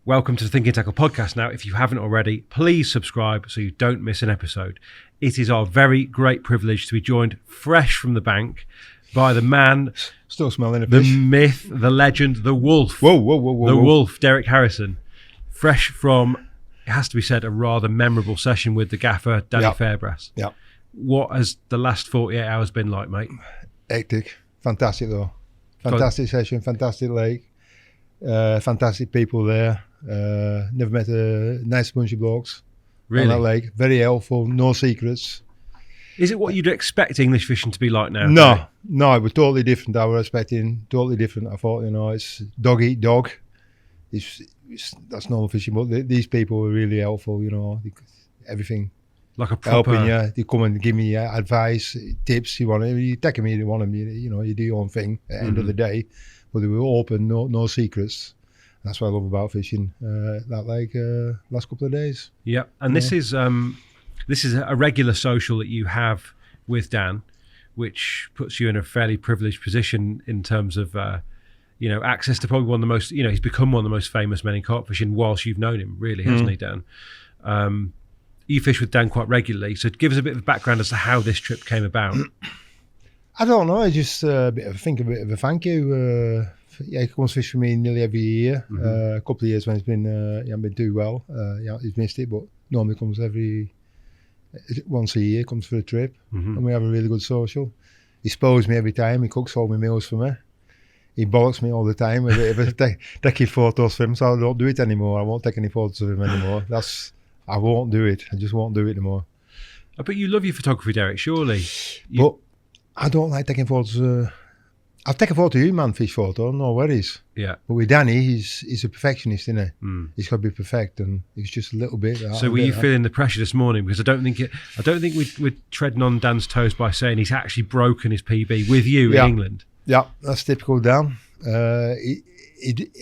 Welcome to the Thinking Tackle podcast. Now, if you haven't already, please subscribe so you don't miss an episode. It is our very great privilege to be joined fresh from the bank by the man, still smelling a the fish. myth, the legend, the wolf. Whoa. The wolf, Derek Harrison. Fresh from, it has to be said, a rather memorable session with the gaffer, Danny Fairbrass. Yeah. What has the last 48 hours been like, mate? Hectic. Fantastic, though. Fantastic session, fantastic lake. Fantastic people there. Never met a nice bunch of blokes Really? on that lake. Very helpful, no secrets. Is it what you'd expect English fishing to be like now? No, it was totally different. I was expecting totally different. I thought, it's dog eat dog. That's normal fishing, but these people were really helpful, everything. Like a proper... Helping you. They come and give me advice, tips. You take them, you want them, you do your own thing at the end of the day. But they were open, no secrets. That's what I love about fishing that lake last couple of days. Yeah, and this is a regular social that you have with Dan, which puts you in a fairly privileged position in terms of access to probably one of the most, he's become one of the most famous men in carp fishing whilst you've known him, really, hasn't he, Dan? You fish with Dan quite regularly, so give us a bit of a background as to how this trip came about. I don't know. I just a bit of a thank you. He comes fish for me nearly every year. A couple of years when he's been he hasn't been too well. He's missed it, but normally comes once a year. Comes for a trip, and we have a really good social. He spoils me every time. He cooks all my meals for me. He bollocks me all the time. Taking photos for him, so I don't do it anymore. I won't take any photos of him anymore. I won't do it. I just won't do it anymore. But you love your photography, Derek, surely. But I don't like taking photos. I'll take a photo of you, man, fish photo, no worries. Yeah. But with Danny, he's a perfectionist, isn't he? He's got to be perfect, and it's just a little bit. So were you feeling the pressure this morning? Because I don't think we're treading on Dan's toes by saying he's actually broken his PB with you in England. Yeah, that's typical Dan. I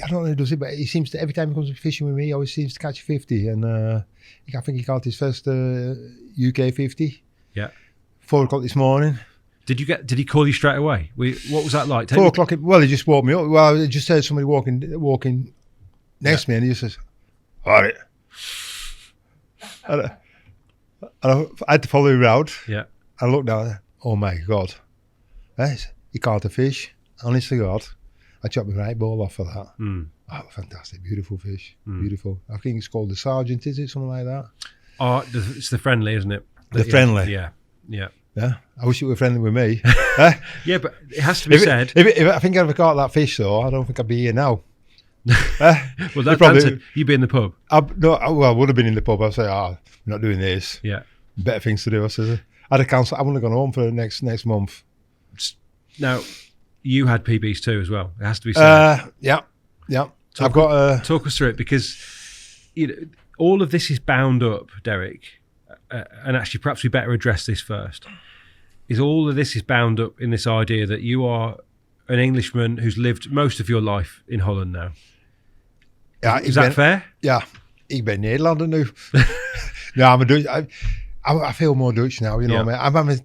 don't know who does it, but he seems to, every time he comes fishing with me, he always seems to catch 50. And I think he caught his first UK 50. Yeah. 4 o'clock this morning. Did he call you straight away? What was that like? 4 o'clock. Well, he just woke me up. Well, I just heard somebody walking next to me, and he just says, "All right." And I had to follow him around. Yeah. I looked down. Oh my God! He caught a fish. Honest to God, I chopped my right ball off for that. Oh, fantastic! Beautiful fish. Beautiful. I think it's called the Sergeant. Is it something like that? Oh, it's the friendly, isn't it? The friendly. Yeah. Yeah, I wish you were friendly with me. Yeah, but it has to be said. If I think I'd have caught that fish, though, I don't think I'd be here now. Well, that's probably you'd be in the pub. I would have been in the pub. I'd say, we're not doing this. Yeah, better things to do. I said, I'd have cancelled. I wouldn't have gone home for next month. Now, you had PBs too, as well. It has to be said. Yeah. Talk us through it, because all of this is bound up, Derek. And actually, perhaps we better address this first. All of this is bound up in this idea that you are an Englishman who's lived most of your life in Holland now. Ja, is that fair? Ja, ik ben Nederlander nu. No, I'm a Dutch. I feel more Dutch now, you know what I mean? I'm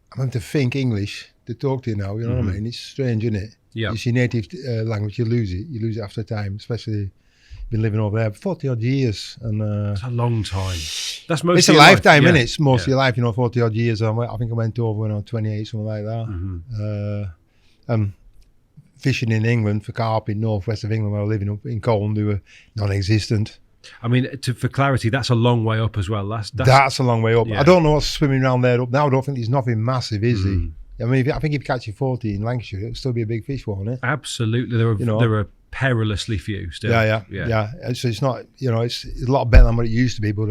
having to think English to talk to you now, you know what I mean? It's strange, isn't it? Yeah. It's your native language, you lose it. You lose it after time, especially been living over there for 40 odd years. And that's a long time. That's most it's of a your lifetime, life. Isn't it? It's most of your life, 40 odd years. I think I went over when I was 28, something like that. Fishing in England for carp in northwest of England, where I was living up in Holland, they were non-existent. I mean, for clarity, that's a long way up as well. That's a long way up. Yeah. I don't know what's swimming around there up now. I don't think there's nothing massive, is there? I mean, I think if you catch a 40 in Lancashire, it'll still be a big fish, won't it? Absolutely. There are perilously few still. Yeah. So it's not, it's a lot better than what it used to be. But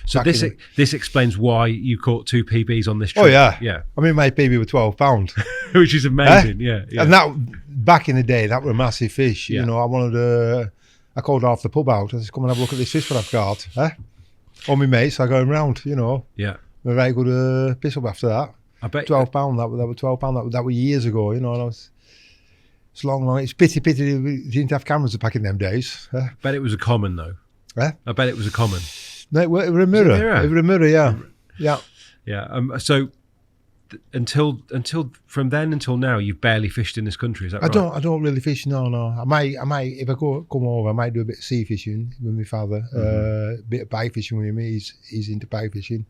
so this explains why you caught 2 PBs on this trip. Oh yeah. I mean, my PB were £12, which is amazing. Yeah. And that back in the day, that were a massive fish. Yeah. I called half the pub out. I said, "Come and have a look at this fish what I've got." All my mates, I go around. Yeah. A very good piss up after that. I bet £12. That were £12. That were years ago. It's long. It's pity we didn't have cameras back in them days. I bet it was a common though. I bet it was a common. No, it was a mirror. It was a mirror. Yeah. Yeah. So until from then until now, you've barely fished in this country. Is that right? I don't really fish. No. I might if I come over, I might do a bit of sea fishing with my father. A bit of pike fishing with me. He's into pike fishing.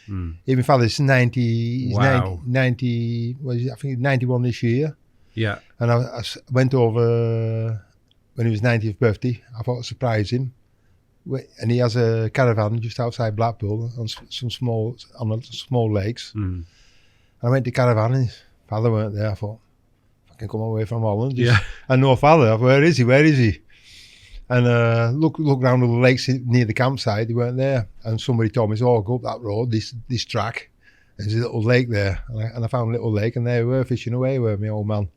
Even my father's 90. He's Wow. 90. I think he's 91 this year. Yeah. And I went over when he was 90th birthday. I thought I'd surprise him. And he has a caravan just outside Blackpool on some small lakes. And I went to caravan and his father weren't there. I thought, I can come away from Holland. And no father. I thought, where is he? And look around all the lakes near the campsite. They weren't there. And somebody told me, go up that road, this track. There's a little lake there. And I found a little lake, and they were fishing away with my old man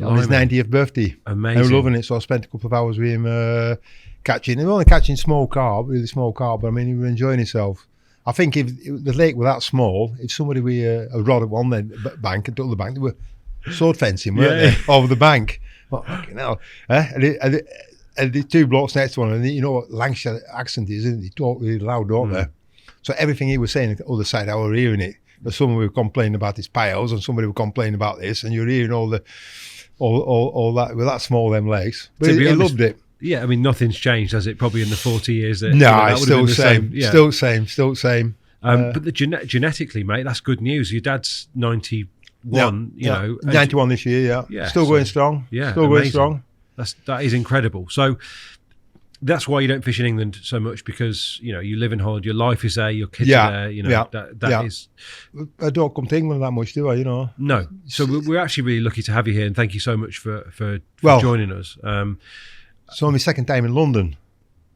on his 90th birthday. Amazing. They were loving it. So I spent a couple of hours with him catching. They were only catching small carp, really small carp, but I mean, he was enjoying himself. I think if the lake were that small, if somebody with a rod at one bank and took the bank, they were sword fencing, weren't they, over the bank? Well, fucking hell. And the two blokes next to one, and you know what Lancashire accent is, isn't it? They talk really loud, don't they? So everything he was saying at the other side, I was hearing it. But someone would complain about his piles, and somebody would complain about this, and you're hearing all that with that small, them legs. But he loved it. Yeah, I mean, nothing's changed, has it? Probably in the 40 years that. No, that it's still the same. Yeah. Still the same. But genetically, mate, that's good news. Your dad's 91. You know, 91 this year. Yeah. Still going strong. Yeah, still going strong. That is incredible. So that's why you don't fish in England so much, because you know you live in Holland. Your life is there. Your kids are there. You know that is. I don't come to England that much, do I? You know. No. So we're actually really lucky to have you here, and thank you so much for joining us. It's only my second time in London.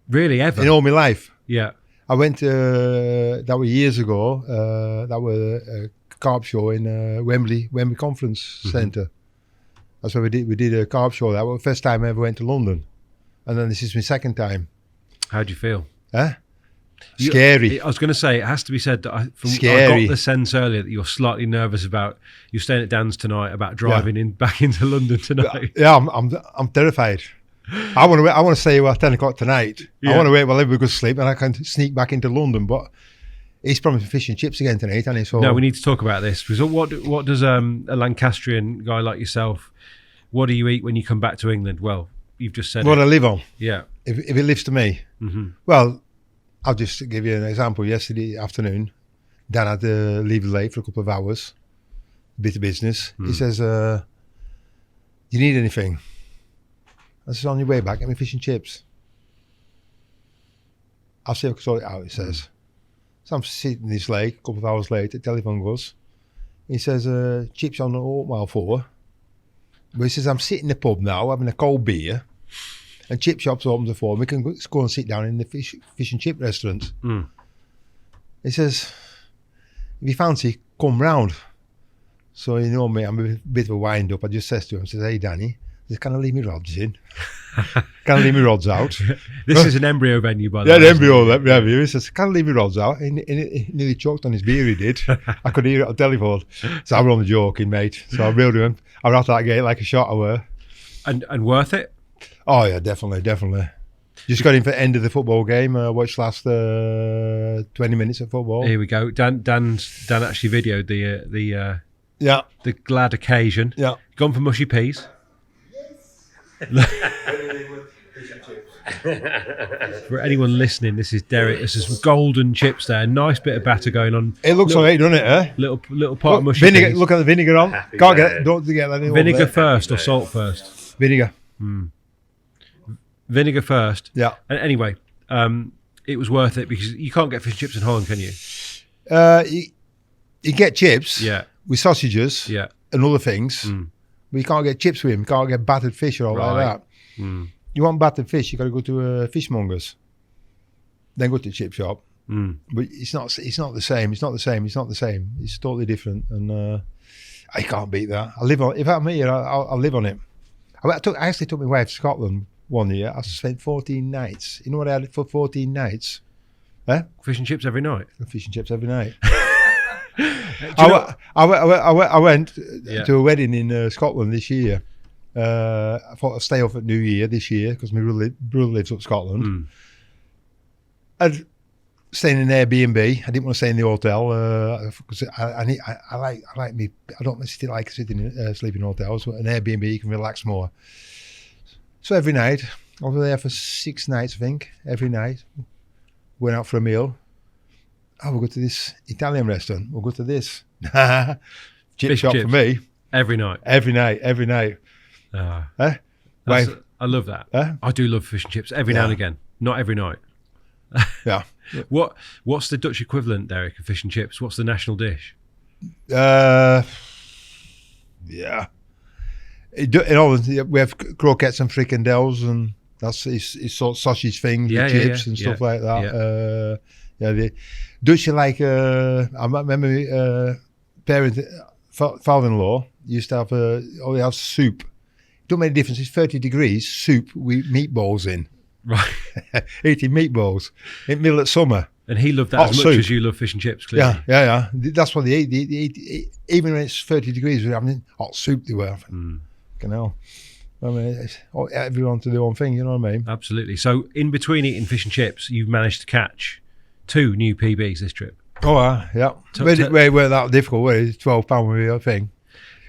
Really, ever? In all my life. Yeah. I went that was years ago. That was a carp show in Wembley Conference Centre. That's what we did. We did a carp show. That was the first time I ever went to London, and then this is my second time. How do you feel? Scary. I was going to say, it has to be said that I got the sense earlier that you're slightly nervous about. You're staying at Dan's tonight, about driving back into London tonight. Yeah, I'm terrified. I want to stay at 10 o'clock tonight. I want to wait while everybody goes to sleep, and I can sneak back into London. But he's promised fish and chips again tonight, and so no, we need to talk about this, because what does a Lancastrian guy like yourself, what do you eat when you come back to England? Well, you've just said what I live on. Yeah, if it lives to me. Well, I'll just give you an example. Yesterday afternoon, Dan had to leave late for a couple of hours, a bit of business. He says, "Do you need anything?" I said, "On your way back, get me fish and chips." I'll see if I can sort it out, he says. So I'm sitting in this lake, a couple of hours later, the telephone goes. He says, chips on the oatmeal for. But he says, I'm sitting in the pub now, having a cold beer, and chip shops opens at 4. We can go and sit down in the fish and chip restaurant. He says, if you fancy, come round. So, you know me, I'm a bit of a wind up. I just says to him, says, hey, Danny, can I leave me rods in? Can I leave me rods out? This is an embryo venue, by the way. Yeah, an embryo venue. He says, can I leave me rods out? He nearly choked on his beer, he did. I could hear it on telephone. So I was only joking, mate. So I reeled him. I ran out that gate like a shot I were. And worth it? Oh, yeah, definitely. Just got in for the end of the football game. Watched last 20 minutes of football. Here we go. Dan actually videoed the glad occasion. Yeah. Gone for mushy peas. For anyone listening, this is Derek. This is some golden chips there. Nice bit of batter going on. It looks alright, doesn't it? Eh? Little part of mushy vinegar. peas. Look at the vinegar on. Don't get that. Vinegar first or salt first? Vinegar. Vinegar first. Yeah. And anyway, it was worth it, because you can't get fish and chips in Holland, can you? You get chips. Yeah. With sausages. Yeah. And other things. But you can't get chips with him. You can't get battered fish or all like that. You want battered fish, you got to go to fishmongers. Then go to the chip shop. But it's not the same. It's totally different. And I can't beat that. I live on. If I'm here, I'll live on it. I actually took my wife to Scotland one year. I spent 14 nights. You know what I had for 14 nights? Fish and chips every night. Fish and chips every night. I went to a wedding in Scotland this year. I thought I'd stay off at New Year this year because my brother lives up Scotland. And staying in an Airbnb. I didn't want to stay in the hotel because I like me. I don't necessarily like sleeping in hotels. But an Airbnb, you can relax more. So every night, I was there for 6 nights, I think. Every night, went out for a meal. We'll go to this Italian restaurant. We'll go to this chip shop for me. Every night. I love that. I do love fish and chips every now and again. Not every night. Yeah. What's the Dutch equivalent, Derek, of fish and chips? What's the national dish? Yeah. In Holland, we have croquettes and frikandels, and that's his sort of sausage thing, chips and stuff like that. The Dutch are like, I remember father-in-law used to have soup. It don't make a difference. It's 30 degrees, soup with meatballs in. Right. Eating meatballs in the middle of summer. And he loved that as much as you love fish and chips, clearly. Yeah. That's what they eat. They eat. Even when it's 30 degrees, we're having hot soup they were. Canal. I mean, everyone to their own thing, you know what I mean? Absolutely. So in between eating fish and chips, you've managed to catch 2 new PBs this trip. Oh, yeah. They weren't that difficult, were they? £12 with your thing.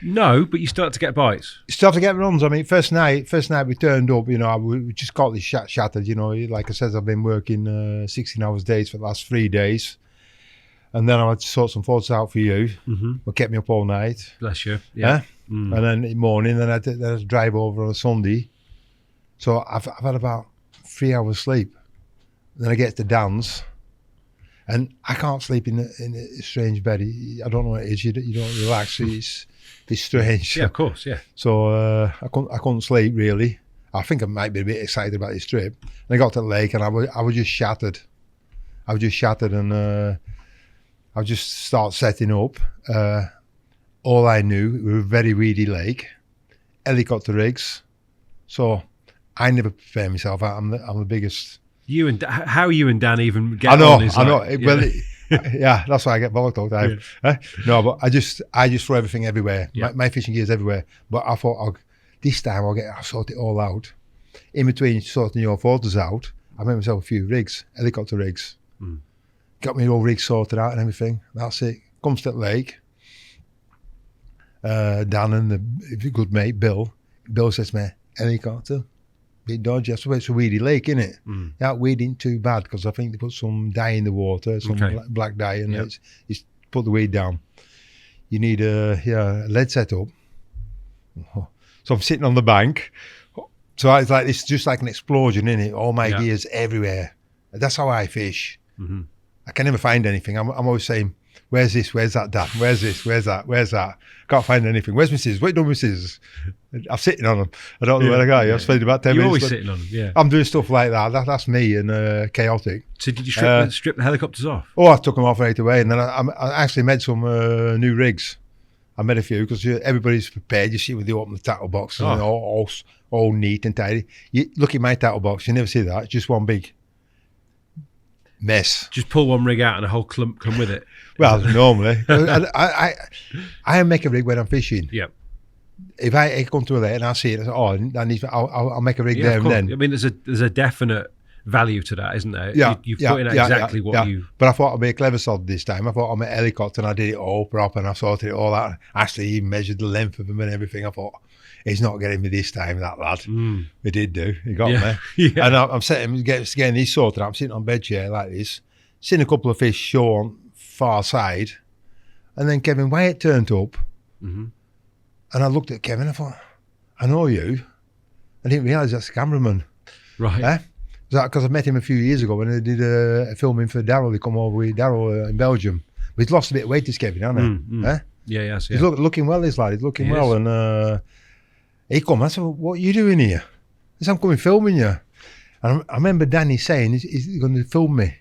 No, but you start to get bites. You start to get runs. I mean, first night we turned up, we just got this shattered, like I said, I've been working 16 hours days for the last 3 days. And then I had to sort some thoughts out for you. Mm-hmm. What kept me up all night. Bless you. Yeah. And then in the morning, then I had to drive over on a Sunday. So I've had about 3 hours sleep. Then I get to dance. And I can't sleep in a strange bed. I don't know what it is. You don't relax. It's strange. Yeah, of course, yeah. So I couldn't sleep really. I think I might be a bit excited about this trip. And I got to the lake and I was just shattered. And I just started setting up. All I knew, we were a very weedy lake, helicopter rigs. So I never prepare myself out. I'm the biggest. How you and Dan even get on? I know. Yeah, that's why I get bollocked all the time. Yeah. No, but I just throw everything everywhere. Yeah. My fishing gear's everywhere. But I thought this time I'll sort it all out. In between sorting your photos out, I made myself a few rigs, helicopter rigs. Got me all rigs sorted out and everything. That's it. Comes to the lake. Dan and the good mate Bill says to me, helicopter. Bit dodgy. That's why it's a weedy lake, isn't it? That weed ain't too bad because I think they put some dye in the water, some black dye, and it's put the weed down. You need a lead setup. So I'm sitting on the bank. So it's like it's just like an explosion, isn't it? All my gear's everywhere. That's how I fish. Mm-hmm. I can never find anything. I'm always saying, where's this? Where's that, Dan? Where's this? Where's that? Where's that? Can't find anything. Where's my scissors? What are you doing with scissors? I'm sitting on them. I don't know where I go. I've spent about 10 minutes. You're always sitting on them, yeah. I'm doing stuff like that. That's me and chaotic. So did you strip the helicopters off? Oh, I took them off right away. And then I actually made some new rigs. I made a few because everybody's prepared. You see when they open the tackle box and all neat and tidy. You look at my tackle box, you never see that. It's just one big mess. Just pull one rig out and a whole clump come with it. Well, normally. I make a rig when I'm fishing. Yeah. If I come to a lake and I see it, I'll make a rig there and then. I mean, there's a definite value to that, isn't there? Yeah. You've put in exactly what you... But I thought I'd be a clever sod this time. I thought I'd make a helicopter and I did it all proper and I sorted it all out. Actually, even measured the length of them and everything. I thought, he's not getting me this time, that lad. He did do. He got me. Yeah. And I'm sitting, getting these sorted out. I'm sitting on bed chair like this, seeing a couple of fish show on far side. And then Kevin Wyatt turned up. Mm-hmm. And I looked at Kevin, I thought, I know you. I didn't realise that's the cameraman. Right. Because I met him a few years ago when I did a filming for Darrell. He come over with Darrell in Belgium. But he's lost a bit of weight, this Kevin, hasn't he? Yeah, yes. He's looking well, this lad. He's looking well. And he come, I said, what are you doing here? I said, I'm coming filming you. And I remember Danny saying, he's going to film me.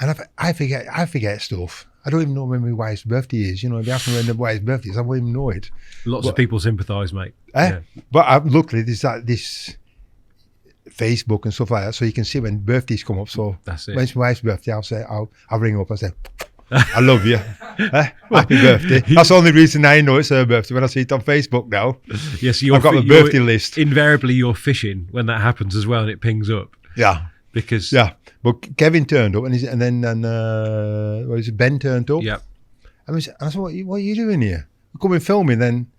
And I forget stuff. I don't even know when my wife's birthday is. You know, if you ask me when my wife's birthday is, I won't even know it. Lots of people sympathise, mate. Yeah. But luckily, there's this Facebook and stuff like that, so you can see when birthdays come up. So that's it. When it's my wife's birthday, I'll ring her up and say, I love you. Happy birthday. That's the only reason I know it's her birthday, when I see it on Facebook now. Yes, I've got the birthday list. Invariably, you're fishing when that happens as well and it pings up. Yeah. because But Kevin turned up, and then what is it, Ben turned up. Yeah. I said, what are you doing here? I come and filming. Then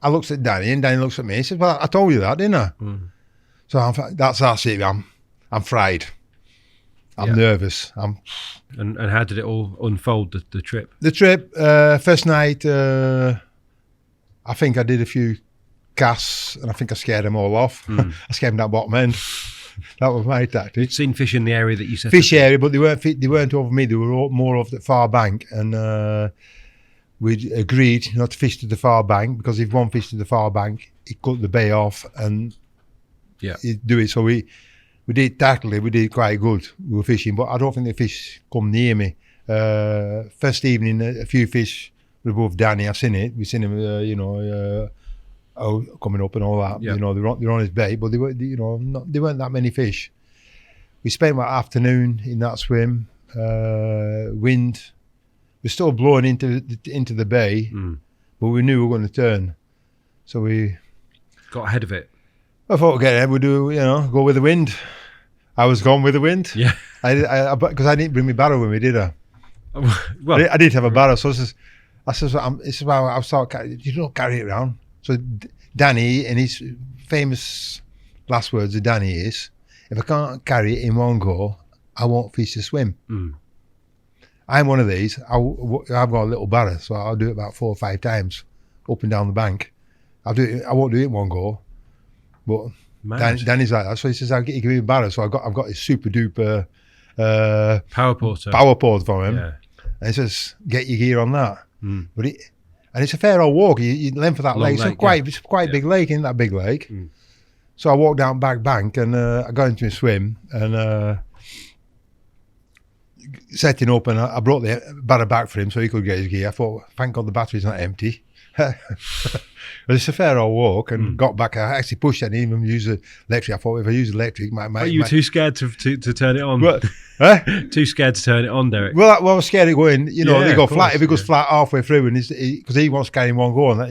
I looked at Danny, and Danny looks at me. He said, well, I told you that, didn't I? Mm. So that's it. I'm fried. I'm nervous. And how did it all unfold, the trip? The trip, first night, I think I did a few casts, and I think I scared them all off. I scared them that bottom end. That was my tactic. You'd seen fish in the area that you set fish area, but they weren't over me. They were more of the far bank, and we agreed not to fish to the far bank, because if one fished to the far bank, it cut the bay off, and he'd do it. So we did tactically. We did quite good. We were fishing, but I don't think the fish come near me. First evening, a few fish were above Danny. I've seen it. We've seen him, coming up and all that. Yep. They're on his bay, but they weren't that many fish. We spent about afternoon in that swim. Wind was still blowing into the bay, but we knew we were going to turn, so we got ahead of it. I thought, okay, we'll go with the wind. I was gone with the wind. Yeah, because I didn't bring my barrow with me, did I? Well, I did have a barrow, so I said, I was you don't carry it around. So Danny, and his famous last words of Danny is, if I can't carry it in one go, I won't fish the swim. I'm one of these. I've got a little barrow, so I'll do it about 4 or 5 times up and down the bank. I won't do it in one go. But Danny's like that, so he says, "I'll give you a barrow." So I've got a super duper power port for him, and he says, "Get your gear on that." But and it's a fair old walk. You length of that lake, so it's quite big lake, isn't that big lake? So I walked down back bank, and I got into a swim, and setting up, and I brought the barrow back for him so he could get his gear. I thought, thank God the battery's not empty. But it's a fair old walk, and got back. I actually pushed it and even used the electric. I thought if I use electric, you were too scared to turn it on. What? Too scared to turn it on, Derek. Well, I was scared of going. They go flat. If it goes flat halfway through, and because he wants to carry one go on,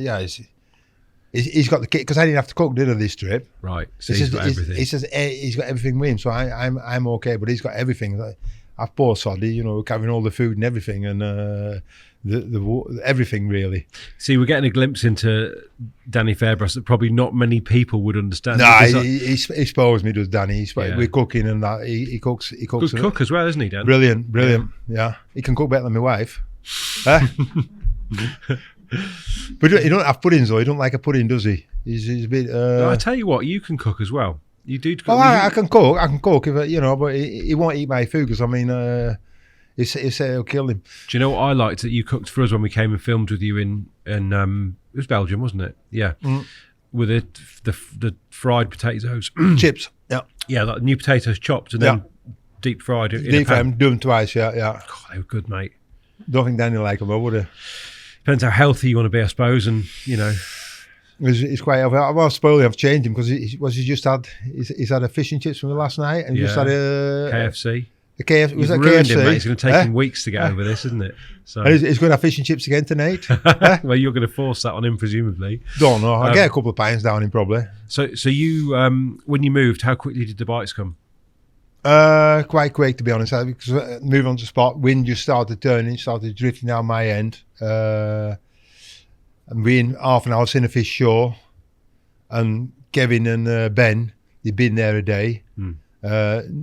he's got the kit, because I didn't have to cook, did I, this trip? Right. So he's got everything. He says he's got everything with him, so I'm okay, but he's got everything. I've poor soddy, carrying all the food and everything, and the everything really. See, we're getting a glimpse into Danny Fairbrass that probably not many people would understand. No, he spoils me, does Danny. We're cooking and that. He cooks. Good cook as well, isn't he, Dan? Brilliant. Yeah. He can cook better than my wife. But he don't have puddings though. He don't like a pudding, does he? He's a bit. No, I tell you what, you can cook as well. You do. Oh, I can cook. If but he won't eat my food, because he said he'll kill him. Do you know what I liked that you cooked for us when we came and filmed with you in it was Belgium, wasn't it? Yeah, with the fried potatoes, chips. Yeah, like new potatoes chopped and then deep fried. Deep fried, do them twice. Yeah. God, they were good, mate. Don't think Danny like them though, would he? Depends how healthy you want to be, I suppose, and He's quite healthy. I was spoiling. I've changed him because he's had a fish and chips from me last night, and he just had a KFC. A KFC. Was that ruined KFC? Him, mate. It's going to take him weeks to get over this, isn't it? So and he's going to have fish and chips again tonight. Well, you're going to force that on him, presumably. Don't know. I'll get a couple of pints down him probably. So you, when you moved, how quickly did the bites come? Quite quick, to be honest. Because moving on to spot, wind just started turning, started drifting down my end. And we in half an hour seen a fish shore, and Kevin and Ben, they'd been there a day,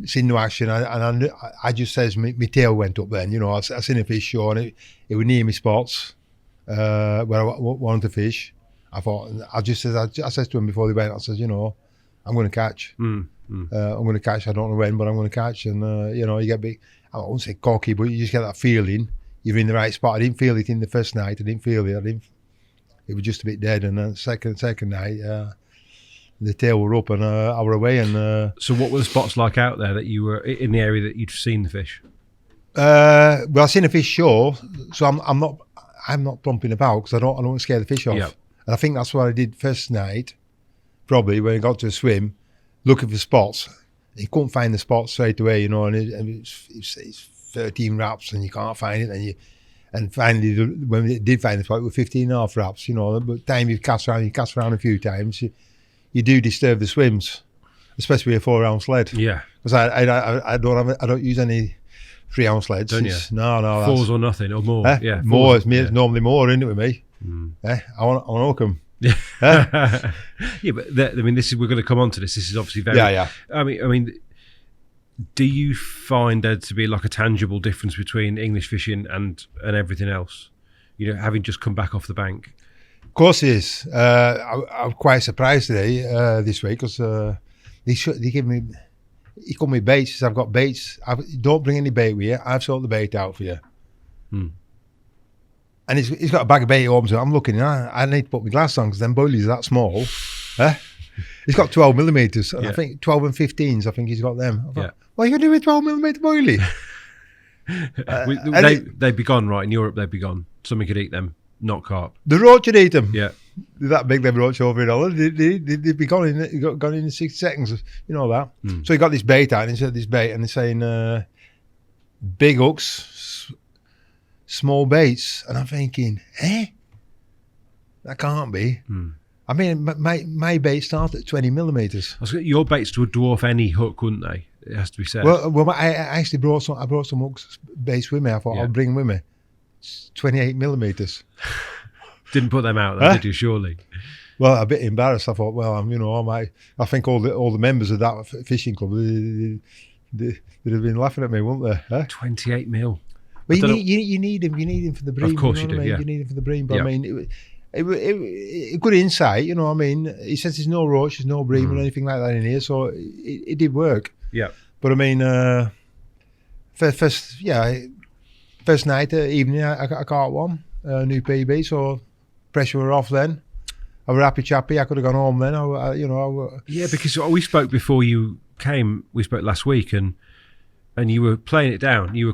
seen no action, and I just says my tail went up then, I seen a fish shore, and it was near my spots where I wanted to fish. I thought, I said to him before they went, I said, I'm going to catch. I'm going to catch. I don't know when, but I'm going to catch. And you get big. I won't say cocky, but you just get that feeling you're in the right spot. I didn't feel it in the first night. I didn't feel it. It was just a bit dead. And then second night, the tail were up and I were away. And so, what were the spots like out there that you were in the area that you'd seen the fish? Well, I seen a fish shore, so I'm not plumping about because I don't want to scare the fish off. Yep. And I think that's what I did first night. Probably when I got to a swim, looking for spots. You couldn't find the spot straight away, and it's 13 wraps and you can't find it. And finally, when we did find the spot, it was 15 and a half wraps, But time you cast around a few times, you do disturb the swims. especially with a 4-ounce lead. Yeah. Because I don't use any 3-ounce leads. Don't you? No. 4s or nothing or more. Yeah. More. 4s, It's normally more, isn't it, with me? I want to hook them. Yeah. Yeah, but we're going to come on to this. This is obviously very. Yeah. I mean, do you find there to be like a tangible difference between English fishing and everything else? Having just come back off the bank. Of course, it is. I'm quite surprised today, this week, because he gave me. He called me baits. He said, I've got baits. Don't bring any bait with you. I've sorted the bait out for you. And he's got a bag of bait at home, so I'm looking. I need to put my glass on because them boilies are that small. He's got 12 millimeters. I think 12 and 15s. I think he's got them. Thought, what are you going to do with 12 millimeter boilie? They'd be gone, right? In Europe, they'd be gone. Somebody could eat them, not carp. The roach would eat them. Yeah. They're that big, them roach over in Holland. They'd be gone in 6 seconds. You know that. So he got this bait out, and he said this bait, and he's saying big hooks, small baits. And I'm thinking, that can't be. I mean, my bait start at 20 millimeters. Your baits would dwarf any hook, wouldn't they? It has to be said. Well, I actually brought some hooks baits with me. I thought I'll bring them with me. It's 28 millimeters. Didn't put them out, though, did you? Surely. Well, a bit embarrassed. I thought, well, I think all the members of that fishing club, they'd have been laughing at me, wouldn't they? 28 mil. But you need them. You need them for the bream. Of course you do. Yeah. You need them for the bream. But Yeah. I mean, it good insight. You know what I mean? He says there's no roach, there's no bream or anything like that in here, so it did work. Yeah. But I mean, first night, evening, I caught one, new PB, so pressure were off then. I was happy chappy. I could have gone home then. Yeah, because we spoke before you came. We spoke last week, and you were playing it down. You were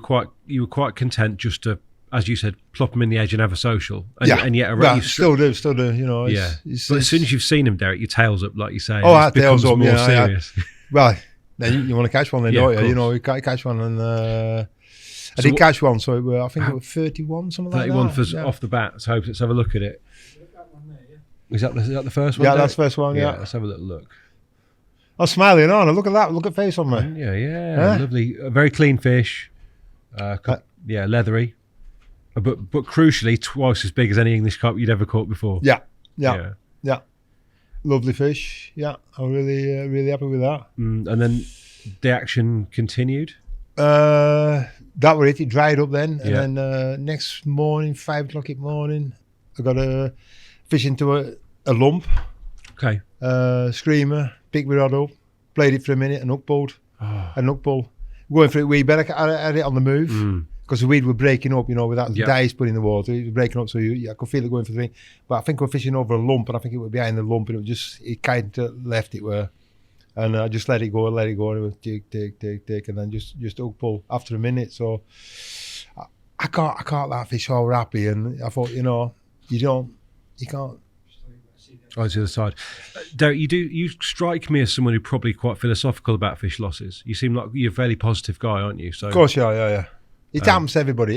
quite content just to, as you said, plop them in the edge and have a social. And yet, you still do. You know. But as soon as you've seen them, Derek, your tail's up, like you say. Oh, that tail's up. More serious. Yeah. Well, then you want to catch one, then, don't you? You know, you can't catch one, and I did catch one. So I think it was 31, something like that. 31 off the bat. So let's have a look at it. Is that the first one? Yeah, that's the first one. Yeah. Let's have a little look. I'm smiling on. Look at that. Look at face on me. Yeah. Lovely. A very clean fish. Leathery. But crucially, twice as big as any English carp you'd ever caught before. Yeah. Lovely fish. Yeah, I'm really happy with that. And then the action continued. That was it. It dried up then, and then next morning, 5 o'clock in the morning, I got a fish into a lump. Okay. Screamer, picked my rod up, played it for a minute, and hook pulled. And hook pull. Going for it wee better. I had it on the move because the weed were breaking up, you know, with that dice put in the water. It was breaking up, so I could feel it going for the thing. But I think we're fishing over a lump, and I think it was behind the lump, and it kind of left it where. And I just let it go, and it was tick, and then just hook pull after a minute. So I caught that fish all happy, and I thought, you can't. Oh, it's the other side. Derek, you strike me as someone who's probably quite philosophical about fish losses. You seem like you're a fairly positive guy, aren't you? So, of course, yeah. It happens to everybody.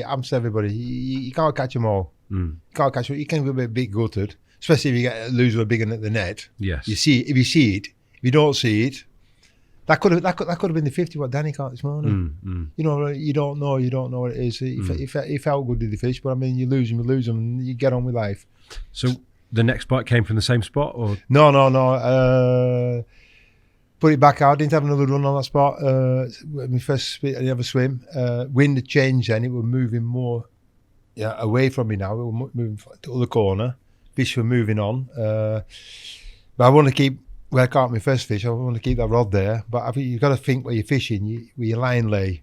You can't catch them all. You can't catch them. You can be a bit gutted, especially if you get a loser a big one at the net. Yes. If you see it, if you don't see it, that could have been the 50 what Danny caught this morning. You know, you don't know what it is. He felt good with the fish, but I mean, you lose them, and you get on with life. So the next bite came from the same spot, or no. Put it back out. Didn't have another run on that spot. My first ever swim. Wind had changed then. It was moving more away from me now. It was moving to the other corner. Fish were moving on. But I want to keep where I caught my first fish. I want to keep that rod there. But I think you've got to think where you're fishing, with your line lay.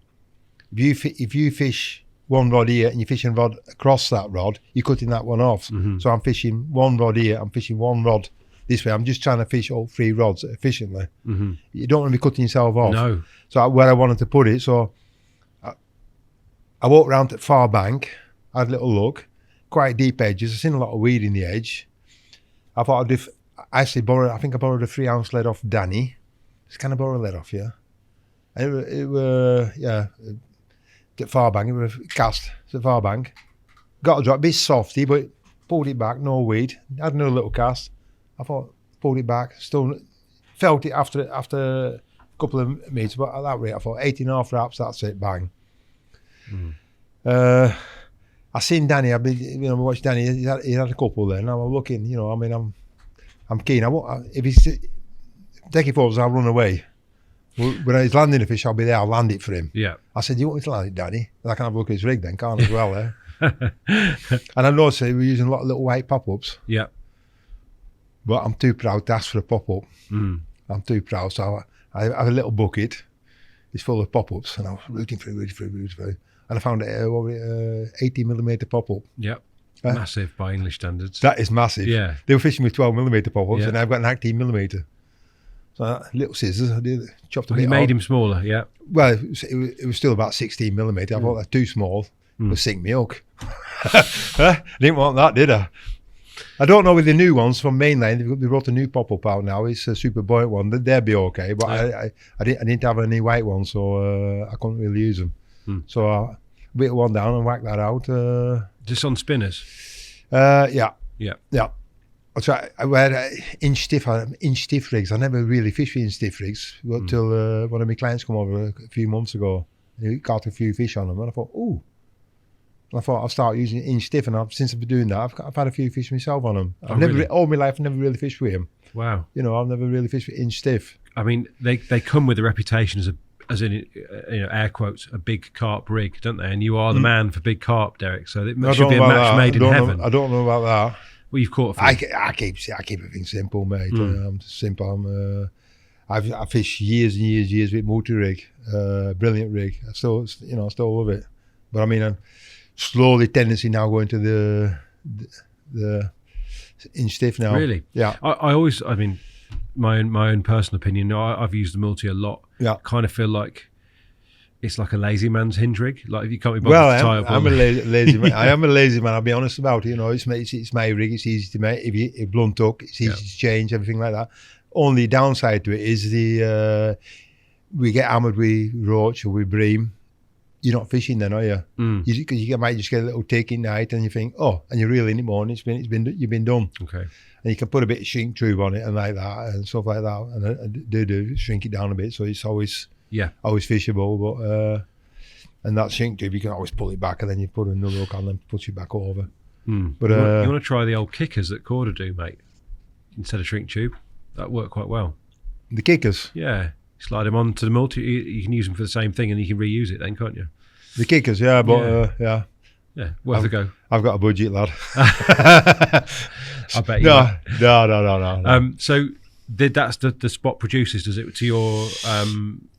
If you fish one rod here and you're fishing rod across that rod, you're cutting that one off. So I'm fishing one rod here. I'm fishing one rod this way. I'm just trying to fish all 3 rods efficiently. You don't want to be cutting yourself off. No. So where I wanted to put it, so I walked around to the far bank, had a little look, quite deep edges. I've seen a lot of weed in the edge. I thought I think I borrowed a 3-ounce lead off Danny. Just kind of borrow a lead off, yeah. And it was the far bank. It was a cast at the far bank. Got a drop, a bit softy, but pulled it back, no weed. Had another little cast. I thought, pulled it back, still felt it after a couple of meters, but at that rate, I thought 18.5 wraps, that's it, bang. I seen Danny. I've been, watched Danny. He had a couple there. Now I'm looking. I'm keen. If he's taking forwards, I'll run away. When he's landing a fish, I'll be there. I'll land it for him. Yeah. I said, "You want me to land it, Danny?" And I can have a look at his rig then, can't I, as well? And I noticed we're using a lot of little white pop-ups. Yeah. But I'm too proud to ask for a pop-up. I'm too proud, so I have a little bucket. It's full of pop-ups, and I was rooting through. And I found 80mm pop-up. Yep. Massive by English standards. That is massive. Yeah. They were fishing with 12mm pop-ups, Yeah. and I've got an 18mm. So little scissors, I did chopped a bit You off. made him smaller, yeah. Well, it was still about 16mm. I thought that's too small. It would sink me hook. I didn't want that, did I? I don't know with the new ones from Mainline. They brought a new pop-up out now. It's a super buoyant one. They'd be okay, but I didn't have any white ones, so I couldn't really use them. So I whittled one down and whacked that out. Just on spinners? Yeah. Yeah. I wear inch stiff rigs. I never really fished with inch stiff rigs until one of my clients come over a few months ago. And he caught a few fish on them, and I thought, ooh. And I thought I'll start using inch stiff, and since I've been doing that, I've had a few fish myself on them. All my life, I've never really fished with them. Wow. I've never really fished with inch stiff. I mean, they come with a reputation as in air quotes, a big carp rig, don't they? And you are the man for big carp, Derek. So it should be a match made in heaven. I don't know about that. Well, you've caught a few. I keep everything simple, mate. I'm simple. I fished years and years with multi rig, brilliant rig. I still love it. But I mean, I'm slowly tendency now going to the inch stiff now. Really? Yeah. I mean, my own personal opinion. I've used the multi a lot. Yeah. Kind of feel like it's like a lazy man's hinge rig. Like if you can't be bothered to tie up. I'm a lazy man. I am a lazy man. I'll be honest about it. It's my rig. It's easy to make. If blunt hook, it's easy to change. Everything like that. Only downside to it is we get hammered with roach or with bream. You're not fishing then, are you? Because you might just get a little tick in night, and you think, and you're reeling it more, and you've been done. Okay. And you can put a bit of shrink tube on it and like that and stuff like that, and I do shrink it down a bit, so it's always fishable. But and that shrink tube, you can always pull it back, and then you put another hook on and push it back over. But you want to try the old kickers that Korda do, mate, instead of shrink tube. That worked quite well. The kickers. Yeah. Slide them onto the multi. You can use them for the same thing, and you can reuse it then, can't you? The kickers, yeah, but yeah, worth a go. I've got a budget, lad. I bet you. No. So that's the spot produces, does it, to your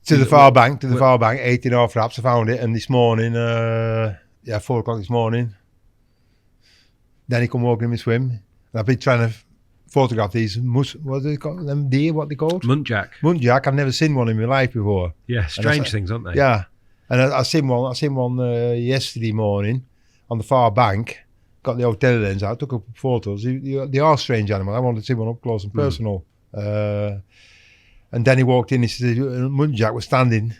to the far bank, 18.5 wraps. I found it, and this morning, 4 o'clock this morning, then he come walking in my swim, and I've been trying to photograph these what do they call them, deer? What they called? Muntjac. I've never seen one in my life before. Yeah, strange things, aren't they? Yeah, and I seen one yesterday morning on the far bank. Got the old telelens out, took up photos. They are strange animals. I wanted to see one up close and personal. And then he walked in. He said, Muntjac was standing,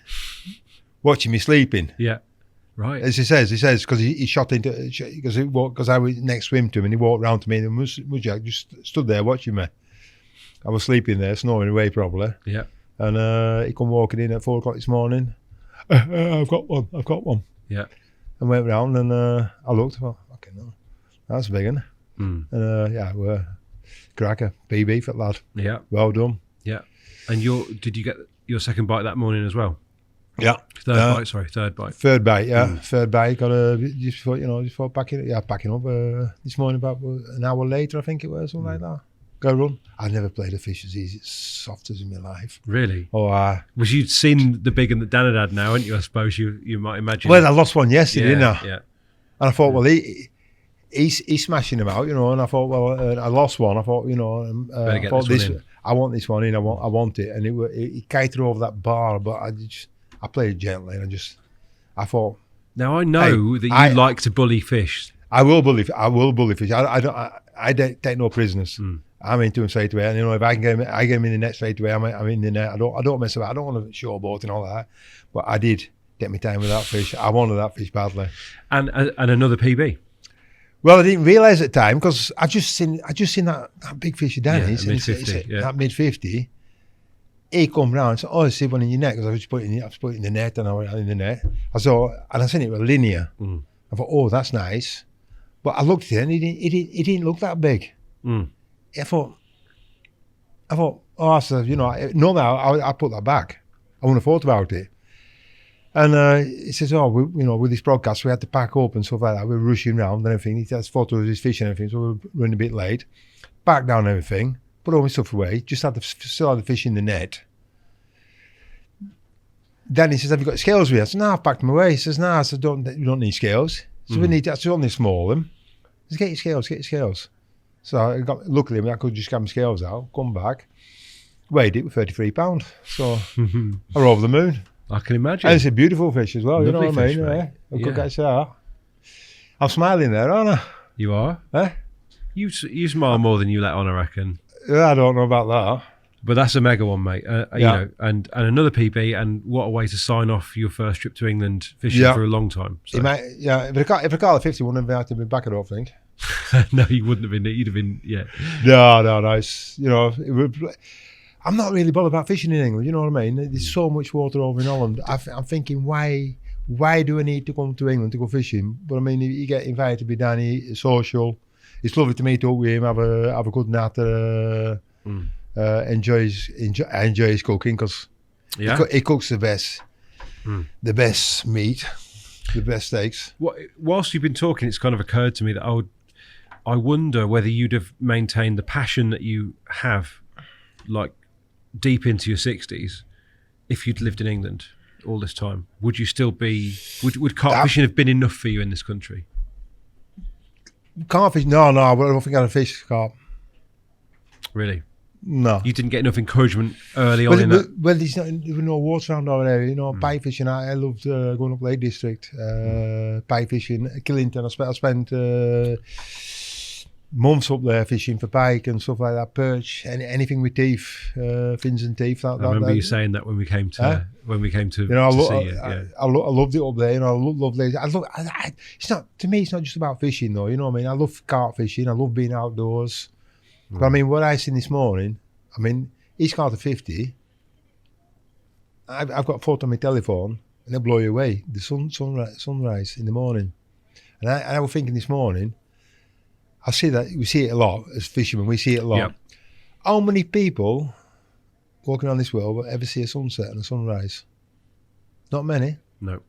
watching me sleeping. Yeah. Right. As he says, because he shot into, because I was next swim to him, and he walked round to me, and Muntjac just stood there watching me. I was sleeping there, snoring away probably. Yeah. And he come walking in at 4 o'clock this morning. I've got one. Yeah. And went round, and I looked. I thought, okay, no, that's big, isn't it? And we're cracker, PB for lad. Yeah. Well done. Yeah. And did you get your second bite that morning as well? Yeah. Third bite. Third bite, yeah. Third bite. Got just before packing up this morning about an hour later, I think it was, something like that. Go run. I never played a fish as easy, as soft as in my life. Really? Oh, was you'd seen the big one that Dan had now, hadn't you? I suppose you might imagine. Well, I lost one yesterday, didn't I? Yeah. And I thought, well, he's smashing them out, and I thought, well, I lost one. I thought, better get this one in. I want this one in. I want it, and it kited over that bar, but I played it gently, and I thought. Now I know that you like to bully fish. I will bully fish. I don't take no prisoners. I'm into them straight away. And if I get him in the net straight away, I'm in the net. I don't mess about. I don't want to showboat and all that. But I did take my time with that fish. I wanted that fish badly. And another PB. Well, I didn't realise at the time because I just seen that big fish of Danny's. Mid-50. That mid-50. he come round and said, "Oh, I see one in your net," because I was just putting it in the net, and I went in the net. I seen it with linear. I thought, "Oh, that's nice," but I looked at it and it didn't look that big. I thought, oh, I said, normally I put that back. I wouldn't have thought about it. And he says, "Oh, with this broadcast, we had to pack up and stuff like that. We were rushing around and everything. He has photos of his fish and everything, so we were running a bit late. Back down and everything, put all my stuff away, still had the fish in the net." Then he says, "Have you got scales with you?" I said, "No, I've packed them away." He says, "No," I said, you don't need scales. So we need, that's only small them. He says, get your scales. So luckily, I could just get my scales out, come back, weighed it with 33 pounds. So I was over the moon. I can imagine. And it's a beautiful fish as well, Lovely you know what I mean? fish, I could get that. I'm smiling there, aren't I? You are? You smile more than you let on, I reckon. I don't know about that. But that's a mega one, mate. You know, and another PB, and what a way to sign off your first trip to England fishing for a long time. So. If I call it 50, wouldn't have had to be back, I don't think. No, you wouldn't have been. You'd have been, No. It's, I'm not really bothered about fishing in England. You know what I mean? There's so much water over in Holland. I'm thinking, why do I need to come to England to go fishing? But I mean, you get invited to be down here, social. It's lovely to meet up with him, have a good natter. Enjoy his cooking because he cooks the best meat, the best steaks. Whilst you've been talking, it's kind of occurred to me that I wonder whether you'd have maintained the passion that you have, like deep into your 60s, if you'd lived in England all this time. Would you still be? Would carp fishing have been enough for you in this country? Carp fish? No. I don't think I'd fish carp. Really? No. You didn't get enough encouragement early on in that? Well, there was no water around over there. Pike fishing, I loved going up Lake District. Pike fishing, Killington. I spent months up there fishing for pike and stuff like that, perch, anything with teeth, fins and teeth. I remember you saying that when we came to see you. I loved it up there. I love it. It's not, to me, it's not just about fishing though. You know what I mean? I love carp fishing. I love being outdoors. But I mean, what I seen this morning, he's caught a 50. I've got a photo on my telephone, and it'll blow you away. The sunrise in the morning, and I was thinking this morning, I see that we see it a lot as fishermen. We see it a lot. Yep. How many people walking on this world will ever see a sunset and a sunrise? Not many. No.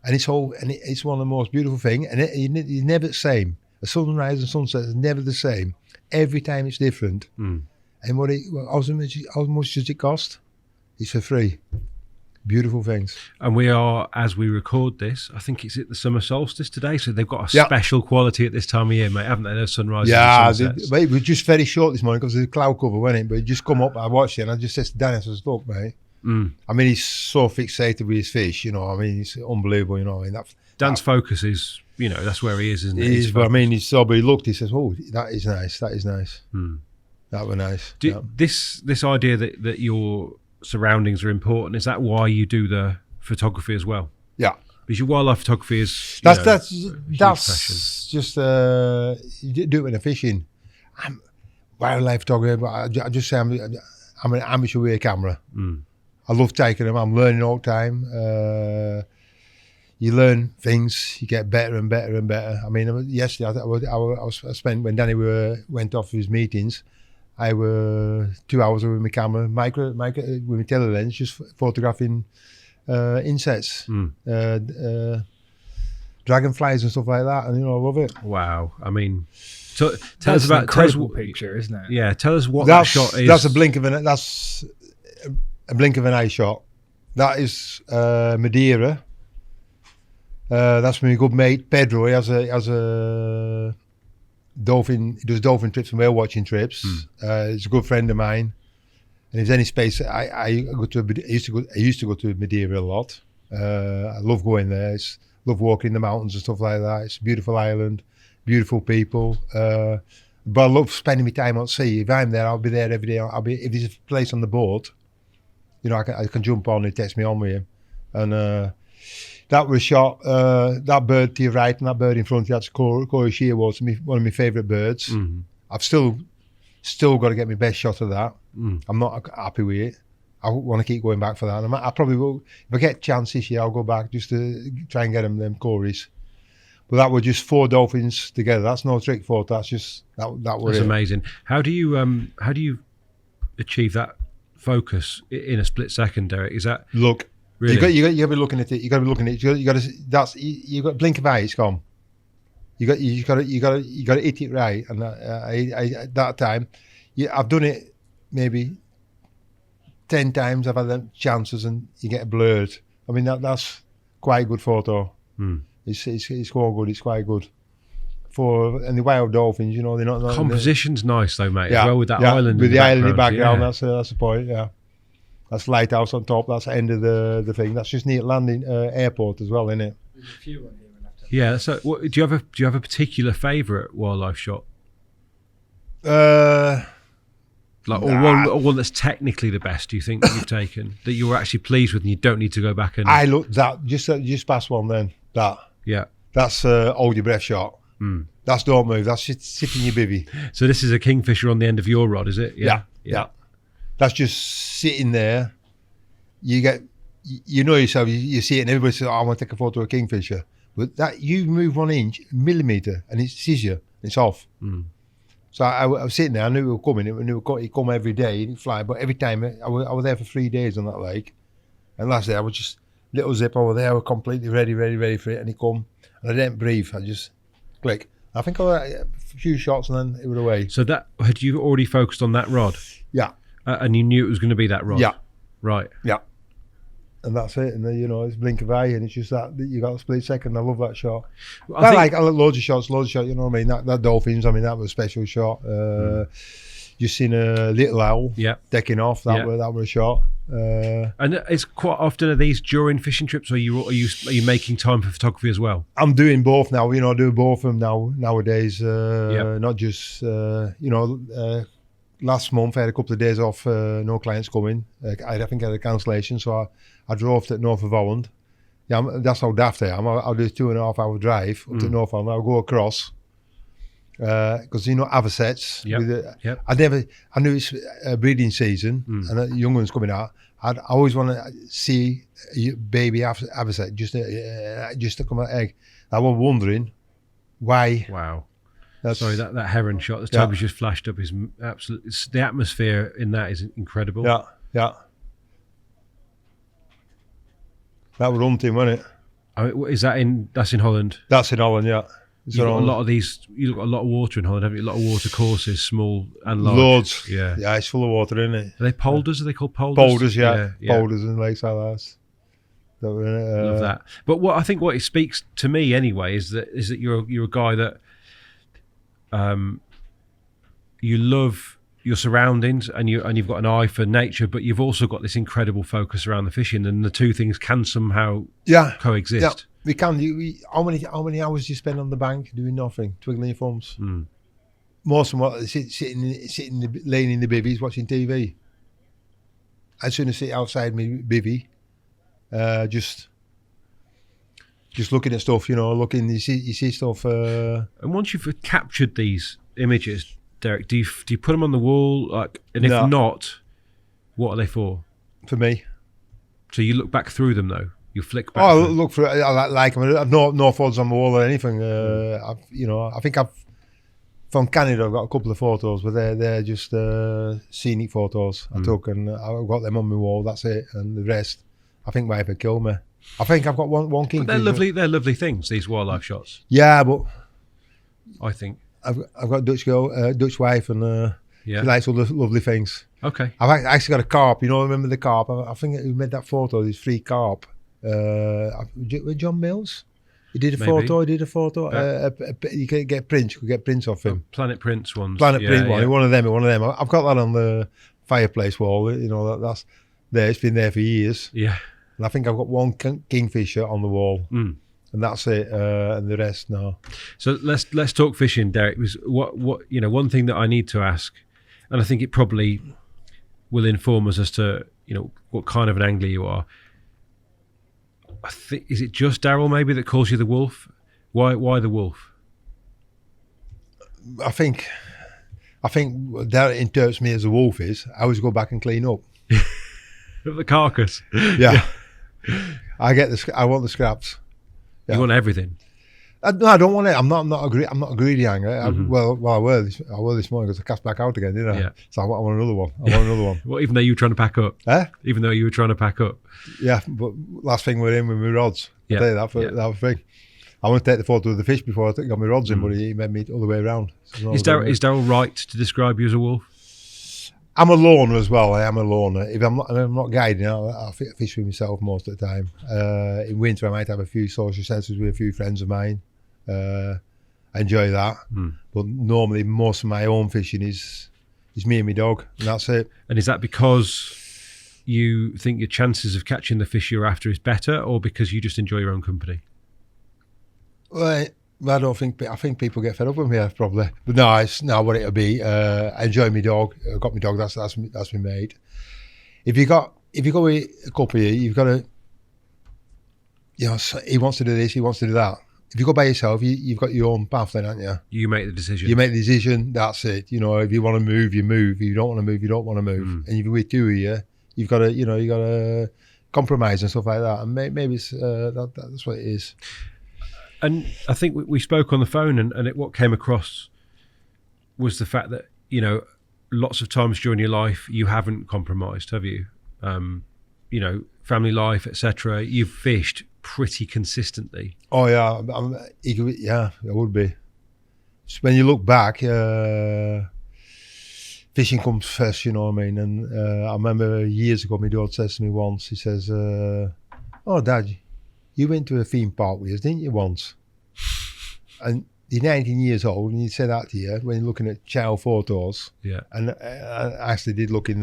And it's one of the most beautiful things, and it's never the same. A sunrise and sunset is never the same. Every time it's different. And how much does it cost? It's for free. Beautiful things. And we are, as we record this, I think it's at the summer solstice today, so they've got a special quality at this time of year, mate, haven't they? Those sunrises and sunsets. It was just very short this morning because of the cloud cover, wasn't it? But it just come up, I watched it, and I just said to Danny, I said, "Look, mate." He's so fixated with his fish, it's unbelievable, Dan's focus is, that's where he is, isn't it? He is, but he looked, he says, "Oh, that is nice. That was nice." This idea that your surroundings are important, is that why you do the photography as well? Yeah. Because your wildlife photography is that's just you do it when I'm fishing. I'm wildlife photography, but I just say I'm an amateur with a camera. I love taking them. I'm learning all the time. You learn things, you get better and better and better. Yesterday I spent, when Danny went off his meetings, I was 2 hours with my camera, with my telelens, just photographing insects, dragonflies and stuff like that, and I love it. Wow! Tell us about an incredible picture, isn't it? Yeah, tell us what that shot is. That's a blink of an eye shot. That is Madeira. That's my good mate Pedro. He has a dolphin. He does dolphin trips and whale watching trips. He's a good friend of mine. And if there's any space, I used to go to Madeira a lot. I love going there. Love walking in the mountains and stuff like that. It's a beautiful island, beautiful people. But I love spending my time at sea. If I'm there, I'll be there every day. If there's a place on the boat, I can jump on. He takes me on with him, and. That was shot, that bird to your right and that bird in front of you, that's Corey Shearwater, one of my favourite birds. I've still got to get my best shot of that. I'm not happy with it. I want to keep going back for that. And I probably will, if I get a chance this year, I'll go back just to try and get them Corys. But that were just 4 dolphins together. That's no trick photo. That's just that was That's amazing. How do you achieve that focus in a split second, Derek? Is that look? really? You got to be looking at it. You got to be looking at it. You got to. You got blink of eye. It's gone. You got to hit it right. And at that time, I've done it maybe 10 times. I've had them chances, and you get blurred. I mean that's quite a good photo. It's quite good. It's quite good. And the wild dolphins, you know, they're not. Composition's nice though, mate. As well with that island. With the island in the background, yeah. That's the point. Yeah, that's lighthouse on top. That's the end of the thing. That's just near landing airport as well, isn't it? There's a few on here. Yeah. So, do you have a particular favourite wildlife shot? Or one that's technically the best? Do you think that you've taken that you were actually pleased with, and you don't need to go back and? I looked that just past one then. That's hold your breath shot. That's don't move. That's sit in your bivvy. So this is a kingfisher on the end of your rod, is it? Yeah. That's just sitting there. You know yourself. You see it, and everybody says, "Oh, I want to take a photo of a kingfisher." But that you move 1 inch, millimetre, and it sees you. It's off. So I was sitting there. I knew it was coming. It come every day. It'd fly, but every time I was there for 3 days on that lake. And last day I was just little zip over there. I was completely ready for it, and he come, and I didn't breathe. I just click. I think I had a few shots, and then it was away. So that had you already focused on that rod? Yeah. And you knew it was going to be that rod? Yeah. Right. Yeah. And that's it. And then, you know, it's blink of eye, and it's just that you got a split second. I love that shot. I like loads of shots. You know what I mean? That dolphins. I mean, that was a special shot. Just seen a little owl. Decking off. That was a shot. And it's quite often are these during fishing trips, or are you making time for photography as well? I'm doing both now. You know, I do both of them nowadays. Not just last month I had a couple of days off. No clients coming. I think I had a cancellation, so I drove to north of Holland. Yeah, that's how daft I am. I'll do a 2.5 hour drive up to North Holland. I'll go across because you know avocets. I knew it's breeding season and the young ones coming out. I always want to see a baby avocet just to come out egg. I was wondering why. Wow. Sorry, that heron shot that Toby's just flashed up is absolutely. The atmosphere in that is incredible. Yeah. That was hunting, wasn't it? Is that that's in Holland? That's in Holland, yeah. You've got a lot of these. You've got a lot of water in Holland, haven't you? A lot of water courses, small and large. Loads. Yeah. Yeah, it's full of water, isn't it? Are they polders? Are they called polders? Polders, yeah. Polders and lakes like that. Love that. But what it speaks to me anyway is that you're a guy that you love your surroundings and you've got an eye for nature, but you've also got this incredible focus around the fishing, and the two things can somehow coexist. Yeah, we can. How many hours do you spend on the bank doing nothing, twiggling your thumbs? Most of them sitting laying in the bivvies watching TV. I'd sooner sit outside my bivvy, just looking at stuff, you know, you see stuff. And once you've captured these images, Derek, do you put them on the wall? And if not, what are they for? For me. So you look back through them though. You flick back. Oh, I look for. I like them. I've no photos on the wall or anything. I think from Canada I've got a couple of photos, but they're just scenic photos I took, and I've got them on my wall. That's it, and the rest I think might have killed me. I think I've got one king. They're lovely. They're lovely things. These wildlife shots. Yeah, but I think I've got a Dutch girl, Dutch wife, and she likes all the lovely things. Okay. I've actually got a carp. You know, remember the carp? I think who made that photo? These 3 carp. With John Mills. He did a photo. Yeah. You could get prints. Off him. Planet Prince ones. Planet Print one. Yeah. One of them. I've got that on the fireplace wall. You know that's there. It's been there for years. Yeah. And I think I've got one kingfisher on the wall, and that's it. And the rest, no. So let's talk fishing, Derek. Was what one thing that I need to ask, and I think it probably will inform us as to what kind of an angler you are. I think is it just Darrell maybe that calls you the wolf? Why the wolf? I think that interprets me as a wolf is I always go back and clean up. The carcass. Yeah. I want the scraps. Yeah. You want everything. No, I don't want it. I'm not a greedy hanger. I were this morning because I cast back out again, didn't I? Yeah. So I want another one. Well, even though you were trying to pack up. Even though you were trying to pack up. Yeah, but last thing we're in with my rods. Yeah. I'll tell you that thing. I want to take the photo of the fish before I got my rods in, but he made me all the way around. So is Darrell right to describe you as a wolf? I'm a loner as well. I am a loner. If I'm not guiding, I'll fish with myself most of the time. In winter, I might have a few social sessions with a few friends of mine. I enjoy that. But normally, most of my own fishing is me and my dog, and that's it. And is that because you think your chances of catching the fish you're after is better, or because you just enjoy your own company? Well, I think people get fed up with me probably, but no, it's not what it'll be. I enjoy my dog. I've got my dog. That's my mate. If you go with a couple here, you've got to, he wants to do this, he wants to do that. If you go by yourself, you've got your own path then, haven't you? You make the decision. You make the decision. That's it. If you want to move, you move. If you don't want to move, you don't want to move. And if you're with two of you, you've got to compromise and stuff like that. And maybe it's that's what it is. And I think we spoke on the phone, and what came across was the fact that, lots of times during your life, you haven't compromised, have you? Family life, etc. You've fished pretty consistently. Oh, yeah. I would be. So when you look back, fishing comes first, you know what I mean? And I remember years ago, my dad says to me once, he says, "Oh, Dad, you went to a theme park with us, didn't you, once?" And you're 19 years old, and you say that to you when you're looking at child photos. Yeah. And I actually did look in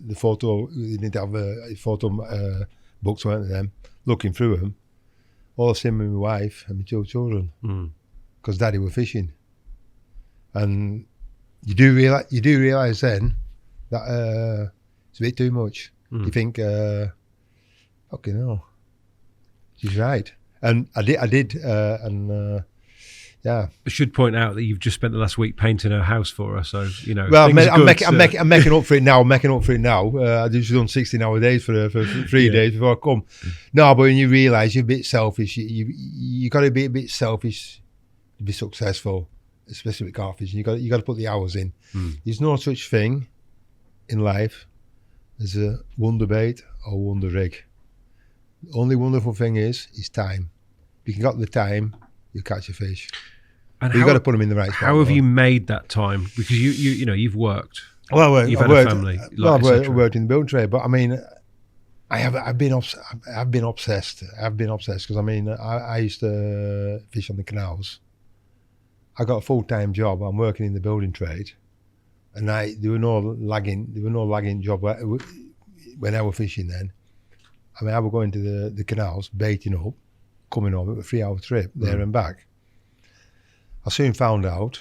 the photo. You need to have a photo books, weren't they? Them looking through them. All the same with my wife and my two children, because Daddy were fishing. And you do realize then that it's a bit too much. You think, fucking hell. She's right, and I did, yeah. I should point out that you've just spent the last week painting her house for her, so Well, I'm making up for it now. I just done 16-hour days for 3 days before I come. No, but when you realise you're a bit selfish, you got to be a bit selfish to be successful, especially with carp fishing. You got to put the hours in. There's no such thing in life as a wonder bait or wonder rig. The only wonderful thing is time. If you got the time, you catch a fish. And you've got to put them in the right spot. How have you made that time? Because you've worked. Well, you've had a family. I've worked in the building trade, but I mean, I've been obsessed. I've been obsessed because I used to fish on the canals. I got a full-time job. I'm working in the building trade, and there were no lagging job when I was fishing then. I would go into the canals, baiting up, coming home. It was a 3-hour trip there and back. I soon found out,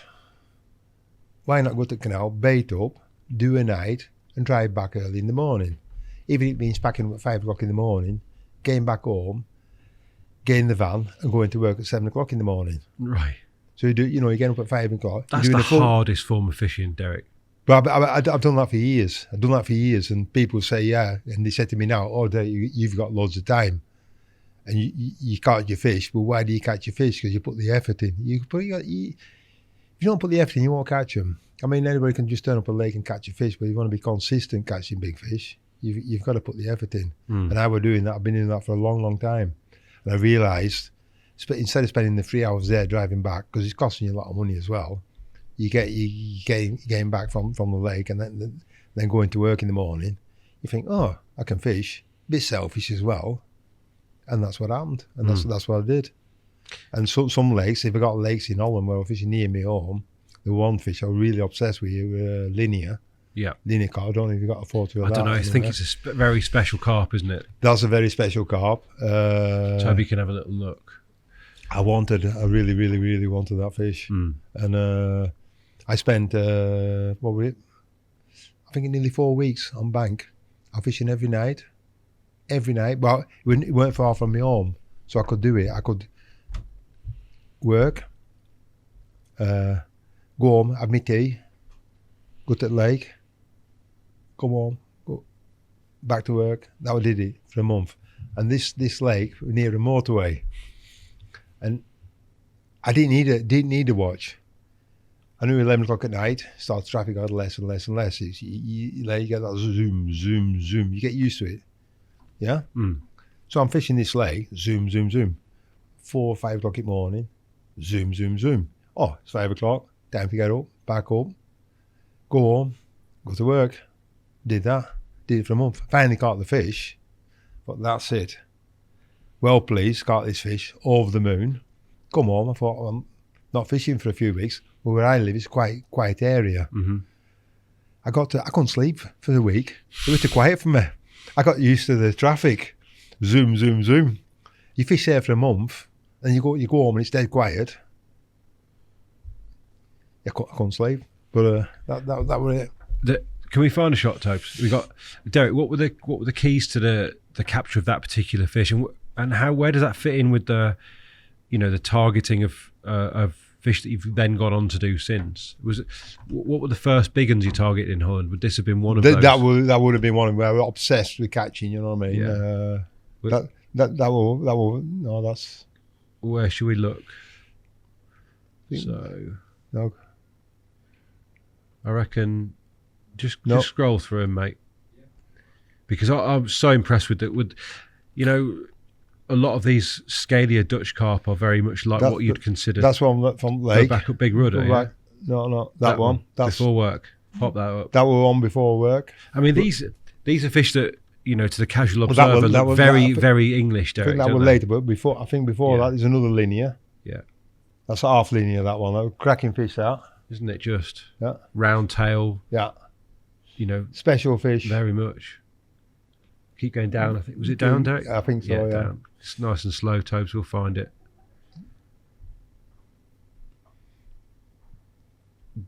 why not go to the canal, bait up, do a night, and drive back early in the morning. Even if it means packing up at 5 o'clock in the morning, getting back home, getting the van, and going to work at 7 o'clock in the morning. Right. So you get up at 5 o'clock. That's the hardest form of fishing, Derek. But I've done that for years. And people say, yeah. And they said to me now, "Oh, you've got loads of time, and you catch your fish." But why do you catch your fish? Because you put the effort in. If you don't put the effort in, you won't catch them. Anybody can just turn up a lake and catch a fish, but if you want to be consistent catching big fish, you've got to put the effort in. And I was doing that. I've been doing that for a long, long time. And I realised, instead of spending the 3 hours there driving back, because it's costing you a lot of money as well, you getting back from the lake and then going to work in the morning, you think, oh, I can fish. A bit selfish as well. And that's what happened. And that's what I did. And some lakes, if I got lakes in Holland where I was fishing near me home, the one fish I was really obsessed with, linear. Yeah. Linear carp. I don't know if you got a photo of that. I don't know. I think it's a very special carp, isn't it? That's a very special carp. So maybe you can have a little look. I really, really, really wanted that fish. And I spent, what was it? I think nearly 4 weeks on bank. I'm fishing every night. Well, it weren't far from my home, so I could do it. I could work, go home, have my tea, go to the lake, come home, go back to work. That we did it for a month. And this lake near a motorway, and I didn't need a watch. I knew 11 o'clock at night, starts traffic out less and less and less. You get that zoom, zoom, zoom. You get used to it. Yeah? So I'm fishing this lake, zoom, zoom, zoom. 4 or 5 o'clock in the morning, zoom, zoom, zoom. Oh, it's 5 o'clock, time to get up, back up, go home, go to work. Did that, did it for a month. Finally caught the fish, but that's it. Well pleased, caught this fish, over the moon. Come home, I thought, I'm not fishing for a few weeks. But where I live is quite quiet area. I couldn't sleep for the week. It was too quiet for me. I got used to the traffic. Zoom, zoom, zoom. You fish there for a month, and you go home and it's dead quiet. I couldn't sleep. But that was it. Can we find a shot, Topes? We got Derek. What were the keys to the capture of that particular fish, and where does that fit in with the targeting of fish that you've then gone on to do since? What were the first big ones you targeted in Holland? Would this have been one of those? That would have been one of them where we're obsessed with catching. You know what I mean? Yeah. That's. Where should we look? No. I reckon just scroll through them, mate. Because I'm so impressed with it. A lot of these scalier Dutch carp are very much like what you'd consider. That's one from Lake. Go back up Big Rudder. Yeah? No, that one. That's before work. Pop that up. That was on before work. I mean, these are fish that to the casual observer look very English. Derek, I think that was later, but before that there's another linear. Yeah, that's half linear. That one, that cracking fish. That isn't it? Just round tail. Yeah, special fish. Very much. Keep going down. I think was it down, Derek? I think so. Yeah. Down. It's nice and slow, Tobes. We'll find it.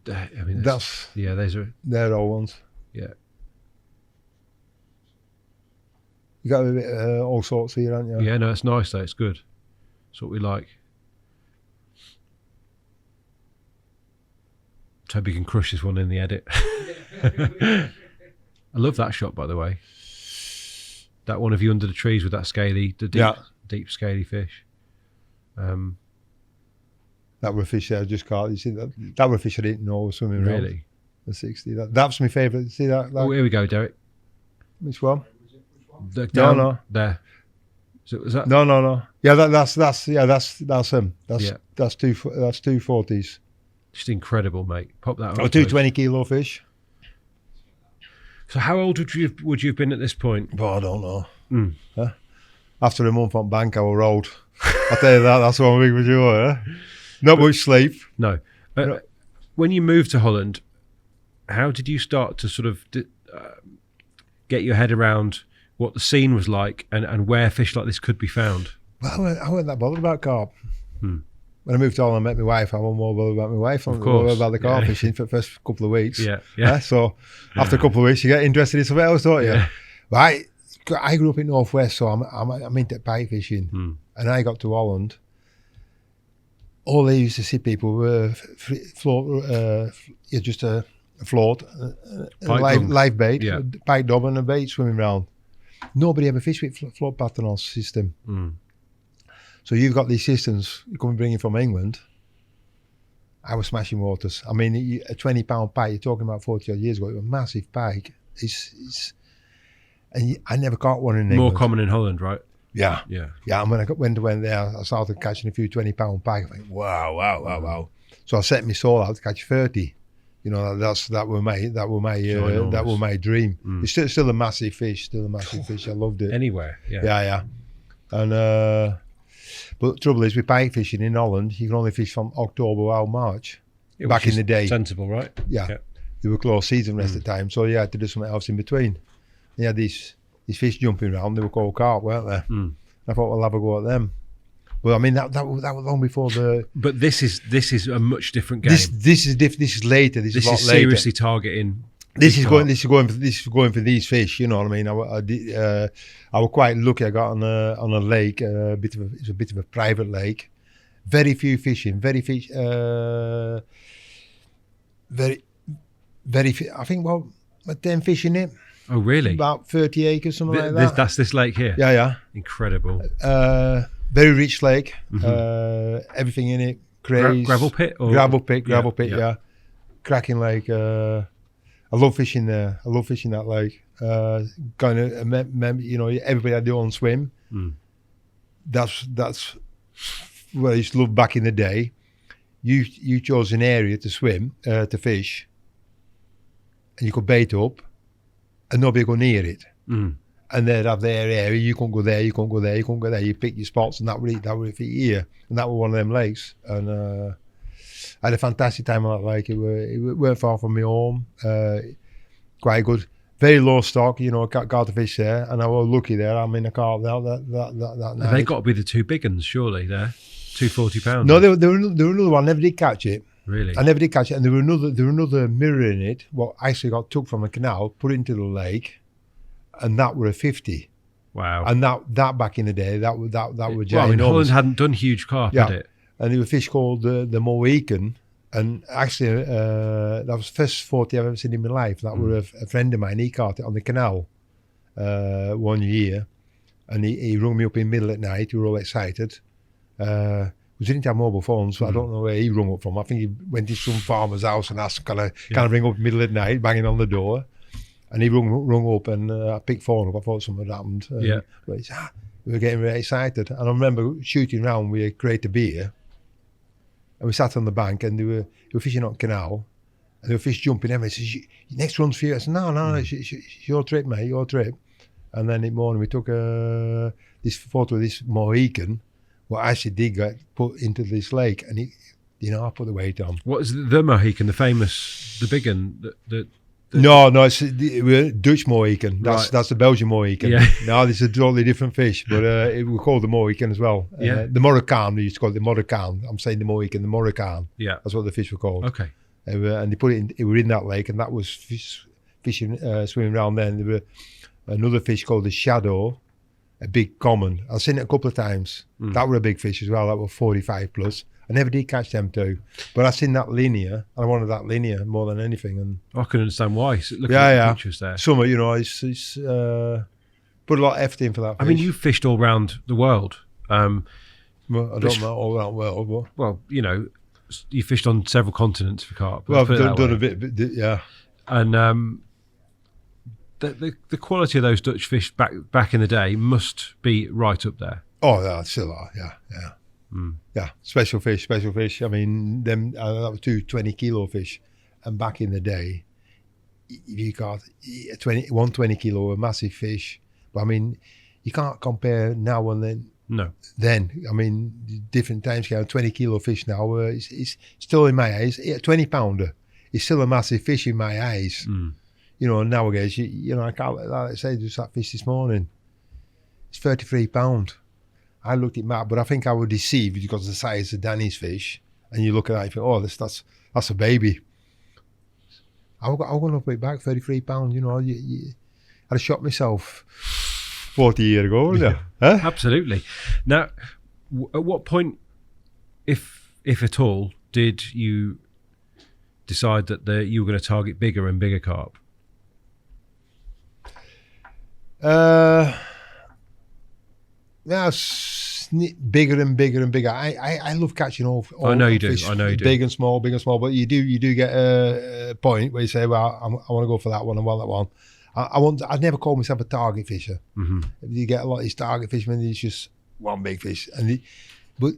I mean, they're all ones. Yeah. You got a bit all sorts here, haven't you? Yeah, no, it's nice though. It's good. It's what we like. Toby can crush this one in the edit. I love that shot, by the way. That one of you under the trees with that scaly, deep scaly fish. That were a fish I just caught. You see that were a fish I didn't know was swimming around. Really? The 60. That's my favourite. See that? Oh, here we go, Derek. Which one? No. There. So was that? No. Yeah, that's him. That's 240s. Just incredible, mate. Pop that on. 2 20-kilo fish. So how old would you have been at this point? Oh, I don't know. Huh? After a month on bank, I was old. I'll tell you that. That's one week with you. Not much sleep. No. When you moved to Holland, how did you start to sort of get your head around what the scene was like and where fish like this could be found? Well, I wasn't that bothered about carp. When I moved to Holland and met my wife, I wasn't more bothered about my wife. I was bothered about the carp fishing for the first couple of weeks. Yeah. So after a couple of weeks, you get interested in something else, don't you? Yeah. But I grew up in Northwest, so I'm into pike fishing. And I got to Holland. All they used to see people were just a float, live bait, pike dub and a bait swimming around. Nobody ever fished with float pattern on system. So you've got these systems you come bringing from England. I was smashing waters. I mean, a 20-pound pike, you're talking about 40 odd years ago, it was a massive pike. I never caught one in England. More common in Holland, right? Yeah. And when I went there, I started catching a few 20-pound pike. I think, wow. So I set my saw out to catch 30. That were my dream. It's still a massive fish. I loved it. Anywhere. Yeah. And but the trouble is with pike fishing in Holland, you can only fish from October or March. Back in the day. Sensible, right? Yeah. They were closed season rest of the time, so you had to do something else in between. You had these fish jumping around. They were called carp, weren't they? I thought, I'll have a go at them. Well, I mean that was long before the. But this is a much different game. This is later. This is a lot later. Seriously targeting. This is going for these fish. You know what I mean? I was quite lucky. I got on a lake. It's a bit of a private lake. Very few fishing. Very. I think 10 fish in it. Oh, really? About 30 acres, something like that. That's this lake here? Yeah. Incredible. Very rich lake. Mm-hmm. Everything in it. Craze. Gravel pit? Or? Gravel pit, yeah. Cracking lake. I love fishing there. I love fishing that lake. Kind of, everybody had their own swim. Mm. That's what I used to love back in the day. You chose an area to swim, to fish, and you could bait up, and nobody go near it. Mm. And they'd have their area. You can't go there. You can't go there. You can't go there. You pick your spots, and that was it for year. And that was one of them lakes. And I had a fantastic time on that lake. It weren't far from my home. Quite good. Very low stock. Got to fish there, and I was lucky there. I'm in a car that night. They got to be the two big ones, surely. There, 240 pounds. No, there were another one. I never did catch it. Really? I never did catch it, and there were another mirror in it. What actually got took from a canal, put into the lake, and that were a 50. Wow. And that back in the day, that was giant. Well, I mean, Holland hadn't done huge carp, had it? And there was a fish called the Mohican, and actually that was the first 40 I've ever seen in my life. That was a friend of mine. He caught it on the canal 1 year, and he rung me up in the middle at night. We were all excited. We didn't have mobile phones, so I don't know where he rung up from. I think he went to some farmer's house and asked, can I ring up in the middle of the night, banging on the door. And he rung up, and I picked phone up. I thought something had happened. But we were getting really excited. And I remember shooting around with a crate of beer. And we sat on the bank, and they were fishing on Canal. And there were fish jumping in. He says, next one's for you. I said, no, it's your trip, mate, your trip. And then in the morning, we took this photo of this Mohican, what actually did get put into this lake, and I put the weight on. What is the Mohican, the famous, the big one? No, it's the Dutch Mohican. That's the Belgian Mohican. Yeah. No, this is a totally different fish, but we call the Mohican as well. The Moroccan, we used to call it the Moroccan. I'm saying the Mohican, the Moroccan. Yeah. That's what the fish were called. Okay. And they put it were in that lake, and that was fishing, swimming around there. And there were another fish called the Shadow, a big common. I've seen it a couple of times. That were a big fish as well. That were 45 plus. I never did catch them too, but I seen that linear, and I wanted that linear more than anything. And I can understand why. Looking at the pictures there. Some, it's put a lot of effort in for that fish. I mean, you fished all around the world. Well, I don't know all around the world, but well, you fished on several continents for carp. Well, I've done a bit, yeah. And the quality of those Dutch fish back in the day must be right up there. Oh, yeah, still are, yeah. Yeah, special fish. I mean, that was 2 20-kilo fish, and back in the day, if you got 120 kilo, a massive fish. But I mean, you can't compare now and then. No. Then, I mean, different time scale. 20-kilo fish now, it's still in my eyes. 20-pounder is still a massive fish in my eyes. Nowadays, I can't. Like I say, just that fish this morning. It's 33 pound. I looked at Matt, but I think I was deceived because of the size of Danny's fish. And you look at that and you think, that's a baby. I'm going to put it back, 33 pounds. I'd have shot myself 40 years ago, wouldn't I? Huh? Absolutely. Now, at what point, if at all, did you decide that you were going to target bigger and bigger carp? Yeah, bigger and bigger and bigger. I love catching all I know you fish, do. I know you do. Big and small. But you do get a point where you say, well, I want to go for that one. I want that one. I'd never call myself a target fisher. Mm-hmm. You get a lot of these target fishermen, it's just one big fish. But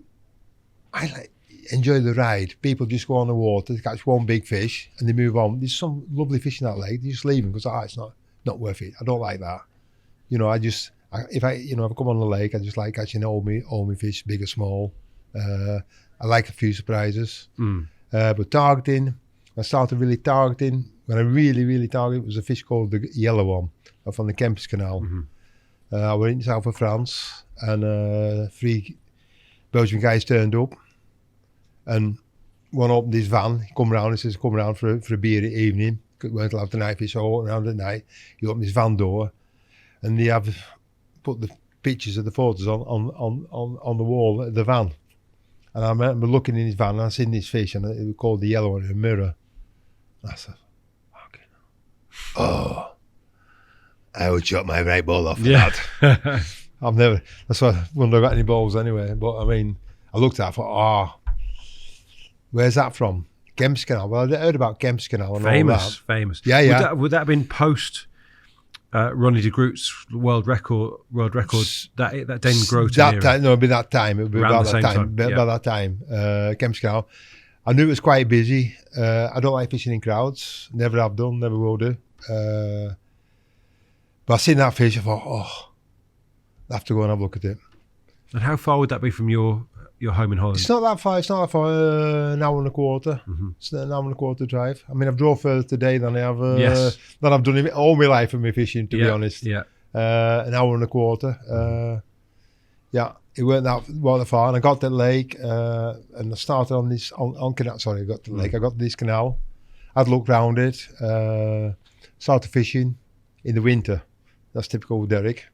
I enjoy the ride. People just go on the water, catch one big fish, and they move on. There's some lovely fish in that lake. They just leave them because it's not worth it. I don't like that. If I come on the lake, I just like catching all my fish, big or small. I like a few surprises. But targeting, I started really targeting. When I really targeted, it was a fish called the yellow one from the Campus Canal. Mm-hmm. I went in south of France, and 3 Belgian guys turned up, and one opened his van. He come around. He says, "Come around for a beer at evening." We weren't allowed to night fish, so I walked around at night. He opened his van door, and they have put the pictures of the photos on the wall of the van. And I remember looking in his van, and I seen this fish, and it was called the yellow one, a mirror. And I said, "Okay, oh." I would chop my right ball off for Yeah. that. I've never. That's why I wonder if I got any balls anyway. But I mean, I looked at it, I thought, where's that from? Kemps Canal. Well, I heard about Kemps Canal and all that. Famous. Yeah, yeah. Would that have been post Ronnie de Groot's world record that Den Groton That era? time, no, it'd be that time. It would be Around about the that same time. time, About that time. Kemps Canal. I knew it was quite busy. I don't like fishing in crowds. Never have done. Never will do. But I seen that fish. I thought, I have to go and have a look at it. And how far would that be from your home in Holland? It's not that far. It's not that far. An hour and a quarter. Mm-hmm. It's an hour and a quarter drive. I mean, I've drove further today than I have. Yes. Than I've done all my life of me fishing. To be honest. Yeah. An hour and a quarter. Yeah, it weren't that far. And I got to the lake, and I started on this on canal. Sorry, I got to the lake. I got to this canal. I'd look round it. Started fishing in the winter. That's typical with Derek.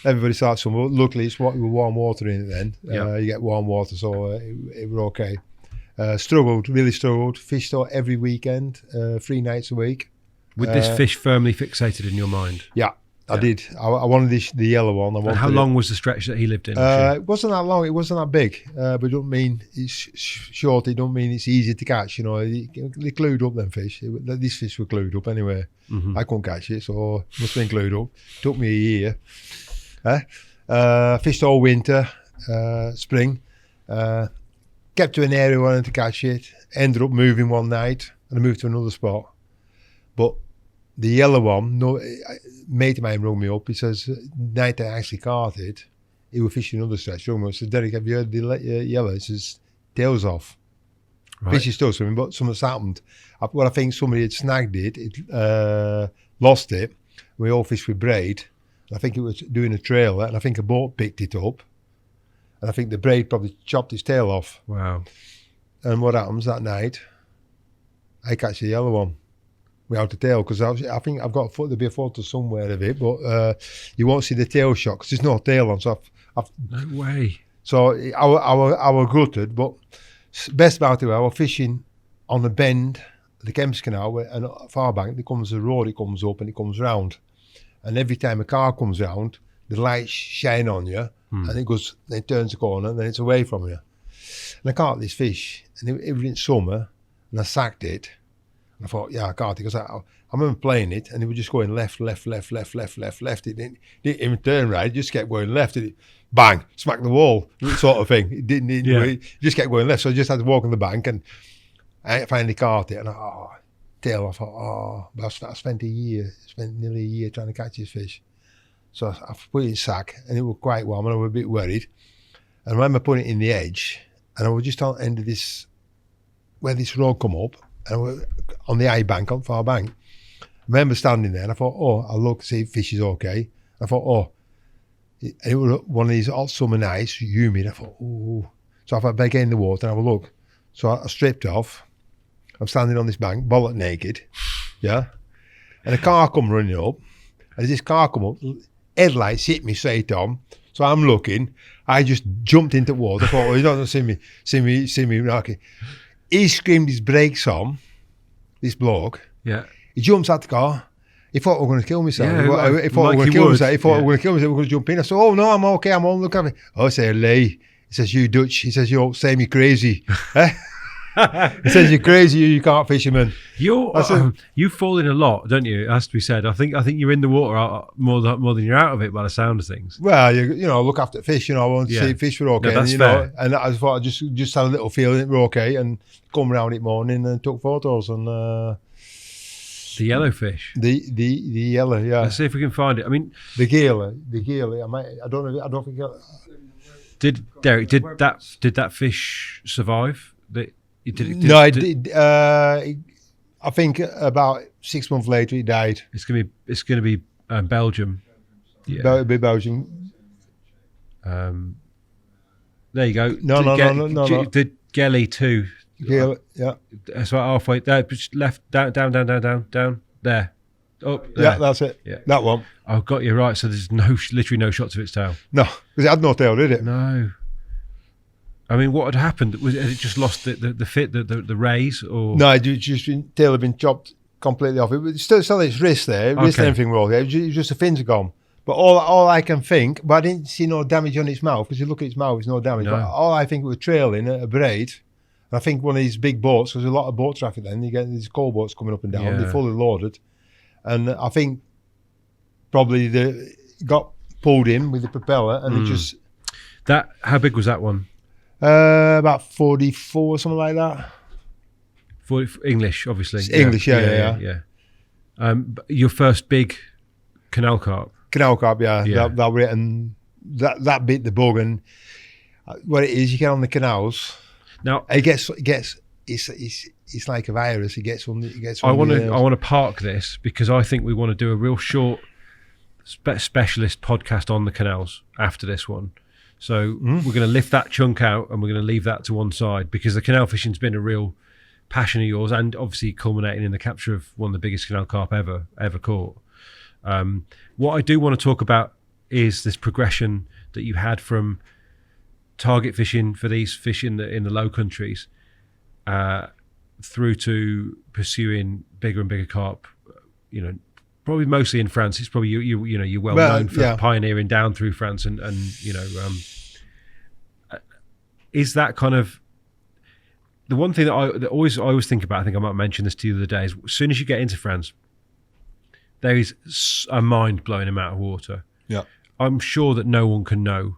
Everybody starts summer. Luckily, it's warm water in it then. You get warm water, so it was okay. Really struggled. Fished every weekend, 3 nights a week. With this fish firmly fixated in your mind? Yeah, I did. I wanted the yellow one. And how long was the stretch that he lived in? It wasn't that long. It wasn't that big. But it don't mean it's short. It don't mean it's easy to catch. You know, they glued up them fish. These fish were glued up anyway. Mm-hmm. I couldn't catch it, so must have been glued up. Took me a year. Fished all winter, spring. Kept to an area where I wanted to catch it. Ended up moving one night, and I moved to another spot. But the yellow one, a mate of mine rung me up. He says, night I actually caught it, he was fishing another stretch. Rung me up. I said, Derek, have you heard the yellow? He says, tail's off. Right. Fish is still swimming, but something's happened. I think somebody had snagged it, lost it. We all fished with braid. I think it was doing a trailer, and I think a boat picked it up. And I think the braid probably chopped his tail off. Wow. And what happens that night? I catch the yellow one without the tail, because I think I've got there'll be a photo somewhere of it, but you won't see the tail shot because there's no tail on. So No way. So I was gutted, but best about it, I was fishing on the bend, the Kemps Canal, and far bank, there comes a road, it comes up and it comes round. And every time a car comes round, the lights shine on you, and then it turns the corner, and then it's away from you. And I caught this fish, and it was in summer, and I sacked it. And I thought, yeah, I caught it, because I remember playing it, and it was just going left. It didn't even turn right, it just kept going left. It bang, smack the wall, sort of thing. It didn't, it just kept going left, so I just had to walk on the bank, and I finally caught it, and tail. I thought, but I spent nearly a year trying to catch this fish. So I put it in sack, and it was quite warm, and I was a bit worried. And I remember putting it in the edge, and I was just on the end of this, where this road come up, and I was on the high bank, on far bank. I remember standing there, and I thought, I'll look, see if fish is okay. I thought, it was one of these hot summer nights, humid. I thought, So I thought, better get in the water and have a look. So I stripped off. I'm standing on this bank, bollock naked, yeah? And a car come running up, and as this car come up, headlights hit me straight on. So I'm looking, I just jumped into the water. I thought, you don't see me. Okay. He screamed his brakes on, this bloke. Yeah. He jumps out the car. He thought we were going to kill myself. Yeah, he thought we were going to kill myself. He thought we were going to kill myself. We were going to jump in. I said, no, I'm okay. I'm on. Look at me. I say, Lee. He says, you Dutch. He says, you say me crazy. He says, you're crazy. You can't fisherman. You fall in a lot, don't you? It has to be said. I think you're in the water more than you're out of it by the sound of things. Well, you know, look after the fish. You know, I want to see if fish were okay. No, that's and, fair. And I thought I just had a little feeling we're okay, and come around it morning and took photos and. The yellow fish. The yellow, yeah. Let's see if we can find it. I mean, the gearly. I don't know. I don't think. Did that fish survive? I think about 6 months later he died. It's gonna be Belgium. Yeah. It'll be Belgium. There you go. No. The Gelly too. Yeah. That's right, halfway there. Just left, down. There. Up. There. Yeah, that's it. Yeah. That one. I've got you right. So there's literally no shots of its tail. No, because it had no tail, did it? No. I mean, what had happened? Had it just lost the rays, or no? It just tail had been chopped completely off. It was still its wrist there. Wrist Okay. and everything were okay. It was just the fins are gone. But all I can think, but I didn't see no damage on its mouth, because you look at its mouth, there's no damage. No. But all I think it was trailing a braid. And I think one of these big boats, there's a lot of boat traffic then, you get these coal boats coming up and down, Yeah. they're fully loaded. And I think probably got pulled in with the propeller, and it just... How big was that one? About 44, something like that. For English, obviously. English, yeah. But your first big canal carp. Canal carp, yeah. Yeah. That were it, and that bit the bug. And what it is, you get on the canals. Now It's like a virus. It gets on. I want to park this, because I think we want to do a real short specialist podcast on the canals after this one. So we're going to lift that chunk out, and we're going to leave that to one side, because the canal fishing's been a real passion of yours, and obviously culminating in the capture of one of the biggest canal carp ever caught. What I do want to talk about is this progression that you had from target fishing for these fish in the low countries through to pursuing bigger and bigger carp. Probably mostly in France. It's probably you're well known for pioneering down through France, and is that kind of the one thing that I always think about? I think I might mention this to you the other day. Is as soon as you get into France, there is a mind blowing amount of water. Yeah, I'm sure that no one can know.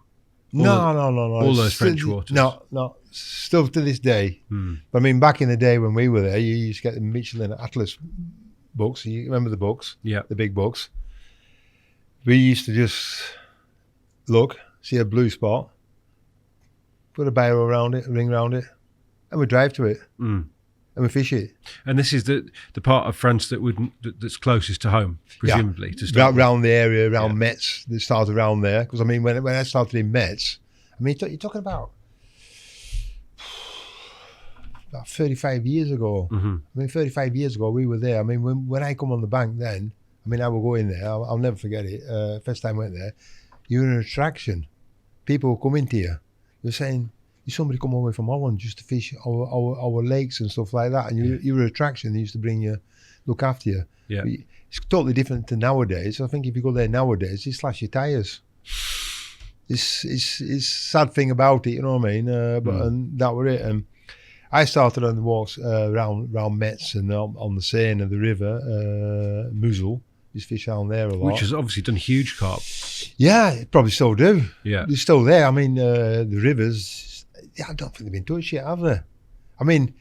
No. All those French waters. No. Still to this day. But I mean, back in the day when we were there, you used to get the Michelin Atlas books. You remember the books? Yeah. The big books. We used to just look, see a blue spot, put a barrel around it, a ring around it, and we drive to it. And we fish it. And this is the part of France that's closest to home, presumably. To start around the area, around Metz. They started around there. Because I mean, when I started in Metz, I mean, you're talking about 35 years ago. I mean, 35 years ago, we were there. I mean, when I come on the bank then, I mean, I will go in there. I'll never forget it. First time I went there, you're an attraction. People will come into you. You're saying, somebody come over from Holland just to fish our lakes and stuff like that, and you're an attraction. They used to bring you, look after you. Yeah. But it's totally different to nowadays. I think if you go there nowadays, you slash your tyres. It's a sad thing about it, you know what I mean? And that were it. And I started on the walks around Metz and on the Seine and the river, Muzel. Used to fish down there a lot. Which has obviously done huge carp. Yeah, probably still do. Yeah. They're still there. I mean, the rivers, I don't think they've been touched yet, have they? I mean,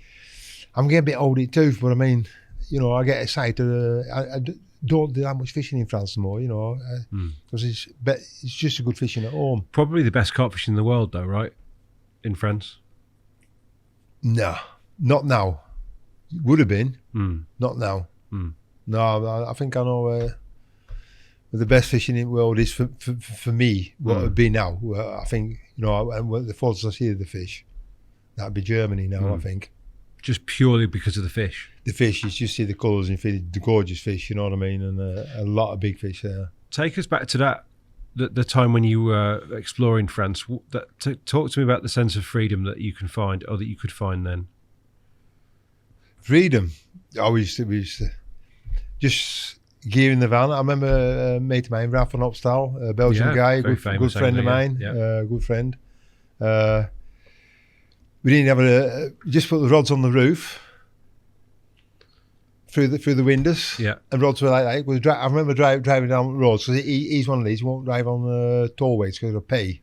I'm getting a bit old in tooth, but I mean, I get excited. I don't do that much fishing in France anymore, because it's just a good fishing at home. Probably the best carp fishing in the world, though, right? In France? No, not now. Would have been, not now. No, I think I know where the best fishing in the world is for me. What it would be now? I think the furthest I see the fish, that'd be Germany now. I think. Just purely because of the fish. The fish, you just see the colours and you see the gorgeous fish. You know what I mean? And a lot of big fish there. Take us back to that. The time when you were exploring France. Talk to me about the sense of freedom that you can find, or that you could find then. Freedom. We used to just gear in the van. I remember a mate of mine, Ralph van Opstal, a Belgian guy, good friend of mine, good friend. We didn't have just put the rods on the roof through the windows. Yeah. And rods were like that. I remember driving down the roads, because he's one of these, he won't drive on tollways because he'll pay.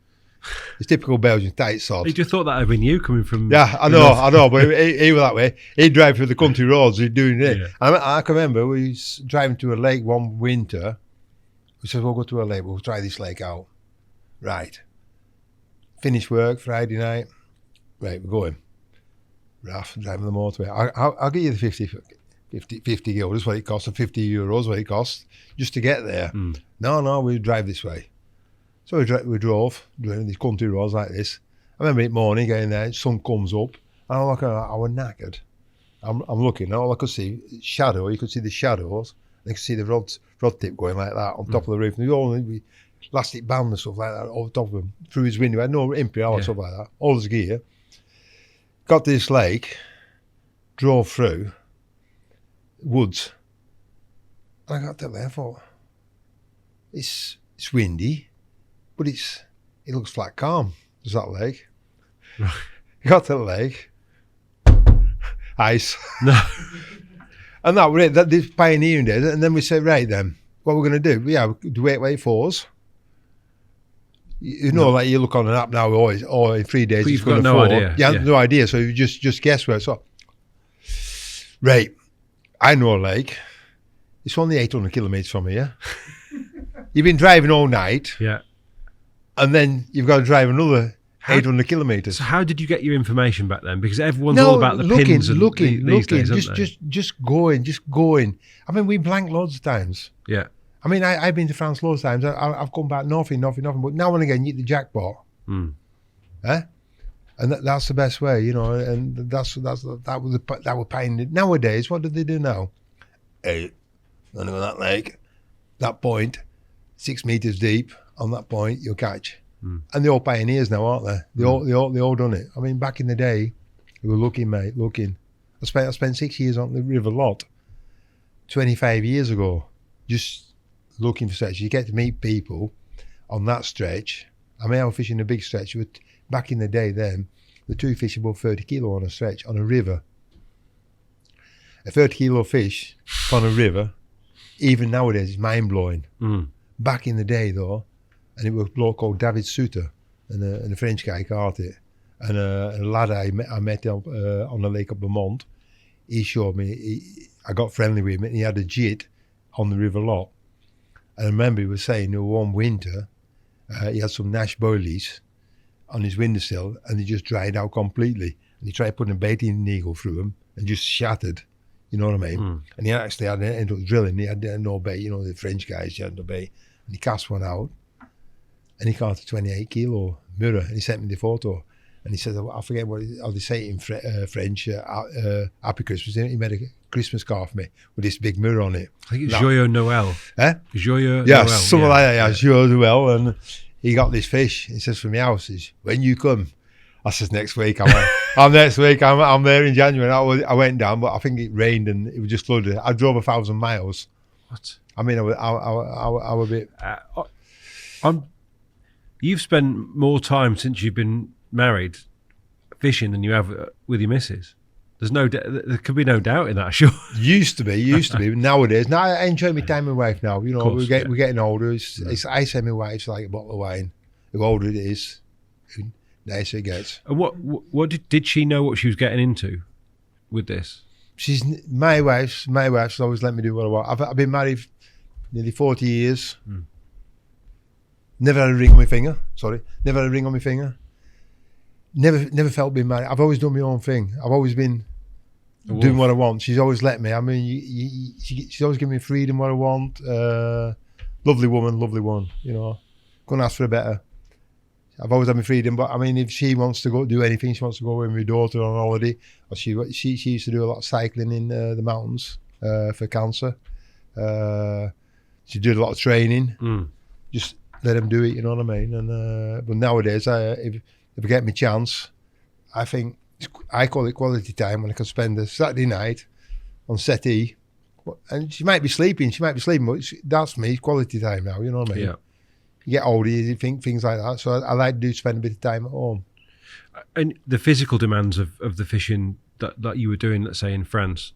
It's typical Belgian tight sod. He just thought that had been you coming from... Yeah, I know, but he was that way. He'd drive through the country roads, he'd doing it. Yeah. I can remember we was driving to a lake one winter. We said, we'll go to a lake, we'll try this lake out. Right. Finish work Friday night. Right, we're going. Ralph, driving the motorway. I'll give you the 50 guilders, what it costs, and €50 what it costs, just to get there. No, we drive this way. So we drove doing these country roads like this. I remember it morning getting there, sun comes up, and I'm like, I was knackered. I'm looking, all I could see, shadow, you could see the shadows, and you could see the rod tip going like that on top of the roof. And we elastic band and stuff like that over top of him, through his window. I had no imperial or stuff like that, all his gear. Got to this lake, drove through, woods, I got to there, I thought, it's windy, but it looks flat calm. There's that lake. Got to the lake. Ice. No. And that was it. That this pioneering did. And then we said, right then, what we're going to do? Yeah, do wait fours. You know, like you look on an app now, or in 3 days, But it's you've going got to no fall. idea. You have no idea, so you just guess where it's up. Right, I know a lake. It's only 800 kilometres from here. You've been driving all night, and then you've got to drive another 800 kilometres. So how did you get your information back then? Because everyone's all about the pins and these days, aren't they? just going. I mean, we blanked loads of times. Yeah. I mean, I've been to France loads of times. I've come back nothing. But now and again, you hit the jackpot. Eh? And that's the best way, you know. And that was pioneer. Nowadays, what do they do now? Hey, gonna go that lake, that point, 6 meters deep. On that point, you'll catch. And they're all pioneers now, aren't they? They all done it. I mean, back in the day, we were looking. I spent 6 years on the River Lot, 25 years ago, just looking for stretches. You get to meet people on that stretch. I mean, I was fishing a big stretch. But back in the day then, the two fish above 30 kilo on a stretch on a river. A 30 kilo fish on a river, even nowadays, is mind-blowing. Back in the day, though, and it was a bloke called David Suter, and a French guy caught it. And a lad I met on the lake up Vermont, he showed me, I got friendly with him, and he had a jit on the River Lot. And I remember he was saying, one winter, he had some Nash boilies on his windowsill, and they just dried out completely. And he tried putting a baiting needle through them, and just shattered. You know what I mean? And he actually ended up drilling. He had no bait. You know, the French guys, had no bait. And he cast one out, and he caught a 28 kilo mirror, and he sent me the photo. And he said, I forget how they say it in French, Happy Christmas. He made a Christmas scarf for me with this big mirror on it. I think it's Joyeux Noël. Eh? Joyeux Noël. Something like that, yeah. Joyeux Noël. And he got this fish. He says, from my house, says, when you come, I says, next week. I'm next week. I'm there in January. I went down, but I think it rained and it was just flooded. I drove 1,000 miles. What? I mean, I was a bit... You've spent more time since you've been married fishing than you have with your missus. There could be no doubt in that, sure. Used to be. But nowadays, now I enjoy my time with my wife now. You know, course, we're getting older. I say my wife's like a bottle of wine. The older it is, the nicer it gets. And what did she know what she was getting into with this? My wife's always let me do what I want. I've been married nearly 40 years. Never had a ring on my finger. Never felt being married. I've always done my own thing. I've always been doing what I want. She's always let me. I mean, she's always given me freedom what I want. Lovely woman, you know. Couldn't ask for a better. I've always had my freedom, but I mean, if she wants to go do anything, she wants to go with my daughter on holiday. Or she used to do a lot of cycling in the mountains for cancer. She did a lot of training. Just let them do it, you know what I mean? And but nowadays, if I get my chance, I think I call it quality time when I can spend a Saturday night on settee. And she might be sleeping, but that's me, quality time now, you know what I mean? Yeah. You get older, you think things like that. So I like to spend a bit of time at home. And the physical demands of the fishing that you were doing, let's say in France.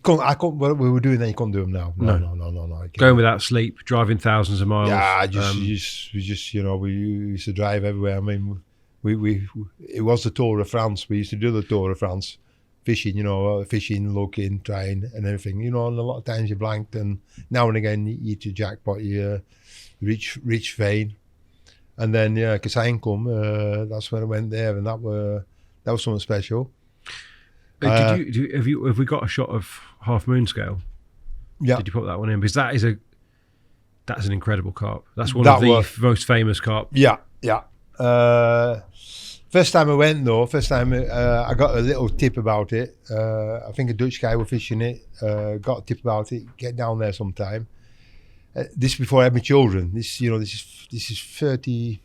What we were doing then, you couldn't do them now. No. Going without sleep, driving thousands of miles. Yeah, we just you know, we used to drive everywhere. I mean, it was the Tour of France. We used to do the Tour of France, fishing, you know, looking, trying, and everything. You know, and a lot of times you blanked, and now and again you hit your jackpot, you reach vein, and then Cassien come. That's when I went there, and that was something special. Have we got a shot of Half Moon Scale? Yeah. Did you put that one in? Because that's an incredible carp. That's one of the most famous carp. Yeah. First time I went though, I got a little tip about it. I think a Dutch guy was fishing it. Got a tip about it. Get down there sometime. This before I had my children. This is 30.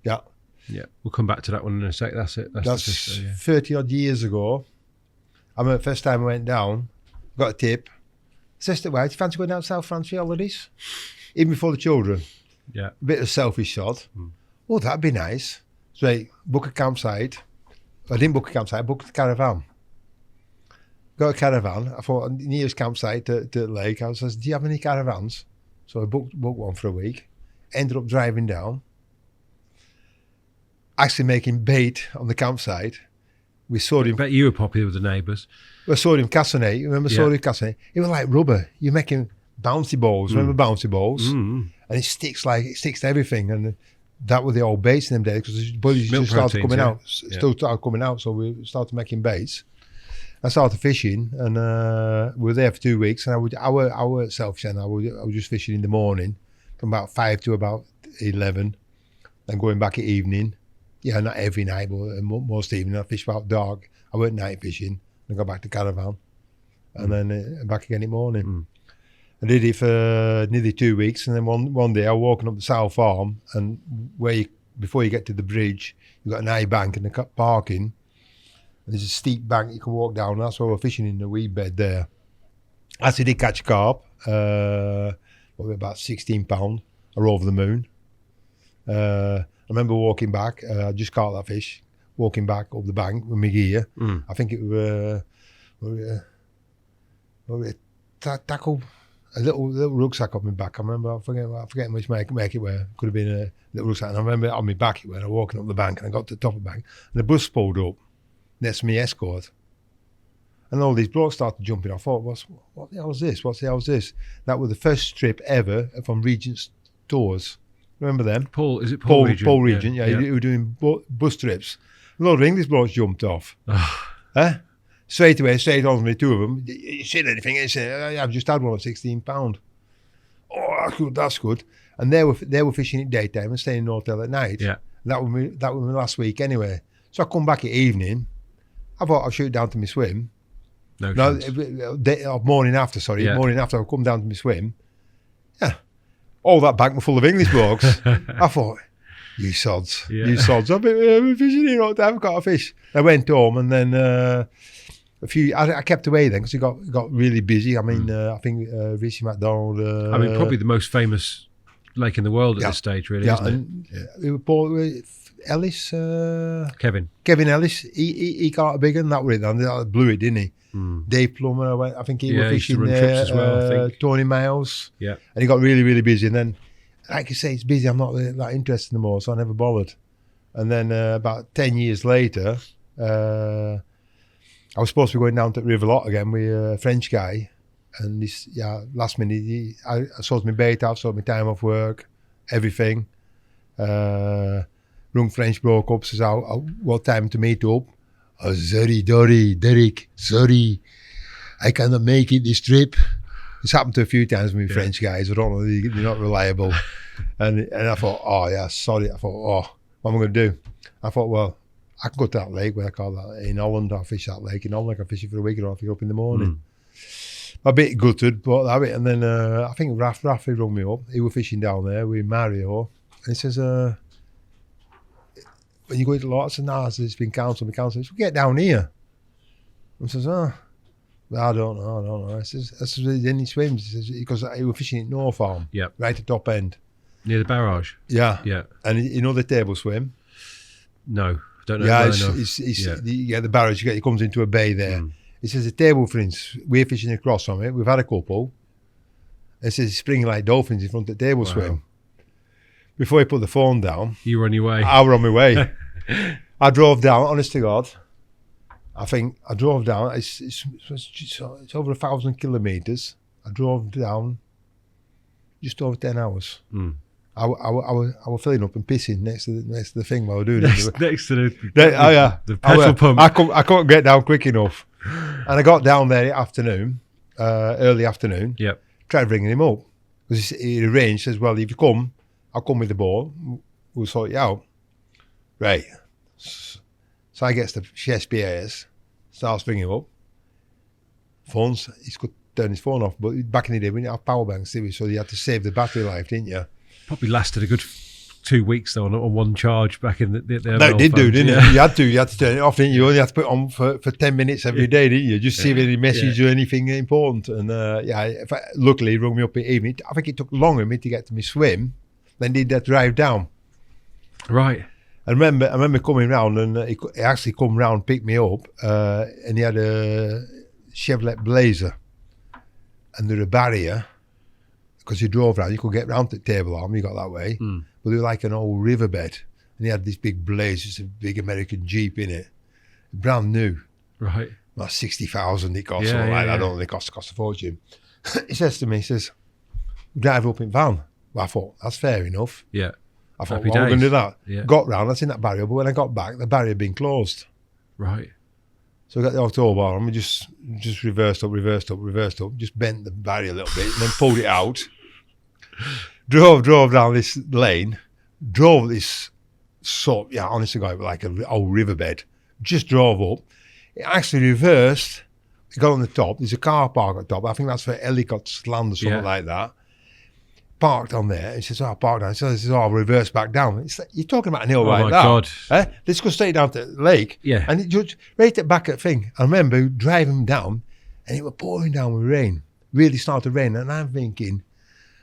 Yeah. Yeah, we'll come back to that one in a sec. That's it. That's 30 odd years ago. I mean, first time I went down, got a tip, Says to wife, do you fancy going out to South France for your holidays? Even before the children. Yeah. A bit of a selfish shot. Oh, that'd be nice. So I book a campsite. I didn't book a campsite, I booked a caravan. Got a caravan. I thought, nearest campsite to the lake. I says, do you have any caravans? So I booked one for a week. Ended up driving down. Actually making bait on the campsite. We saw him. I bet you were popular with the neighbours. We saw him Cassien. Remember sodium Cassien? It was like rubber. You're making bouncy balls. Remember bouncy balls? And it sticks to everything. And that was the old baits in them days because the buddies just started coming out. Still started coming out. So we started making baits. I started fishing and we were there for 2 weeks. And our self-shen, I was just fishing in the morning from about 5 to about 11. Then going back at evening. Yeah, not every night, but most evening. I fished about dark. I went night fishing. I got back to caravan. And then back again in the morning. I did it for nearly 2 weeks. And then one day I was walking up the South Farm. And before you get to the bridge, you've got an high bank and the parking. And there's a steep bank you can walk down. That's why we're fishing in the weed bed there. I actually did catch carp. Probably about 16 pound. Or over the moon. I remember walking back. I just caught that fish. Walking back up the bank with my gear. I think it was tackle, a little rucksack on my back. I remember. I forget which make it where. Could have been a little rucksack. And I remember on my back when I was walking up the bank and I got to the top of the bank and the bus pulled up next to me escort. And all these blokes started jumping. I thought, what the hell is this? What the hell is this? That was the first trip ever from Regent's Tours. Remember them? Is it Paul Regent? Paul Regent, yeah. He was doing bus trips. A lot of English blokes jumped off. Straight on me, two of them. You said anything? I said, I've just had one at 16 pound. Oh, that's good. And they were fishing at daytime and staying in the hotel at night. Yeah. That was my last week anyway. So I come back at evening. I thought I'll shoot down to my swim. Morning after I come down to my swim. Yeah. All that bank was full of English blokes. I thought, you sods. I've been fishing here all the time. I've got a fish. I went home and then I kept away then because it got really busy. I mean, I think Richie McDonald. Probably the most famous lake in the world at this stage, really, isn't it? Ellis. Kevin Ellis. He caught a big one. That was it. That blew it, didn't he? Dave Plummer, I think he was fishing there. As well, I think. Tony Miles. Yeah. And he got really, really busy. And then, like you say, it's busy. I'm not that interested anymore, so I never bothered. And then about 10 years later, I was supposed to be going down to the River Lot again with a French guy. And this, last minute, I sorted my bait out, sorted my time off work, everything. Young French broke up, says, what time to meet up? Sorry, Derek, sorry. I cannot make it this trip. It's happened to a few times with French guys. I don't know, they're not reliable. and I thought, sorry. I thought, what am I going to do? I thought, well, I can go to that lake where I call that in Holland. I'll fish that lake in Holland. I can fish it for a week and I'll pick up in the morning. A bit gutted, but that bit. And then I think Rafi rung me up. He was fishing down there with Mario. And he says, when you go to the lot, I said, no, it's been cancelled. He said, get down here. I says, I don't know. I says, then he swims. He says, because he was fishing at North Farm, right at the top end. Near the barrage? Yeah. And you know the table swim? No, don't know. Yeah, the barrage, he comes into a bay there. He says, the table, for instance, we're fishing across from it. We've had a couple. It says, springing like dolphins in front of the table swim. Before he put the phone down. You were on your way. I was on my way. I drove down, honest to God. I think I drove down. It's over 1,000 kilometers. I drove down just over 10 hours. I was filling up and pissing next to the thing while I was doing it. Next to the petrol pump. I couldn't get down quick enough. And I got down there early afternoon. Yep. Tried ringing him up. Because he arranged, says, well, if you come, I'll come with the boat. We'll sort you out. Right. So I gets the CSPAS, starts ringing up. Phones, he's got to turn his phone off. But back in the day, we didn't have power banks, did we? So you had to save the battery life, didn't you? Probably lasted a good 2 weeks though on one charge back in the No, it did do, didn't it? You had to turn it off, didn't you? You only had to put it on for 10 minutes every day, didn't you? Just see if any message or anything important. And luckily, he rung me up at evening. I think it took longer for me to get to my swim than did that drive down. Right. I remember coming round, and he actually come round, picked me up, and he had a Chevrolet Blazer, and there was a barrier, because you drove round, you could get round to the table arm, you got that way, but there was like an old riverbed, and he had this big Blazer, just a big American Jeep in it, brand new. Right. About 60,000 it cost, something like that. I don't think it cost a fortune. He says to me, he says, drive up in van. Well, I thought, that's fair enough. Yeah. I thought, Happy well, I'm going to do that. Yeah. Got round, I seen that barrier, but when I got back, the barrier had been closed. Right. So I got the October arm, and just reversed up, just bent the barrier a little bit, and then pulled it out. Drove down this lane, drove this honest to God, like an old riverbed. Just drove up. It actually reversed. It got on the top. There's a car park at the top. I think that's for helicopters land or something like that. Parked on there. He says, I parked down. He says, I'll reverse back down. It's like, you're talking about an hill like that. Oh, my God. Let's go straight down to the lake. Yeah. And it just right at the back of the thing. I remember driving down, and it was pouring down with rain. Really started to rain. And I'm thinking,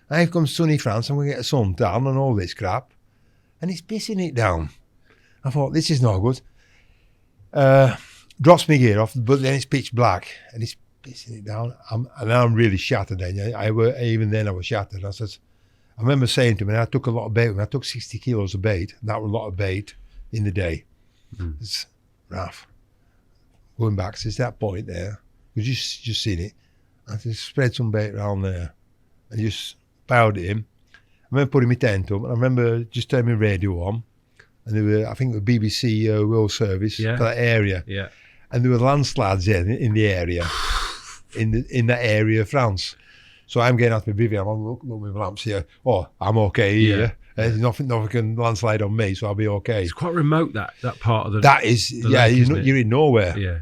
I've come sunny France, I'm going to get a suntan and all this crap. And it's pissing it down. I thought, this is not good. Drops my gear off, but then it's pitch black. And it's pissing it down. I'm really shattered then. Even then I was shattered. I remember saying to him, and I took a lot of bait with me. I took 60 kilos of bait. And that was a lot of bait in the day. It's rough. Going back since that point there, you just seen it. I just spread some bait around there and just piled it in. I remember putting my tent up. I remember just turning my radio on. And there were, I think, the BBC World Service for that area. Yeah. And there were landslides in the area, in that area of France. So I'm getting out my bivvy. I'm looking with my lamps here. Oh, I'm okay here. Nothing can landslide on me, so I'll be okay. It's quite remote, that part of the. That is, lake, you're in nowhere. Yeah.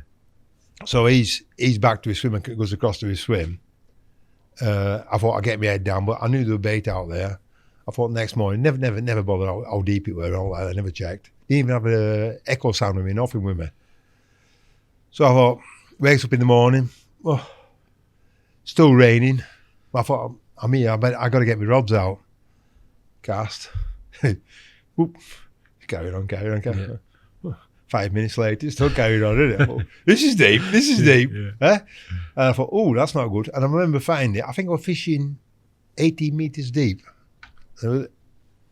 So he's back to his swim and goes across to his swim. I thought I'd get my head down, but I knew there was bait out there. I thought next morning, never bothered how deep it was. All that. I never checked. Didn't even have an echo sound with me, nothing with me. So I thought, wakes up in the morning, still raining. I thought, I'm here, I got to get my rods out. Cast. Whoop. Carry on. Yeah. 5 minutes later, still carried on, isn't it? Thought, this is deep. Yeah. And I thought, that's not good. And I remember finding it. I think I was fishing 18 meters deep. It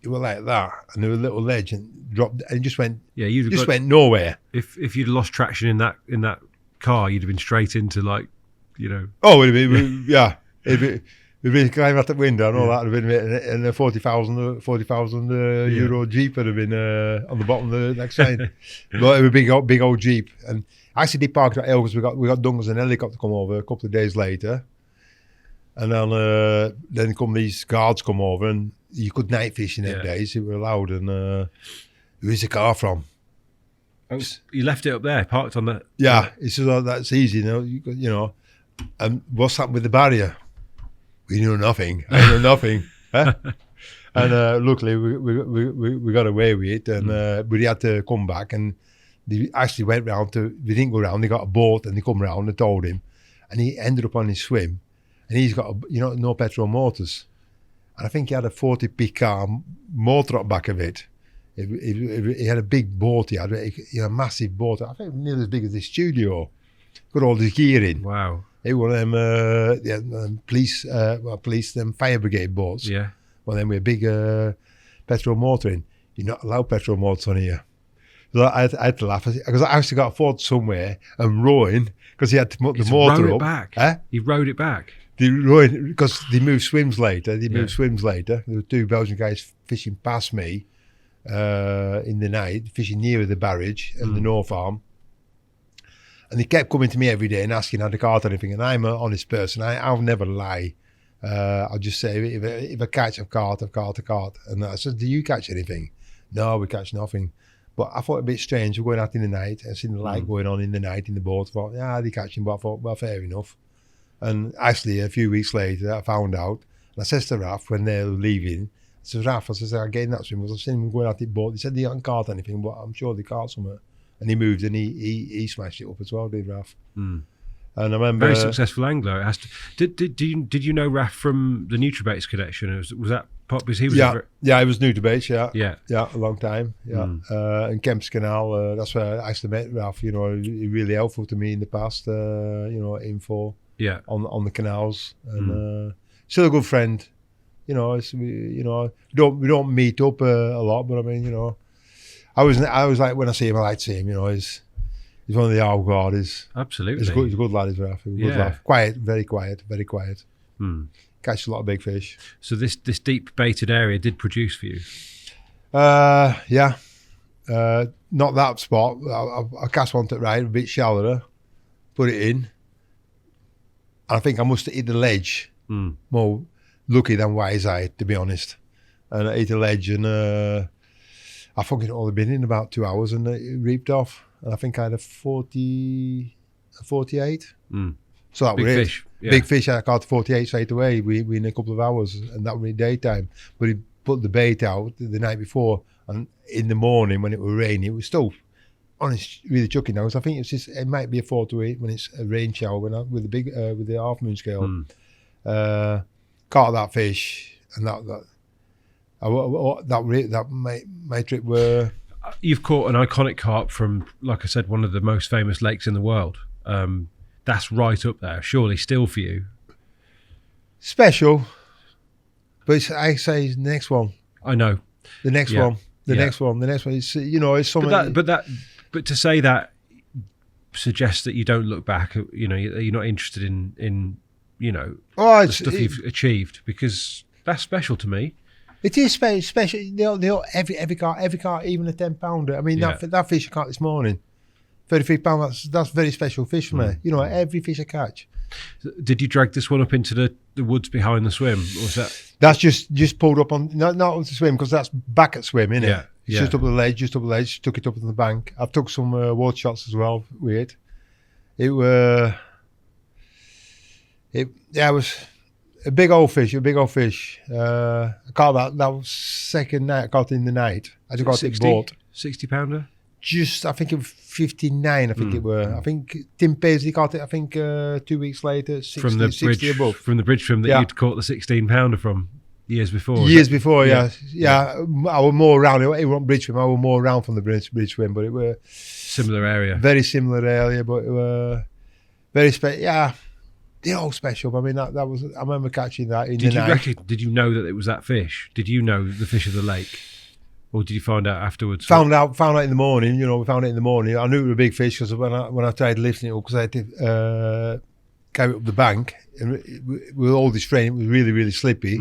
was like that. And there was a little ledge and dropped, and it just went, went nowhere. If you'd lost traction in that car, you'd have been straight into Oh, it'd been climbing out the window and all that would have been, and a 40,000 euro Jeep would have been on the bottom of the next side. But it was a big old Jeep. And I actually did park at Elgers. We got Dungers and helicopter come over a couple of days later. And then come these guards come over, and you could night fish in them days. It were allowed. And where's the car from? Oh, you left it up there, parked on that. Yeah, he said, that's easy, you know. And what's happened with the barrier? We knew nothing. I knew nothing. And luckily we got away with it, and but he had to come back, and they actually went round to. They didn't go round. They got a boat, and they come round and told him, and he ended up on his swim, and he's got no petrol motors, and I think he had a 40 pk motor up back of it. He had a big boat. He had a massive boat. I think nearly as big as this studio. Got all the gear in. Wow. It was one of them police, them fire brigade boats. Yeah. One of them with a big petrol motor in. You're not allowed petrol motors on here. So I had to laugh because I actually got a Ford somewhere and rowing because he had to put the motor up. Back. Eh? He rowed it back. Because they moved swims later. There were two Belgian guys fishing past me in the night, fishing near the barrage and the North Arm. And they kept coming to me every day and asking how the caught anything. And I'm an honest person. I'll never lie. I'll just say, if I catch, I've caught. And I said, do you catch anything? No, we catch nothing. But I thought it a bit strange. We're going out in the night. I seen the light going on in the night in the boat. I thought, they're catching. But I thought, well, fair enough. And actually, a few weeks later, I found out. And I said to Raf, when they were leaving, So Raf, as I said, I get in that swim, I've seen him going at it, but they said they hadn't caught anything, but I'm sure they caught something. And he moved and he smashed it up as well, did Raf. Mm. And I remember... Very successful angler. It has to, did you know Raf from the Nutribaits connection? Was that pop? Because he was he was new to base, yeah, a long time, and Kemp's Canal, that's where I actually met Raf. You know, he really helpful to me in the past. You know, info on the canals, and still a good friend. You know, we don't meet up a lot, but I mean, you know, I was like, when I see him, I like to see him. You know, he's one of the old guard. Absolutely, he's a good lad. He's Raf. He's a good lad. Quiet, very quiet, very quiet. Catch a lot of big fish. So this deep baited area did produce for you? Yeah. Not that spot. I cast one to right, a bit shallower, put it in. I think I must have hit the ledge more lucky than wise-eyed, to be honest. And I hit the ledge, and I think it only been in about 2 hours, and it reaped off. And I think I had a 48. So that big was fish. Yeah. Big fish. I caught 48 straight away. We in a couple of hours, and that was in daytime. But he put the bait out the night before, and in the morning when it was raining, it was still, honest, really chucking now. So I think it might be a 4 to 8 when it's a rain shower with the big with the half moon scale. Caught that fish, and that my trip were. You've caught an iconic carp from, like I said, one of the most famous lakes in the world. That's right up there. Surely still for you. Special. But I say the next one. I know. The next one. The next one. It's, you know, it's something. But to say that suggests that you don't look back. You know, you're not interested in you know, the stuff you've achieved, because that's special to me. It is special. Every car, even a 10-pounder. I mean, that fish I caught this morning, 33 pounds. That's very special fish for me. You know, every fish I catch. Did you drag this one up into the woods behind the swim? Or was that? That's just pulled up on not on the swim, because that's back at swim, isn't it? It's just up the ledge. Took it up on the bank. I've took some water shots as well with it. It was a big old fish. I caught that was second night. I caught it in the night. I just got it bought. 60-pounder? Just, I think it was 59, I think it were. I think Tim Paisley caught it, I think 2 weeks later, 60, from the 60 bridge, above. From the bridge swim that you'd caught the 16-pounder from years before. Yeah. I was more around. It wasn't bridge swim. I was more around from the bridge swim, but it were... Similar area. Very similar area, but it were very special. Yeah. They're all special. I mean, that was. I remember catching that in the night. Did you know that it was that fish? Did you know the fish of the lake, or did you find out afterwards? Found out in the morning. You know, we found it in the morning. I knew it was a big fish because when I tried lifting it up, because I had to carry it up the bank, and with all this rain, it was really, really slippy.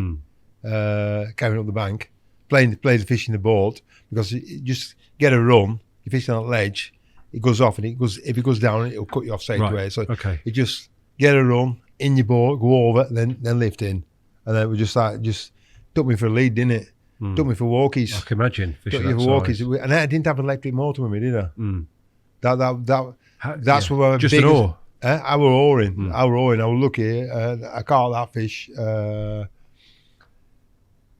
Carrying up the bank, playing the fish in the boat, because you just get a run. You fish on a ledge, it goes off, and if it goes down, it'll cut you off straight away. So it just get a run in your boat, go over, then lift in, and then we just took me for a lead, didn't it? Took me for walkies. I can imagine fishing took me for walkies, and I didn't have an electric motor with me, did I? That's what my just biggest, an oar. I was oaring. I was lucky. I caught that fish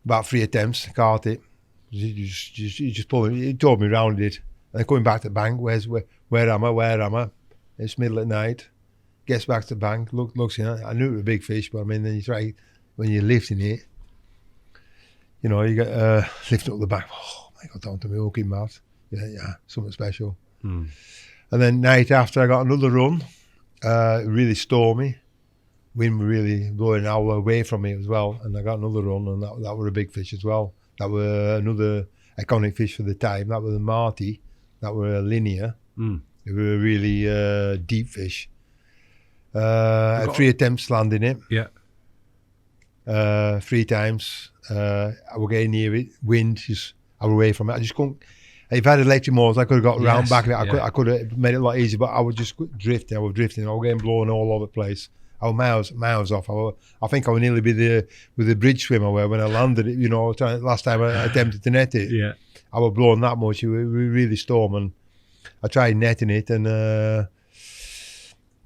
about 3 attempts. Caught it. He just pulled it. He told me round it, and then coming back to the bank. Where am I? It's middle at night. Gets back to the bank, looks in it. I knew it was a big fish, but I mean, then you try, when you're lifting it, you know, you get lifting up the bank. Oh my God, down to me, hooking mouth. Yeah, something special. And then night after, I got another run, really stormy. Wind really blowing out away from me as well. And I got another run, and that was a big fish as well. That was another iconic fish for the time. That was a Marty. That was a linear. It was a really deep fish. 3 attempts landing it. Yeah. 3 times. I was getting near it. Wind, I was away from it. I just couldn't. If I had electric motors, I could have got round back of it. I could have made it a lot easier, but I was just drifting. I was getting blown all over the place. I was miles off. I think I would nearly be there with the bridge swimmer when I landed it. You know, last time I attempted to net it. Yeah. I was blown that much. It was really storm, and I tried netting it, and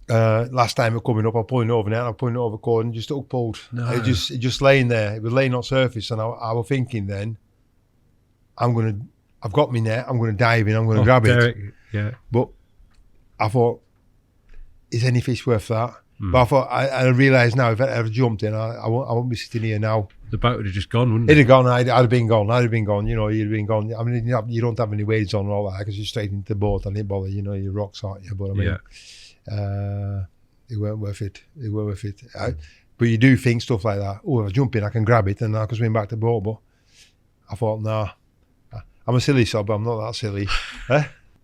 Last time it coming up, I pulling over now. I'm pulling it over cord and just hook pulled. No. It just laying there. It was laying on surface, and I was thinking then, I've got me net. I'm gonna dive in. I'm gonna grab Derek, it. Yeah. But I thought, is any fish worth that? But I thought, I realised now, if I ever jumped in, I won't be sitting here now. The boat would have just gone, wouldn't It'd it? have gone. I'd have been gone. I'd have been gone. You know, you'd have been gone. I mean, you don't have any waves on and all that because you're straight into the boat and it bother. You know, your rocks, aren't you? But I mean, it weren't worth it. It weren't worth it. But you do think stuff like that. Oh, if I jump in, I can grab it and I can swim back to the boat. But I thought, nah, I'm a silly sod, but I'm not that silly.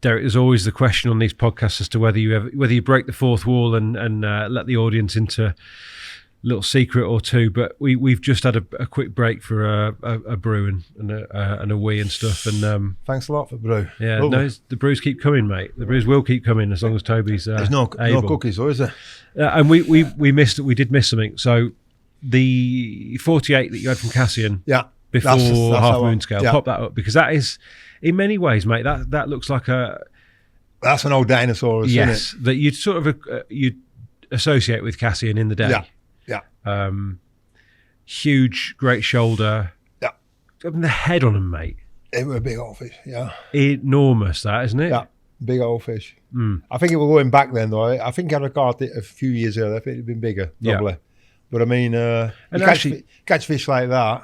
Derek, there's always the question on these podcasts as to whether you break the fourth wall and let the audience into a little secret or two. But we've just had a quick break for a brew and a wee and stuff. And thanks a lot for brew. yeah, no, the brews keep coming, mate. The brews will keep coming as long as Toby's There's no cookies, though, is there? and we did miss something. So the 48 that you had from Cassien, before that's Half Moon Scale, yeah. pop that up because that is, in many ways, mate, that looks like that's an old dinosaur, isn't yes, it? that you'd sort of you'd associate with Cassien in the day. Yeah. Huge, great shoulder. Yeah. The head on him, mate. It was a big old fish, yeah. Enormous, that, isn't it? Yeah, big old fish. I think it was going back then, though. I think I'd have caught it a few years earlier. I think it'd been bigger, probably. Yeah. But I mean, and you actually catch fish like that,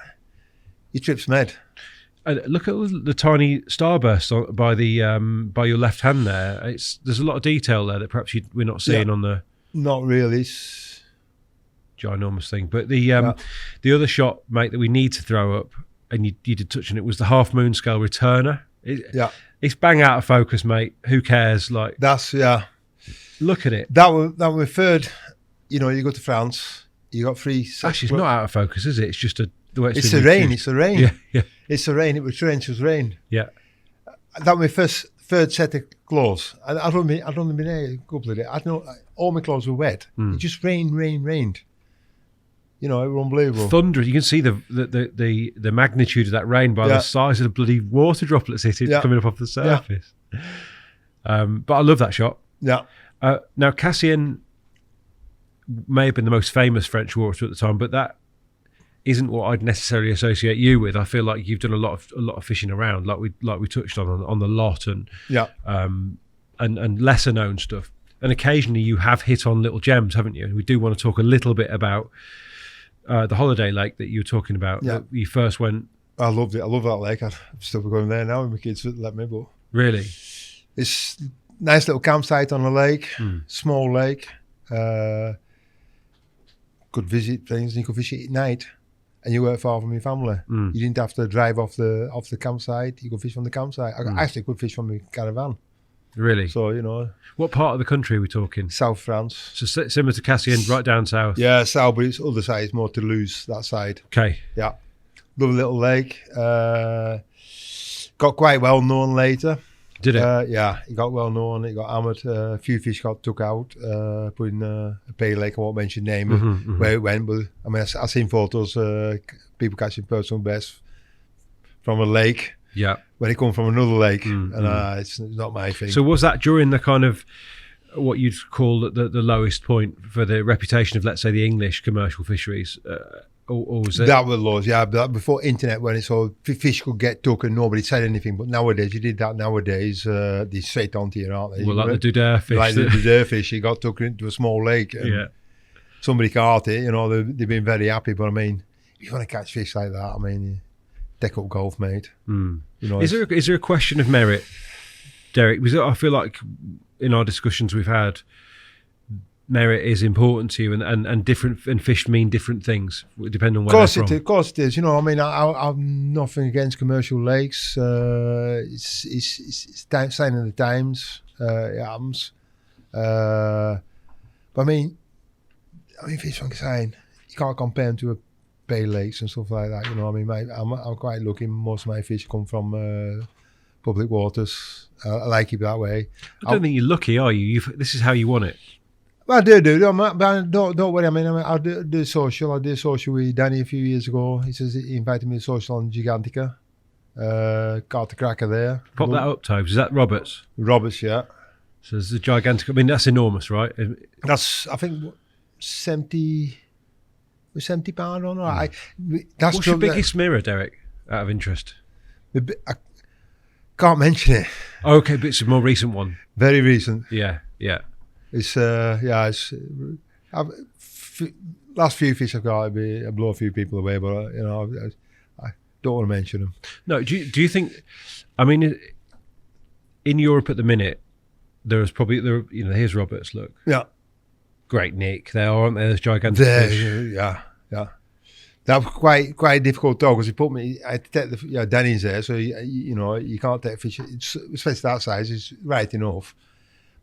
your trip's mad. Look at the tiny starburst by your left hand there. There's a lot of detail there that perhaps we're not seeing on the. Not really. It's ginormous thing. But the other shot, mate, that we need to throw up, and you did touch on it, was the Half Moon Scale returner. It's bang out of focus, mate. Who cares? Like that's look at it. That was third. You know, you go to France, you got 3. Actually, it's not out of focus, is it? It's just the way it's the rain. It's the rain. Yeah. It's the rain. It was torrential rain. Yeah. That was my third set of clothes. I'd only been there a couple of days. I don't know. All my clothes were wet. It just rained. You know, it was unbelievable. Thunder. You can see the magnitude of that rain by the size of the bloody water droplets coming up off the surface. Yeah. But I love that shot. Yeah. Now, Cassien may have been the most famous French water at the time, but that isn't what I'd necessarily associate you with. I feel like you've done a lot of fishing around, like we touched on the lot and lesser known stuff. And occasionally you have hit on little gems, haven't you? And we do want to talk a little bit about the holiday lake that you were talking about. Yeah. You first went. I loved it. I love that lake. I'm still going there now. My kids let me, but really, it's nice little campsite on the lake, small lake. Could visit things. And you could fish it at night, and you weren't far from your family. You didn't have to drive off the campsite. You could fish from the campsite. I actually could fish from my caravan. Really? So, you know. What part of the country are we talking? South France. So similar to Cassien, right down south? Yeah, south, but it's other side. It's more Toulouse, that side. Okay. Yeah. Lovely little lake. Got quite well known later. Did it? Yeah, it got well known. It got hammered. A few fish got took out, put in a pay lake. I won't mention name where it went, but I mean, I've seen photos, people catching personal best from a lake. Yeah. When it come from another lake, and it's not my thing. So was that during the kind of what you'd call the lowest point for the reputation of, let's say, the English commercial fisheries, or was it? That was lows, yeah. But before internet, when it's all fish could get took and nobody said anything. But nowadays, you did that. Nowadays, they're straight onto you, aren't they? Well, like the Dudeur fish. Like the Dudeur fish, you got took into a small lake. And somebody caught it. You know, they've been very happy. But I mean, if you want to catch fish like that, I mean, deck up golf, mate. You know, is there a question of merit, Derek? Because I feel like in our discussions we've had, merit is important to you, and different and fish mean different things depending on where they're from. Of course it is. You know, I mean, I'm nothing against commercial lakes. It's sign of the times. It happens. But I mean, fish like saying you can't compare them to a bay lakes and stuff like that. You know, I mean, I'm quite lucky. Most of my fish come from public waters. I like it that way. I don't think you're lucky, are you? This is how you want it. Well, I do. But don't worry. I mean, I do social. I did social with Danny a few years ago. He invited me to social on Gigantica. Caught the cracker there. Pop that up, Tobes. Is that Roberts? Roberts, yeah. So there's a Gigantica. I mean, that's enormous, right? That's, I think, 70 pound or not. That's What's your biggest mirror, Derek, out of interest? I can't mention it. Okay, but it's a more recent one. Very recent. Yeah. It's last few fish I've got, I blow a few people away, but I don't want to mention them. No, do you think? I mean, in Europe at the minute, here's Roberts. Look, yeah, great Nick. There aren't there? There's gigantic fish. Yeah. That was quite difficult though, because he put me. I had to take the Danny's there, so you can't take fish. Especially that size, it's right enough.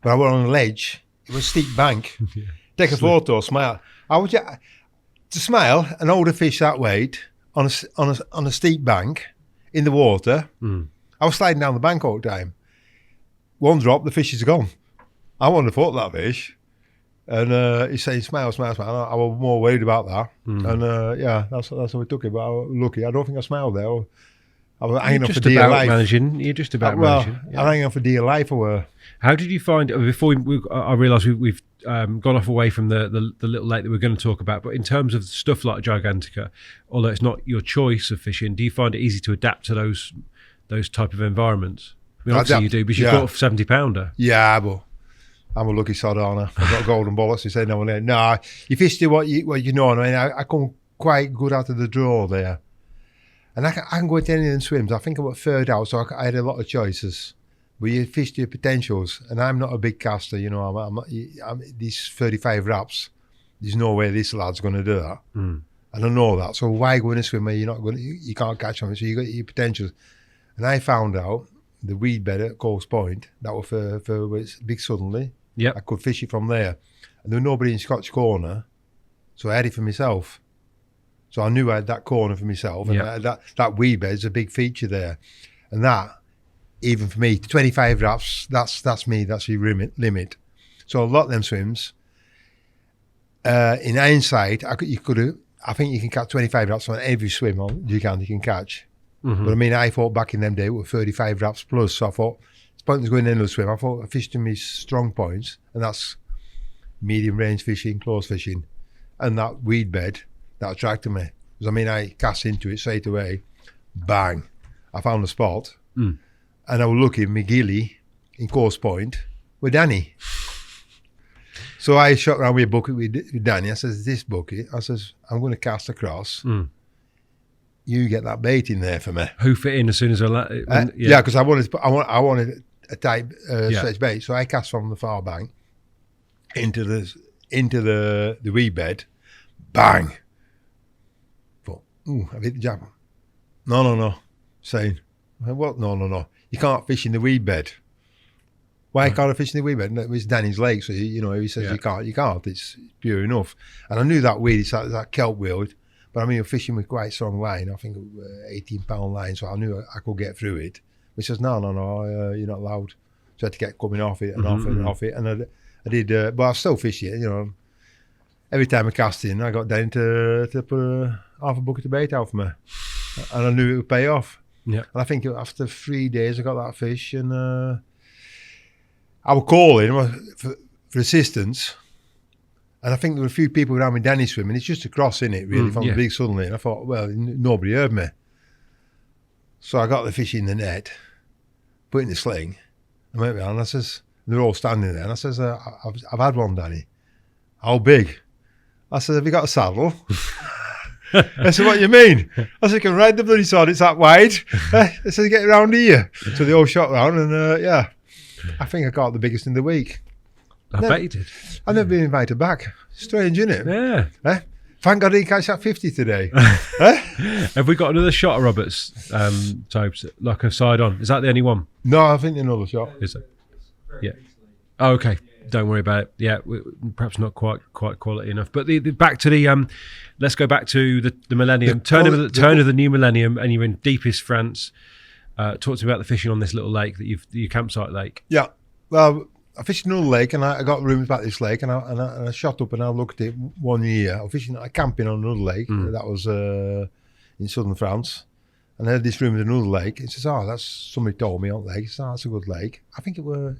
But I was on a ledge. It was a steep bank. Yeah. Take a photo, smile. I would to smile and hold a fish that weight on a steep bank in the water. I was sliding down the bank all the time. One drop, the fish is gone. I wouldn't have fought that fish. And he's saying, smile. I was more worried about that. And that's how we took it. But I was lucky. I don't think I smiled there. I was hanging on for dear life. You're just about managing. Yeah. I'm hanging on for dear life. How did you find it? Before I realised we've gone off away from the little lake that we're going to talk about. But in terms of stuff like Gigantica, although it's not your choice of fishing, do you find it easy to adapt to those type of environments? I mean, obviously you do, because you've got a 70 pounder. Yeah, but I'm a lucky sod, aren't I? I've got golden bullets, you say now and then. No, you fish to what you know. I mean, I come quite good out of the draw there. And I can go into any of them swims. I think I got third out, so I had a lot of choices. But you fish to your potentials. And I'm not a big caster, I'm these 35 wraps, there's no way this lad's going to do that. And I know that. So why go in a swim where you can't catch on it? So you got your potentials. And I found out the weed bed at Coast Point, that was for big suddenly. Yeah, I could fish it from there. And there was nobody in Scotch Corner, so I had it for myself. So I knew I had that corner for myself. And that weed bed's a big feature there. And that, even for me, 25 wraps, that's me, that's your limit. So a lot of them swims, in hindsight, I think you can catch 25 wraps on every swim you can catch. But I mean, I thought back in them days with 35 wraps plus, so I thought it's pointless going into the swim. I thought I fished to my strong points, and that's medium range fishing, close fishing, and that weed bed that attracted me. Because I mean, I cast into it straight away, bang, I found a spot, and I was looking my gilly in Coast Point with Danny. So I shot around with a bucket with Danny. I says, this bucket, I'm going to cast across. You get that bait in there for me. Hoof it in as soon as yeah, because I wanted a tight stretch bait. So I cast from the far bank into the weed bed, bang. But I've hit the jab. No. Saying, what? No. You can't fish in the weed bed. Why can't I fish in the weed bed? No, it's Danny's lake, so he says you can't. It's pure enough. And I knew that weed. It's that kelp weed. But I mean, you're fishing with quite strong line. I think 18-pound line, so I knew I could get through it. But he says, no, you're not allowed. So I had to get coming off it and off it. And I did, but I still fish it, Every time I cast in, I got down to put half a bucket of bait out for me. And I knew it would pay off. Yeah. And I think after 3 days, I got that fish. And I was calling for assistance. And I think there were a few people around with Danny swimming. It's just a cross, in it, really, from the big suddenly. And I thought, well, nobody heard me. So I got the fish in the net, put it in the sling, and went around. And I says, they're all standing there. And I says, I've had one, Danny. How big? I said, have you got a saddle? I said, what do you mean? I said, you can ride the bloody sword, it's that wide. I said, get around here. So they all shot round, and I think I caught the biggest in the week. I bet you did. I've never been invited back. Strange, isn't it? Yeah. Thank God he catch that 50 today. Have we got another shot of Roberts types, like a side on? Is that the only one? No, I think another shot. Is it? Yeah. Oh, okay. Don't worry about it. Yeah, perhaps not quite quality enough. But back to the let's go back to the millennium, turn of the new millennium, and you're in deepest France. Talk to me about the fishing on this little lake your campsite lake. Yeah. Well, I fished another lake, and I got rooms about this lake, and I shot up and I looked at it 1 year. I was camping on another lake that was in southern France, and I had this room at another lake. It says, that's somebody told me on the lake. That's a good lake. I think it were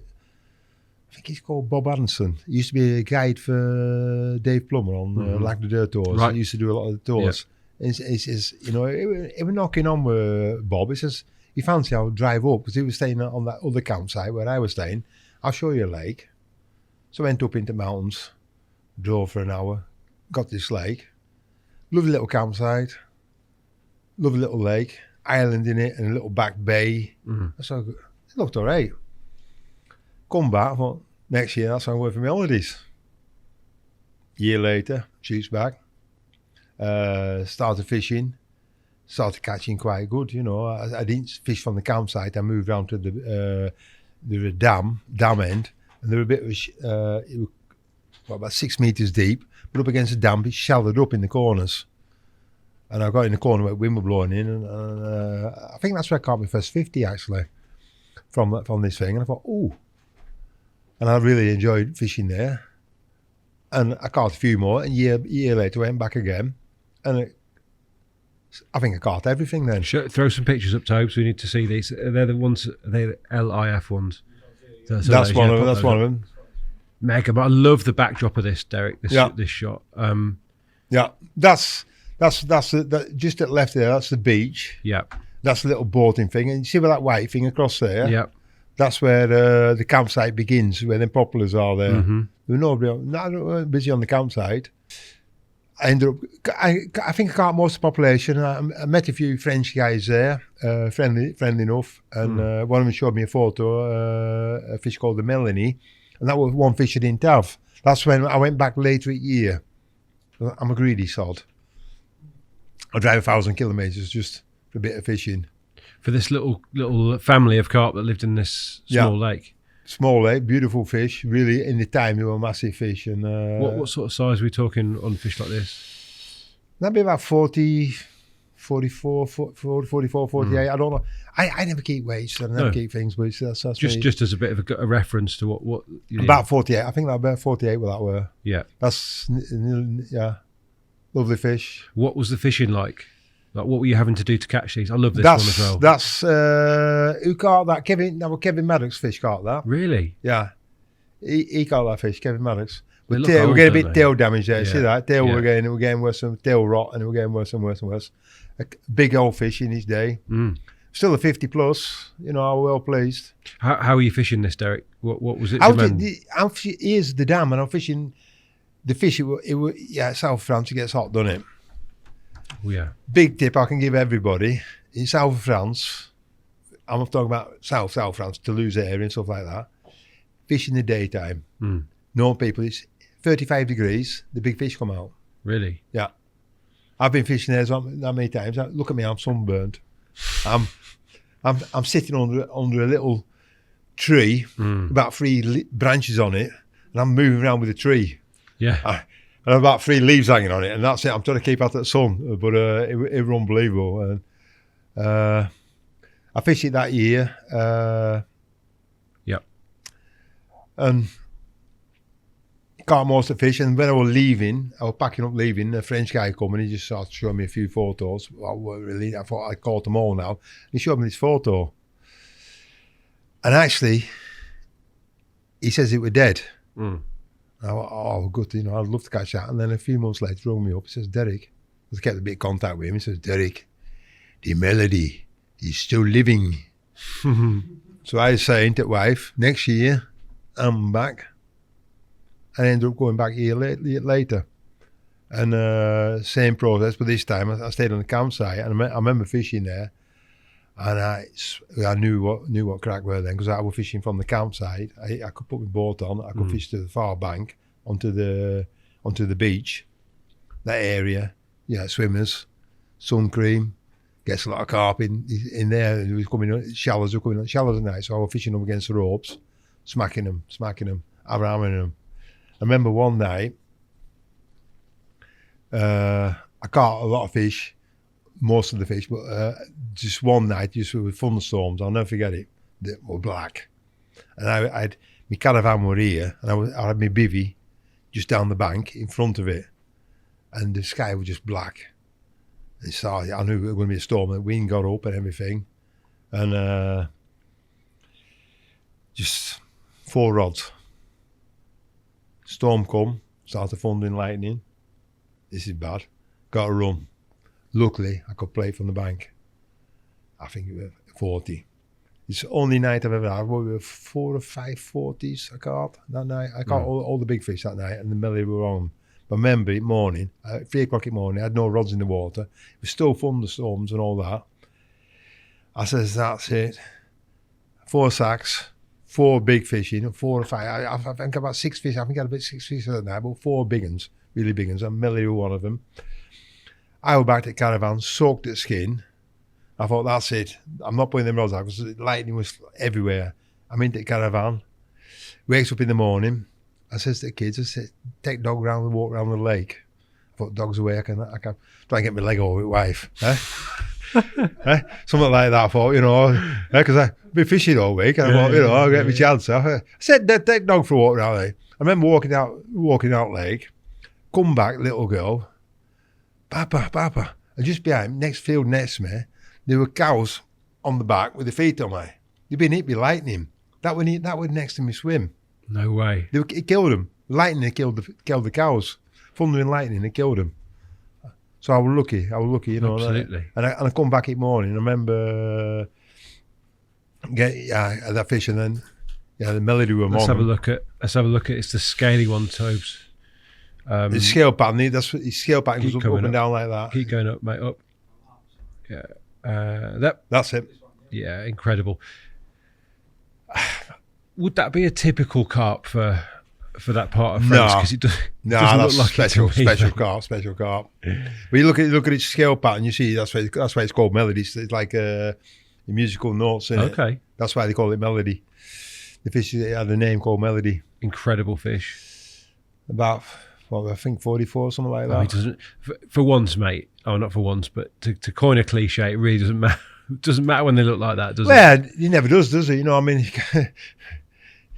I think he's called Bob Aronson. He used to be a guide for Dave Plummer on Like the Dirt tours. Right. He used to do a lot of the tours. Yeah. He says, you know, he was knocking on with Bob. He says, he fancy I'll drive up because he was staying on that other campsite where I was staying. I'll show you a lake. So I went up into mountains, drove for an hour, got this lake. Lovely little campsite, lovely little lake, island in it and a little back bay. So it looked all right. Come back, I thought, next year that's how I'm going for my holidays. Year later, shoots back, started fishing, started catching quite good, you know. I didn't fish from the campsite, I moved down to the dam end, and there were a bit of, it was about 6 meters deep, but up against the dam, it shallowed up in the corners. And I got in the corner where wind was blowing in, and I think that's where I caught my first 50 actually, from this thing. And I thought, ooh. And I really enjoyed fishing there. And I caught a few more, and a year later I went back again. And I think I caught everything then. Throw some pictures up, Tobes. We need to see these. They're the ones, they're the LIF ones. So that's one of them. That's one of them. Mega. But I love the backdrop of this, Derek, this shot. Yeah, that's just at the left there, that's the beach. Yeah. That's the little boating thing. And you see where that white thing across there? Yeah. That's where the campsite begins, where the poplars are there. There were nobody busy on the campsite. I ended up, I think I caught most of the population. I met a few French guys there, friendly enough. And one of them showed me a photo, a fish called the Melanie. And that was one fish I didn't have. That's when I went back later in the year. I'm a greedy sod. I drive 1,000 kilometres just for a bit of fishing. For this little family of carp that lived in this small lake. Small lake, beautiful fish. Really, in the time, they were massive fish. And what sort of size are we talking on fish like this? That'd be about 40, 44, 48. I don't know. I never keep weights. I never keep things, but that's just as a bit of a reference to what about 48. I think that about 48 with that were. Yeah. That's lovely fish. What was the fishing like? Like, what were you having to do to catch these? I love this one as well. That's who caught that? Kevin Maddox fish caught that. Really? Yeah, he caught that fish, Kevin Maddox. We're getting a bit tail damage there. Yeah. See that tail? We're getting worse, some tail rot, and we're getting worse and worse and worse. A big old fish in his day. Still a 50 plus. You know, I'm well pleased. How are you fishing this, Derek? What was it? Here's the dam, and I'm fishing the fish. South France. It gets hot, doesn't it? Oh, yeah. Big tip I can give everybody in South of France. I'm talking about South France, Toulouse area and stuff like that. Fish in the daytime. No people. It's 35 degrees. The big fish come out. Really? Yeah. I've been fishing there that many times. Look at me, I'm sunburned. I'm sitting under a little tree, about 3 branches on it, and I'm moving around with the tree. Yeah. And about 3 leaves hanging on it, and that's it. I'm trying to keep out of the sun, but it was unbelievable. And I fished it that year. Yep. And caught most of the fish. And when I was packing up leaving, a French guy come and he just started showing me a few photos. I thought I caught them all now. He showed me this photo. And actually, he says it were dead. I went, oh, good, you know, I'd love to catch that. And then a few months later, he rang me up. He says, Derek, I kept a bit of contact with him. He says, Derek, the melody is still living. So I was saying to the wife, next year, I'm back. And I ended up going back a year later. And same process, but this time I stayed on the campsite. And I remember fishing there. And I knew what crack were then, because I was fishing from the campsite. I could put my boat on. I could fish to the far bank onto the beach, that area. Yeah, swimmers, sun cream, gets a lot of carp in there. It was coming. Shallows were coming. Shallows are nice. So I was fishing them against the ropes, smacking them, hammering them. I remember one night, I caught a lot of fish. Most of the fish, but just one night, just with thunderstorms, I'll never forget it. They were black, and I had my caravan were here, and I had my bivvy just down the bank in front of it, and the sky was just black. And so I knew it was going to be a storm. The wind got up and everything, and just 4 rods, Storm come, started thundering lightning. This is bad. Got to run. Luckily, I could play from the bank. I think it was 40. It's the only night I've ever had. We were 4 or 5 40s I caught that night. I caught all the big fish that night, and the melody were on. But remember, at morning, 3 o'clock in the morning, I had no rods in the water. It was still thunderstorms and all that. I says, that's it. 4 sacks, 4 big fish in, 4 or 5. I think about 6 fish. I think I had about 6 fish that night, but 4 big ones, really big ones, and melody were one of them. I went back to the caravan, soaked the skin. I thought, that's it. I'm not putting them rods out because the lightning was everywhere. I'm into the caravan. Wakes up in the morning. I says to the kids, I said, take dog round and walk around the lake. I thought, dog's away. I can try and get my leg over it, wife. Something like that. I thought, because I've been fishing all week. And I thought, I'll get my chance. I said, take dog for a walk around there. I remember walking out lake. Come back, little girl. Papa. And just behind, next field next to me, there were cows on the back with their feet on me. They'd been hit by lightning. That was next to me swim. No way. It killed them. Lightning killed the cows. Thunder and lightning, it killed them. So I was lucky, Absolutely. And I come back in the morning. I remember that fish, and then the melody were on. Let's have a look at. It's the scaly one, Tobes. It's scale pattern. His scale pattern goes up and down like that. Keep going up, mate. Up. Yeah. That's it. Yeah, incredible. Would that be a typical carp for that part of France? Because it doesn't that's look like special carp. But you look at its scale pattern, you see that's why it's called melody. It's like the musical notes in it. Okay. That's why they call it melody. The fish had a name called melody. Incredible fish. About, I think 44, something like that. He doesn't. For once, mate. Oh, not for once, but to coin a cliche, it really doesn't matter. It doesn't matter when they look like that, does it? Well, it never does it?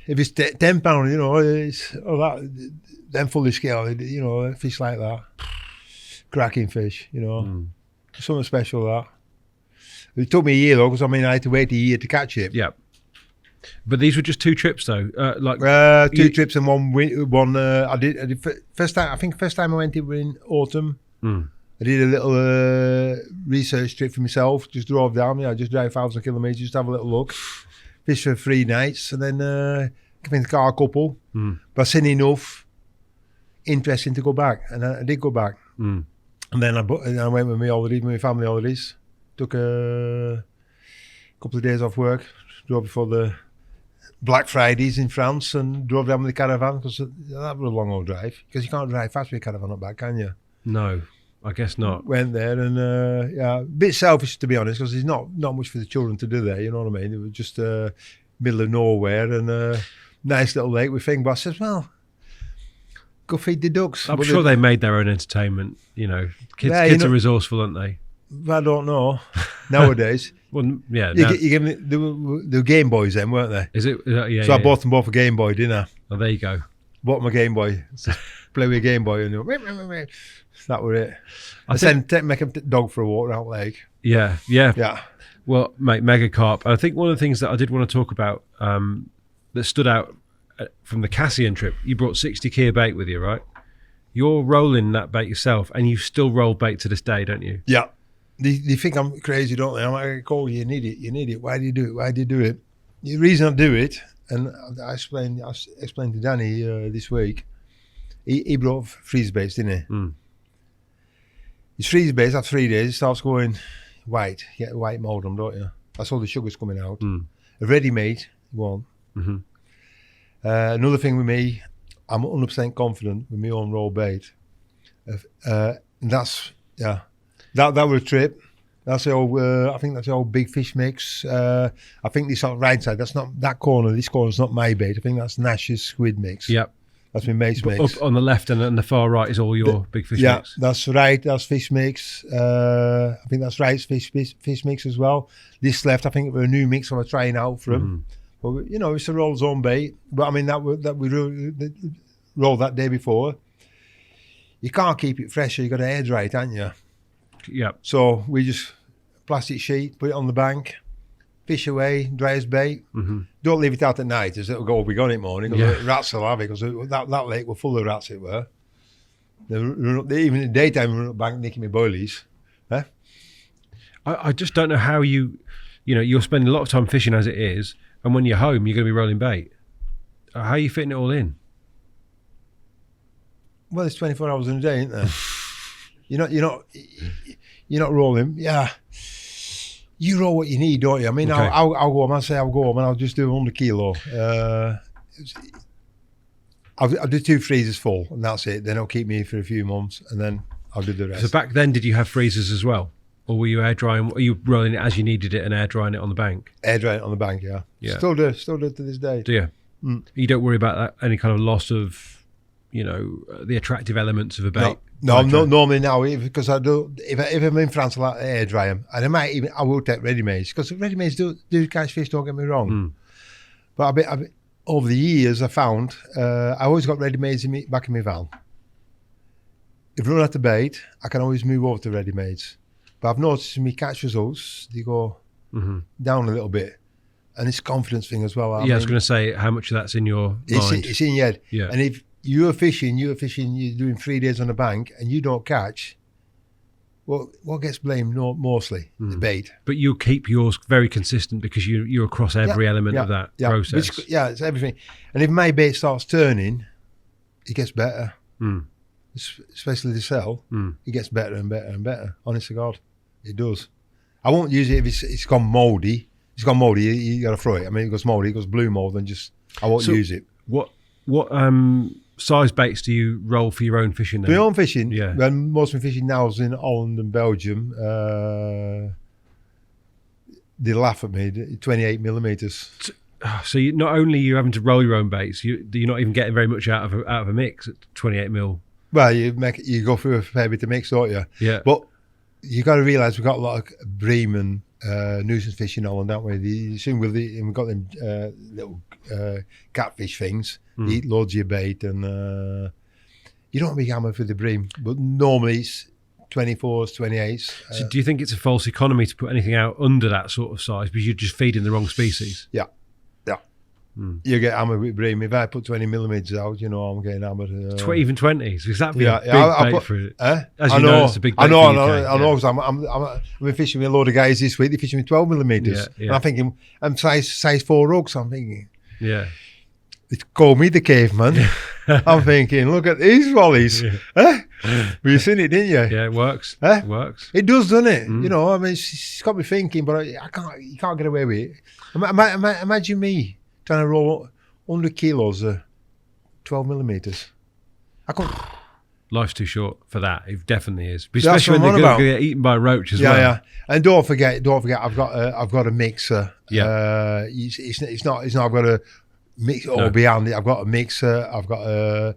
If it's £10, it's all that. Then fully scaled, fish like that, cracking fish, something special that. It took me a year though, because I had to wait a year to catch it. Yeah. But these were just 2 trips though, 2 trips and one. I did first time. I think first time I went it was in autumn. I did a little research trip for myself. Just drove down. I just drive 1,000 kilometres, just have a little look, fish for 3 nights, and then come in the car a couple. But I seen enough interesting to go back, and I did go back. And then I went with my family holidays. Took a couple of days off work. Drove before the Black Fridays in France and drove down with the caravan, because that was a long old drive. Because you can't drive fast with a caravan up back, can you? No, I guess not. Went there and a bit selfish to be honest, because there's not much for the children to do there. You know what I mean? It was just middle of nowhere and nice little lake with thing. But I said, well, go feed the ducks. I'm sure they made their own entertainment. Kids are resourceful, aren't they? I don't know. Nowadays. Well, yeah. You give me the Game Boys then, weren't they? Is it? Yeah. So I bought them both a Game Boy, didn't I? Oh, there you go. Bought my Game Boy. Play with a Game Boy and that was it. Make a dog for a walk around lake. Yeah. Well, mate, mega carp. I think one of the things that I did want to talk about that stood out from the Cassien trip, you brought 60 key of bait with you, right? You're rolling that bait yourself, and you still roll bait to this day, don't you? Yeah. They think I'm crazy, don't they? I'm like, Cole, you need it. Why do you do it? The reason I do it, and I explained to Danny this week, he brought freeze baits, didn't he? His freeze baits, after 3 days, it starts going white. You get white mold on, don't you? That's all the sugar's coming out. A ready-made, you won't. Another thing with me, I'm 100% confident with my own roll bait. That's, that was a trip. That's the old, I think that's the old big fish mix. I think this on the right side, that's not that corner. This corner's not my bait. I think that's Nash's squid mix. Yep. That's my mate's mix. Up on the left and the far right is all your big fish mix. Yeah, that's right. That's fish mix. I think that's right. Fish mix as well. This left, I think it was a new mix I was trying out for him. But it's a roll zone bait. But I mean that we rolled that day before. You can't keep it fresh. You got to air dry it, haven't you? Yeah. So we just plastic sheet, put it on the bank, fish away, dry as bait. Mm-hmm. Don't leave it out at night, as it'll go be gone in the morning. Yeah. Rats will have it, because that lake were full of rats, it were. They even in the daytime, run up bank nicking me boilies. Huh? I just don't know how you're spending a lot of time fishing as it is, and when you're home, you're going to be rolling bait. How are you fitting it all in? Well, it's 24 hours in a day, isn't there? You're not rolling. Yeah, you roll what you need, don't you? I mean, okay. I'll go home. I'll go home and I'll just do 100 kilo. I'll do 2 freezers full, and that's it. Then it'll keep me for a few months, and then I'll do the rest. So back then, did you have freezers as well? Or were you air drying? Are you rolling it as you needed it and air drying it on the bank? Air drying it on the bank, yeah. Still do it to this day. Do you? Mm. You don't worry about that, any kind of loss of, the attractive elements of a bait? No, normally now, because I do. If I'm in France, I like to air dry them, and I will take ready-mades, because ready-mades do catch fish. Don't get me wrong, but over the years I found I always got ready-mades back in my van. If I run out of bait, I can always move over to ready-mades. But I've noticed in my catch results, they go down a little bit. And it's a confidence thing as well. I was going to say, how much of that's in your mind? It's in your head. Yeah. And if you're fishing, you're doing 3 days on the bank, and you don't catch, well, what gets blamed mostly? The bait. But you keep yours very consistent because you're across every element of that process. It's everything. And if my bait starts turning, it gets better. Especially the cell, it gets better and better and better. Honest to God, it does. I won't use it if it's gone mouldy. It's gone mouldy, you got to throw it. I mean, it goes mouldy, it goes blue mould, then I won't use it. What size baits do you roll for your own fishing then? For your own fishing? Yeah. Well, most of my fishing now is in Holland and Belgium. They laugh at me, 28 millimeters. So not only are you having to roll your own baits, you're not even getting very much out of a mix at 28 mil. Well, you go through a fair bit of mix, don't you? Yeah. But you got to realise we've got a lot of bream and nuisance fish in Holland, don't we? Soon we've got them little catfish things. They eat loads of your bait, and you don't want to be hammered for the bream. But normally it's 24s, 28s. So do you think it's a false economy to put anything out under that sort of size because you're just feeding the wrong species? Yeah. You get hammered with bream. If I put 20 millimeters out, I'm getting hammered. Even 20s? Is that big bait for it? As you know, it's a big bait I know. Because I've been fishing with a load of guys this week. They're fishing with 12 millimeters. Yeah. And I'm thinking, I'm size 4 hooks. I'm thinking, they call me the caveman. I'm thinking, look at these volleys. But you seen it, didn't you? Yeah, it works. It works. It does, doesn't it? I mean, it's got me thinking, but you can't get away with it. Imagine me trying to roll 100 kilos of 12 millimeters. I couldn't. Life's too short for that. It definitely is. Especially when they're going to get eaten by a roach as well. Yeah. And don't forget, I've got a mixer. Yeah. It's not. I've got a mix beyond it. I've got a mixer. I've got a.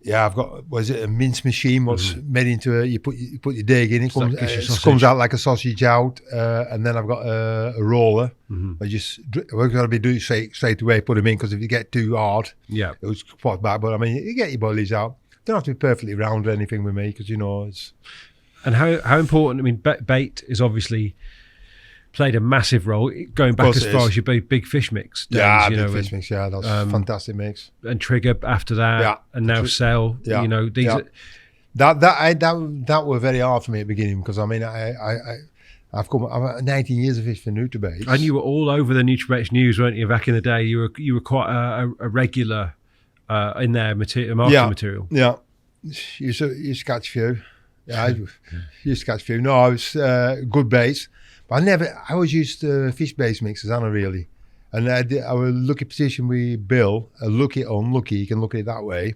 Yeah, I've got, a mince machine, what's made into you put your dig in, it comes out like a sausage out, and then I've got a roller. We're going to be doing straight away, put them in, because if you get too hard, it was quite bad. But I mean, you get your boilies out. Don't have to be perfectly round or anything with me, because it's. And how important, I mean, bait is obviously played a massive role going back as far as your big fish mix days, big fish mix, that's a fantastic mix. And trigger after that, and now sell. These that were very hard for me at the beginning, because I mean I've 19 years of fish for nutri-baits. And you were all over the nutri-baits news, weren't you? Back in the day, you were quite a regular in their marketing material. Yeah, used to catch a few. I used to catch a few. No, I was good baits. But I always used fish-based mixes, Anna, really. And I would look at position with Bill, lucky or unlucky, you can look at it that way.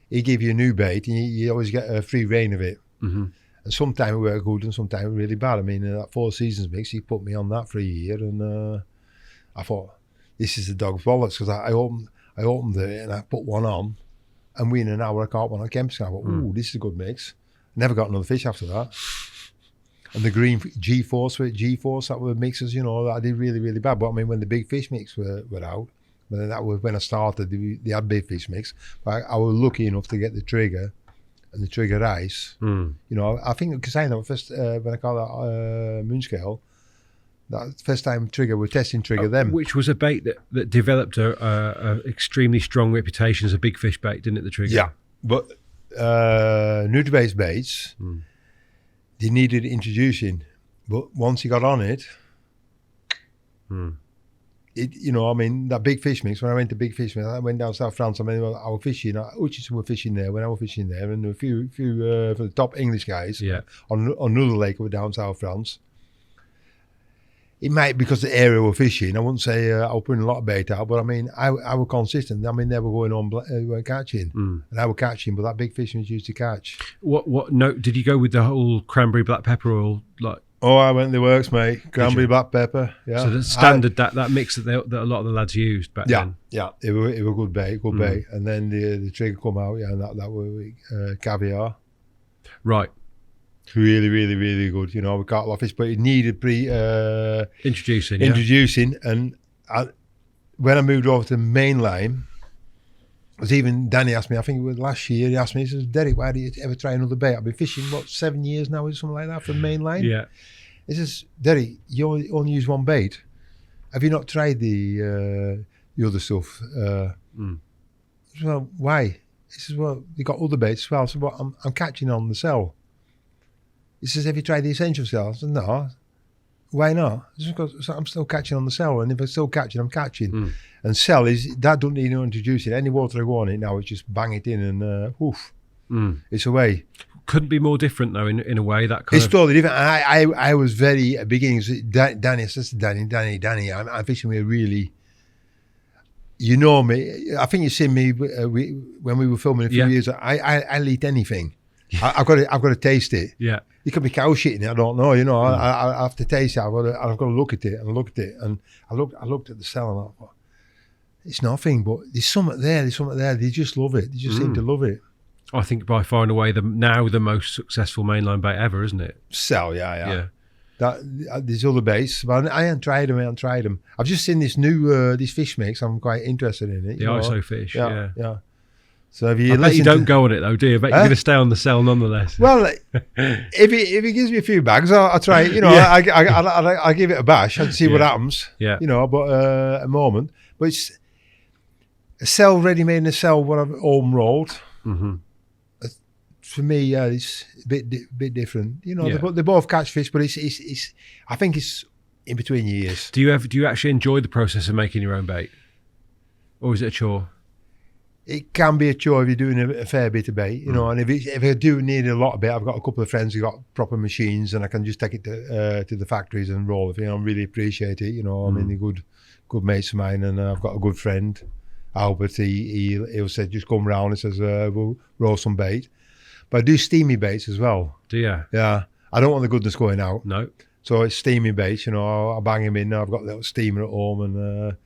He gave you a new bait, and you always get a free reign of it. And sometimes it worked good, and sometimes it really bad. I mean, that 4 Seasons mix, he put me on that for a year, and I thought, this is the dog's bollocks, because I opened it, and I put one on, and within an hour I caught one on Kemp's. I thought, ooh, this is a good mix. Never got another fish after that. And the green G-Force, that were mixes, I did really, really bad. But I mean, when the big fish mix were out, but that was when I started, they had big fish mix. But I was lucky enough to get the trigger and the trigger ice. I think Cassien, first when I caught that moon scale, That's the first time we're testing trigger them. Which was a bait that developed a extremely strong reputation as a big fish bait, didn't it, the trigger? Yeah, but nutri-based baits, they needed introducing. But once you got on it, that big fish mix, when I went to big fish mix, I went down South France, I was fishing, Hutchinson were fishing there, when I was fishing there, and a few for the top English guys on another lake over down South France. It might, because the area we're fishing, I wouldn't say I was putting a lot of bait out, but I was consistent. They were going on, weren't catching. And I was catching, but that big fish was used to catch. What note did you go with the whole cranberry black pepper oil? Oh, I went in the works, mate. Cranberry black pepper, yeah. So the standard, that mix that a lot of the lads used back then. Yeah, it was good bait, bait. And then the trigger come out, and that was caviar. Right. Really, really, really good. We caught a lot of fish, but it needed introducing. And when I moved over to Mainline, Danny asked me, I think it was last year, he asked me, he says, Derek, why do you ever try another bait? I've been fishing, 7 years now or something like that for Mainline? Yeah. He says, Derek, you only use one bait. Have you not tried the other stuff? Well, why? He says, well, you got other baits as well. So well, I'm catching on the cell. He says, have you tried the essential cell? I said, no. Why not? Because I'm still catching on the cell, and if I'm still catching, I'm catching. And cell that don't need no introducing. Any water I go on it now, it's just bang it in and it's away. Couldn't be more different though, in a way. It's totally different. I was very at beginning. Danny says, Danny, I'm fishing with really. You know me. I think you've seen me when we were filming a few years. I'll eat anything. I've got to taste it. Yeah. It could be cow shit in it, I don't know. I have to taste it. I've got to look at it and look at it. And I looked at the cell and I thought, it's nothing, but there's something there. They just love it. They just seem to love it. I think by far and away the most successful mainline bait ever, isn't it? Cell, yeah. There's other baits, but I haven't tried them. I've just seen this new this fish mix. I'm quite interested in it. The ISO fish, yeah. So if you don't go on it though, do you? I bet you're going to stay on the cell nonetheless. Well, if he gives me a few bags, I'll try it. I give it a bash and see what happens. Yeah. But at a moment, but it's a cell ready made in a cell what I've home rolled. Mm-hmm. For me, it's a bit different. They both catch fish, but it's I think it's in between years. Do you actually enjoy the process of making your own bait, or is it a chore? It can be a chore if you're doing a fair bit of bait, and if I do need a lot of bait, I've got a couple of friends who got proper machines and I can just take it to the factories and roll it. I really appreciate it. They're good mates of mine, and I've got a good friend, Albert. He'll say, just come round and says, we'll roll some bait. But I do steamy baits as well. Do you? Yeah. I don't want the goodness going out. No. So it's steamy baits, I'll bang them in. I've got a little steamer at home and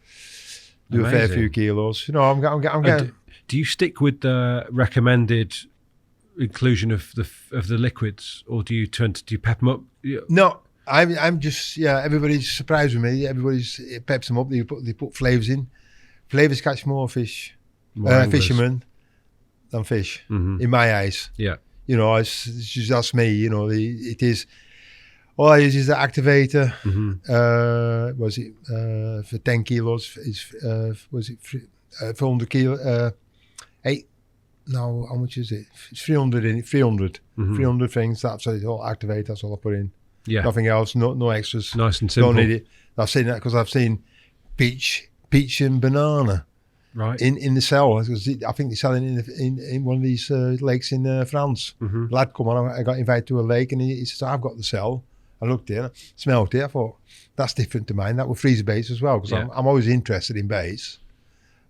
do a fair few kilos. I'm getting... Do you stick with the recommended inclusion of the liquids, or do you pep them up? No, I'm just everybody's surprised with me. Everybody's peps them up. They put flavors in. Flavors catch more fish, fishermen than fish in my eyes. Yeah, it's just that's me. It is. All I use is the activator. Was it for 10 kilos? Was it 400 kilo? No, how much is it? It's 300 in it. 300 things. That's all activate. That's all I put in. Yeah, nothing else. No extras. Nice and simple. Don't need it. I've seen that because I've seen peach and banana. Right. In the cell. I think they're selling in one of these lakes in France. Lad come on. I got invited to a lake and he says, I've got the cell. I looked at it, smelled it. I thought that's different to mine. That were freezer baits as well because I'm always interested in baits.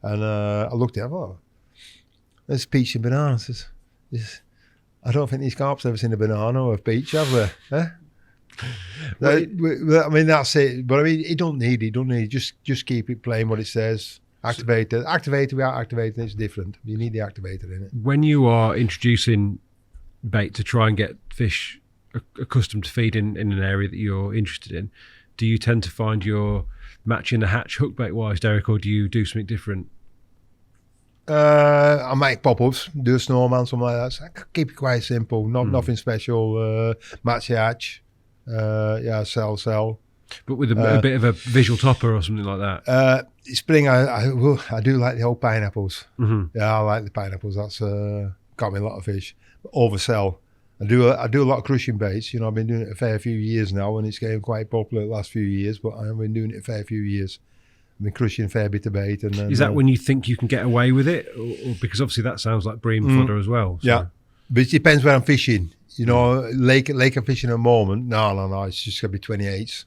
And I looked at it. I thought, there's peach and bananas. I don't think these carp's ever seen a banana or a peach, have they? I mean, that's it. But I mean, you don't need it. Just keep it plain what it says. Activator without activating, it's different. You need the activator in it. When you are introducing bait to try and get fish accustomed to feed in an area that you're interested in, do you tend to find you're matching the hatch hook bait wise, Derek, or do you do something different? I might pop-ups, do a snowman, something like that. So I keep it quite simple, nothing special. Match the hatch, sell. But with a bit of a visual topper or something like that. Spring, I do like the old pineapples. Mm-hmm. Yeah, I like the pineapples. That's got me a lot of fish. Oversell. I do a lot of crushing baits. You know, I've been doing it a fair few years now, and it's getting quite popular the last few years. But I've been doing it a fair few years. I've been crushing a fair bit of bait. And then, is that when you think you can get away with it, or because obviously that sounds like bream fodder as well? So. Yeah, but it depends where I'm fishing. You know, lake I'm fishing at the moment. No, it's just gonna be 28s,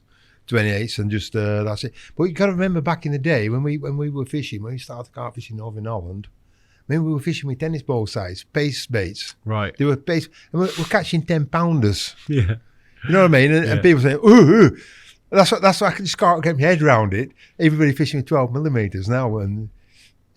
and just that's it. But you got to remember back in the day when we were fishing, when we started carp fishing over in Holland. I mean, we were fishing with tennis ball size pace baits. Right. They were pace, and we're catching 10-pounders. Yeah. You know what I mean? And people say, ooh. That's what I just can't get my head around it. Everybody fishing with 12 millimeters now, and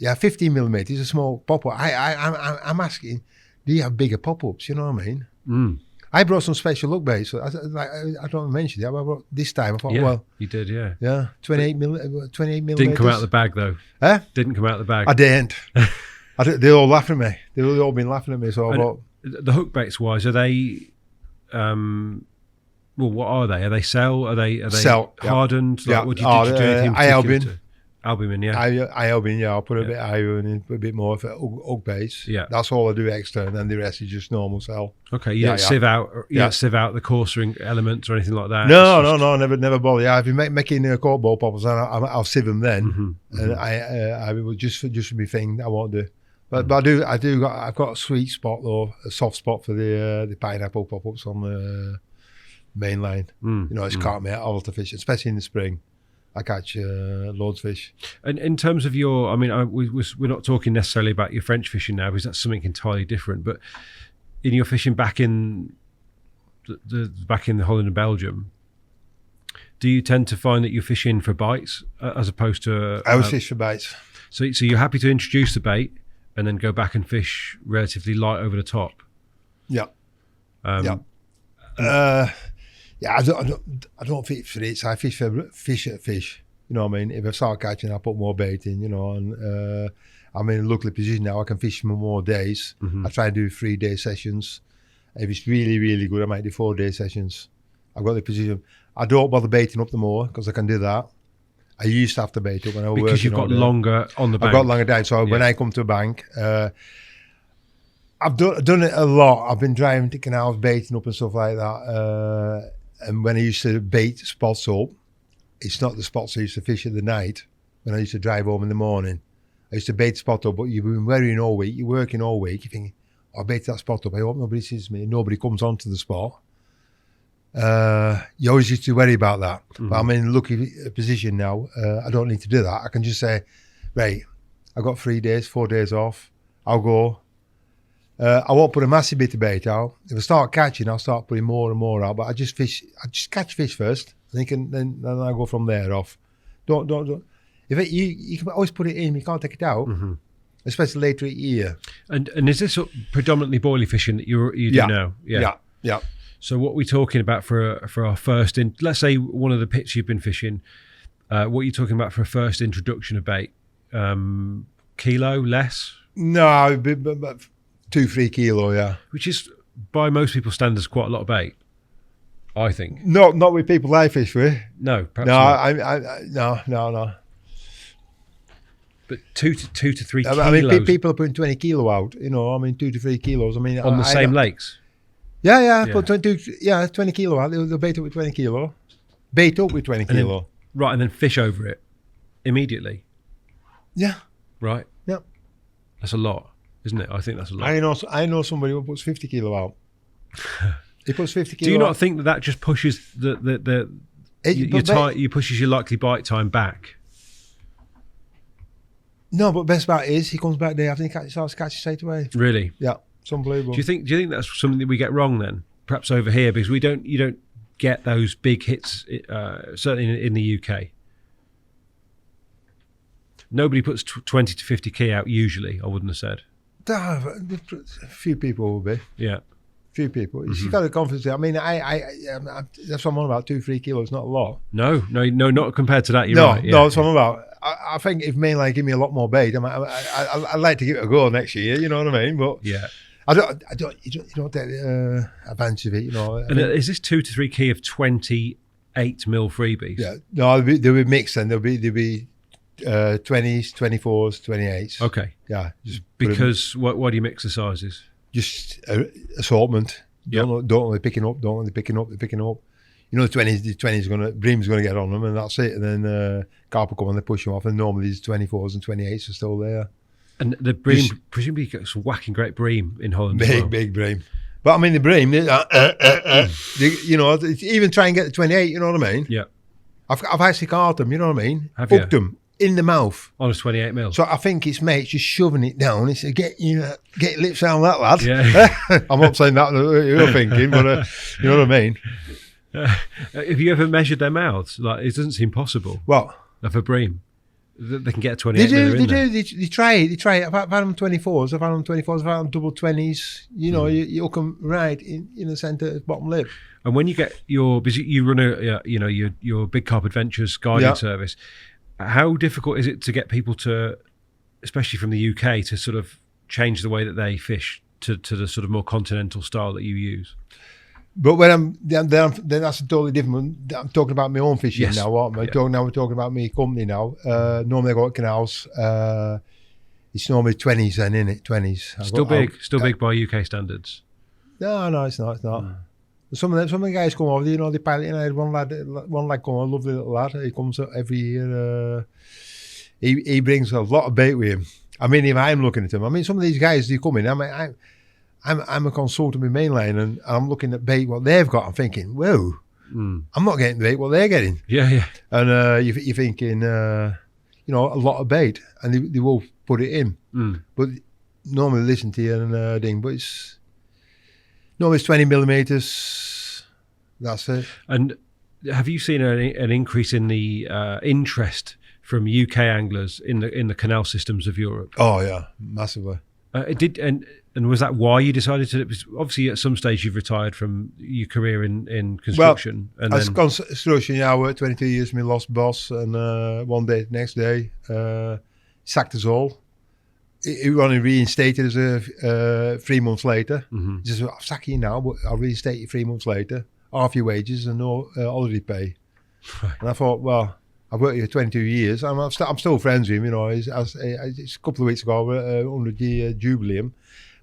15 millimeters is a small pop up. I'm asking, do you have bigger pop ups? You know what I mean? Mm. I brought some special look baits. So I don't mention it. I brought this time. I thought, well, you did, yeah. Yeah, 28 millimeters. Didn't come out of the bag though. Huh? Didn't come out of the bag. I didn't. They all laughing at me. They've all been laughing at me. So I thought, the hook baits wise, are they? Well, what are they? Are they cell? Are they cell, hardened? Yeah. Like, what did you do anything particular? Albumin, yeah. Albumin, yeah. I'll put a bit of iron in, put a bit more for hook base. Yeah. That's all I do extra, and then the rest is just normal cell. Okay, you don't sieve out, don't sieve out the coarser elements or anything like that. No, never bother. Yeah, if you're making cork ball poppers, I'll sieve them then, and I will just for my thing. I won't do. But I've got a sweet spot though, a soft spot for the pineapple pop-ups on the mainline. You know, it's caught me all to fish, especially in the spring. I catch loads of fish. And in terms of your, I mean, we're not talking necessarily about your French fishing now because that's something entirely different. But in your fishing back in the Holland and Belgium, do you tend to find that you're fishing for bites as opposed to? I always fish for bites. So you're happy to introduce the bait and then go back and fish relatively light over the top. Yeah. Yeah, I don't fish for it. I fish for fish. You know what I mean? If I start catching, I put more bait in. You know, and I'm in a lucky position now. I can fish for more days. I try to do 3-day sessions. If it's really, really good, I might do 4-day sessions. I've got the position. I don't bother baiting up the moor because I can do that. I used to have to bait up when I was working. Because you've got longer on the bank. I've got longer down. So when I come to a bank, I've done it a lot. I've been driving to canals, baiting up and stuff like that. And when I used to bait spots up, it's not the spots I used to fish at the night. When I used to drive home in the morning, I used to bait spot up, but you've been worrying all week, you're working all week, you're thinking, I bait that spot up, I hope nobody sees me, nobody comes onto the spot. You always used to worry about that. But I'm in a lucky position now. I don't need to do that. I can just say, right, I've got 3 days, 4 days off, I'll go. I won't put a massive bit of bait out. If I start catching, I'll start putting more and more out. But I just catch fish first, and then I go from there off. Don't. You can always put it in. You can't take it out, especially later in the year. And is this predominantly boilie fishing that you do now? Yeah. So what are we talking about for our first? Let's say one of the pits you've been fishing. What are you talking about for a first introduction of bait? Kilo less? No, but 2-3 kilo, yeah. Which is, by most people's standards, quite a lot of bait, I think. Not with people I fish with. No, perhaps not. No. But 2 to 3 kilos. I mean, people are putting 20 kilo out. You know, I mean, 2 to 3 kilos. I mean, on the same lakes. Yeah. Put 20 kilo out. They'll bait up with 20 kilo. Bait up with 20 kilo. Right, and then fish over it immediately. Yeah. Right. Yeah. That's a lot. Isn't it? I think that's a lot. I know somebody who puts 50 kilo out. He puts 50 kilo. Do you not think that just pushes you pushes your likely bite time back? No, but best part is he comes back day after he starts catching straight away. Really? Yeah, it's unbelievable. Do you think that's something that we get wrong then? Perhaps over here because you don't get those big hits certainly in the UK. Nobody puts 20 to 50 key out usually. I wouldn't have said. A few people will be. Yeah. Few people. You've got the confidence. I mean, I that's what I'm on about. 2-3 kilos, not a lot. No, not compared to that. You're right. No, that's what I'm about. I think if Mainline give me a lot more bait, I'd like to give it a go next year. You know what I mean? But yeah, you don't take advantage of it. You know. And is this 2 to 3 key of 20 8 mil freebies. Yeah, no, they'll be mixed, and there'll be 20s, 24s, 28s. Okay. Yeah, just because why do you mix the sizes? Just assortment. Don't only picking up. They're picking up. You know, the 20s Bream's gonna get on them, and that's it. And then carp will come and they push them off, and normally these 24s and 28s are still there. And the Bream, presumably you get some whacking great Bream in Holland. Big Bream. But I mean, the Bream, you know, even try and get the 28, you know what I mean? Yeah. I've actually caught them, you know what I mean? Have Hooked you? them in the mouth. On a 28 mil. So I think it's mates just shoving it down. It's get your lips out of that, lad. Yeah. I'm not saying that you're thinking, but you know what I mean? Have you ever measured their mouths? Like, it doesn't seem possible. Well, of a Bream. They can get a 28 mil. They try it. I've had them 24s. I've had them double 20s. You know, you hook them right in the centre bottom lip. And when you get because you run your Big Carp Adventures guiding service, how difficult is it to get people to, especially from the UK, to sort of change the way that they fish to the sort of more continental style that you use? But when then that's a totally different one. I'm talking about my own fishing now. What am I talking now? We're talking about my company now. Normally I go at canals. It's normally 20s then, isn't it? 20s. Still big by UK standards. No, it's not. Some of the guys come over. You know, they pilot. I had one lad come over, a lovely little lad. He comes every year. He brings a lot of bait with him. I mean, if I'm looking at him, I mean, some of these guys they come in. I'm a consultant with Mainline, and I'm looking at bait what they've got. I'm thinking, whoa, I'm not getting the bait what they're getting. Yeah. And you're thinking, a lot of bait, and they will put it in. But normally listen to you and ding. But it's 20 millimeters. That's it. And have you seen an increase in the interest from UK anglers in the canal systems of Europe? Oh yeah, massively. It did, and was that why you decided to? Obviously, at some stage you've retired from your career in construction. Well, as construction, I worked 22 years. My lost boss, and one day, next day, sacked us all. He was only reinstated as 3 months later. He says, "I'll sack you now, but I'll reinstate you 3 months later, half your wages and no holiday pay." Right. And I thought, well, I've worked here 22 years. I'm still friends with him, you know. It's a couple of weeks ago, 100-year jubileum.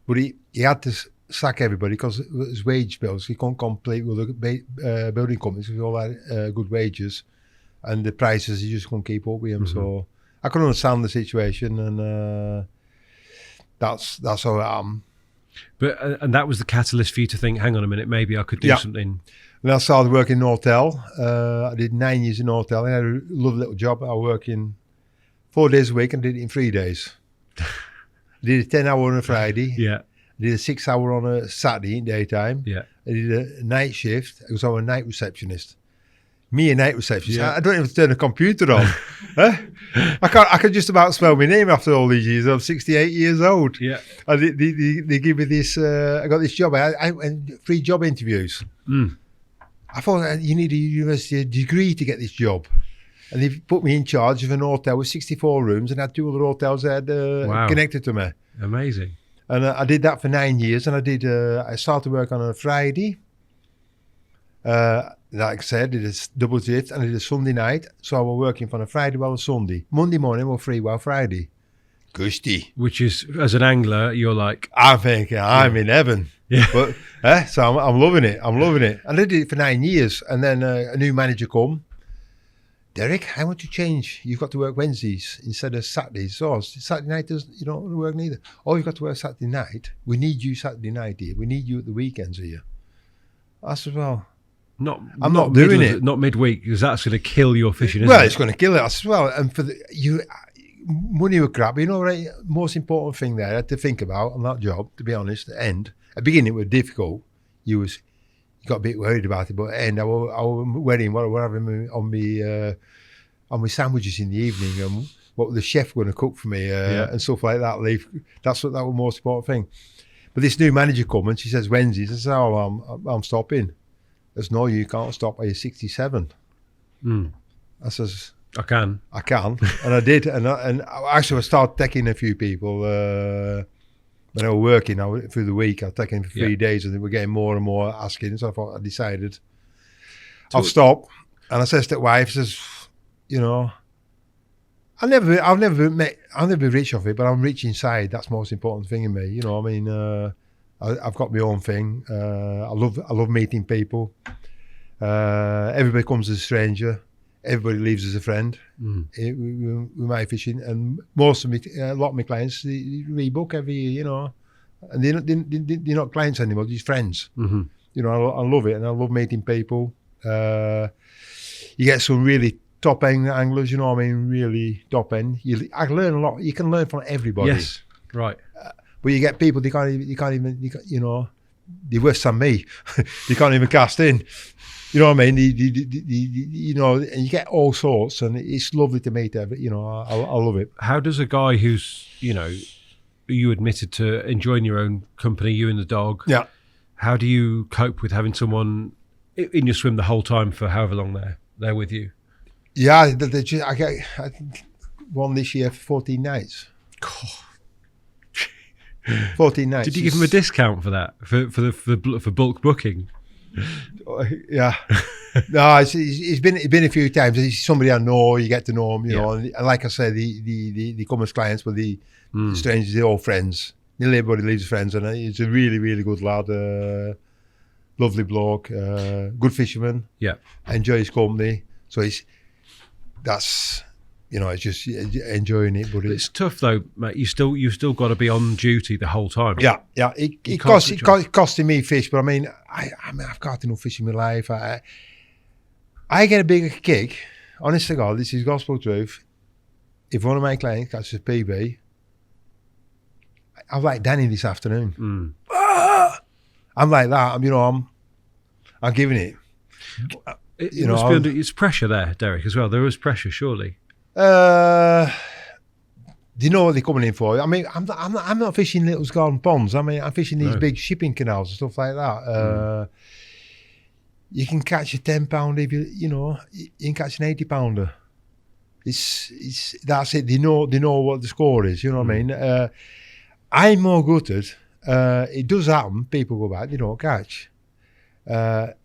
But he had to sack everybody because his wage bills, he couldn't compete with the building companies with all that good wages. And the prices, he just couldn't keep up with him. So I can understand the situation, and that's how I am. But and that was the catalyst for you to think, hang on a minute, maybe I could do something. And I started working in a hotel. I did 9 years in a hotel. I had a lovely little job. I worked in 4 days a week and did it in 3 days. I did a 10-hour on a Friday. Yeah. I did a 6-hour on a Saturday in daytime. Yeah. I did a night shift. I was a night receptionist. Me, a night receptionist. Yeah. I don't even turn the computer on. I can just about spell my name after all these years. I'm 68 years old. Yeah. And they give me this. I got this job. I went 3 job interviews. I thought you need a university degree to get this job. And they put me in charge of an hotel with 64 rooms, and I had 2 other hotels that had connected to me. Amazing. And I did that for 9 years, and I started work on a Friday. Like I said, I did a double shift, and I did a Sunday night. So I was working from a Friday while a Sunday. Monday morning, I was free while Friday. Gusty. Which is, as an angler, you're like... I'm thinking, I'm in heaven. Yeah. But so I'm loving it. And I did it for 9 years. And then a new manager come. Derek, I want to change. You've got to work Wednesdays instead of Saturdays. So Saturday night, you don't want to work neither. Oh, you've got to work Saturday night. We need you Saturday night here. We need you at the weekends here. I said, well... I'm not doing it. Not midweek, because that's going to kill your fishing, isn't well, it? It's going to kill it as well. And for money were crap. You know, right? Most important thing there I had to think about on that job, to be honest, at the end. At the beginning, it was difficult. You got a bit worried about it, but at the end, I was wearing what I was having on my sandwiches in the evening, and what the chef going to cook for me, and stuff like that. That was the most important thing. But this new manager come and she says Wednesdays. I said, "Oh, I'm stopping." I said, "No, you can't stop. You're 67." I says, I can, and I did, and actually I started taking a few people when I was working through the week. I was taking for 3 days, and they were getting more and more asking. So I thought I decided I'll stop. And I says to the wife, says, you know, I'll never be rich off it, but I'm rich inside. That's the most important thing in me. You know, I mean, I've got my own thing. I love meeting people. Everybody comes as a stranger. Everybody leaves as a friend. With my fishing, and a lot of my clients they rebook every year. You know, and they're not clients anymore. They're friends. Mm-hmm. You know, I love it, and I love meeting people. You get some really top end anglers, you know what I mean? Really top end. I learn a lot. You can learn from everybody. Yes, right. But you get people you can't even you know, they're worse than me. You can't even cast in. You know what I mean? You know, and you get all sorts, and it's lovely to meet every. You know, I love it. How does a guy who's, you know, you admitted to enjoying your own company, you and the dog. Yeah. How do you cope with having someone in your swim the whole time for however long they're with you? Yeah, I think one this year for 14 nights. 14 nights. Did you give him a discount for that for bulk booking? Yeah. No, it's been a few times. He's somebody I know. You get to know him, you know. And like I said, they come as clients, but the strangers, they're all friends. Nearly everybody leaves friends, and he's a really, really good lad. Lovely bloke, good fisherman. Yeah, enjoy his company. So that's you know, it's just enjoying it. But it's tough though, mate. You still got to be on duty the whole time. Yeah. It costing me fish, but I mean, I've got enough fish in my life. I get a bigger kick. Honest to God, this is gospel truth. If one of my clients catches a PB, I'm like Danny this afternoon. I'm like that. I'm giving it. It must be under, it's pressure there, Derek, as well. There is pressure, surely. Do you know what they're coming in for? I mean, I'm not fishing little garden ponds. I mean, I'm fishing these big shipping canals and stuff like that. You can catch a 10-pounder if you can catch an 80-pounder. It's that's it. They know what the score is. You know what I mean? I'm more gutted. It does happen. People go back. They don't catch. But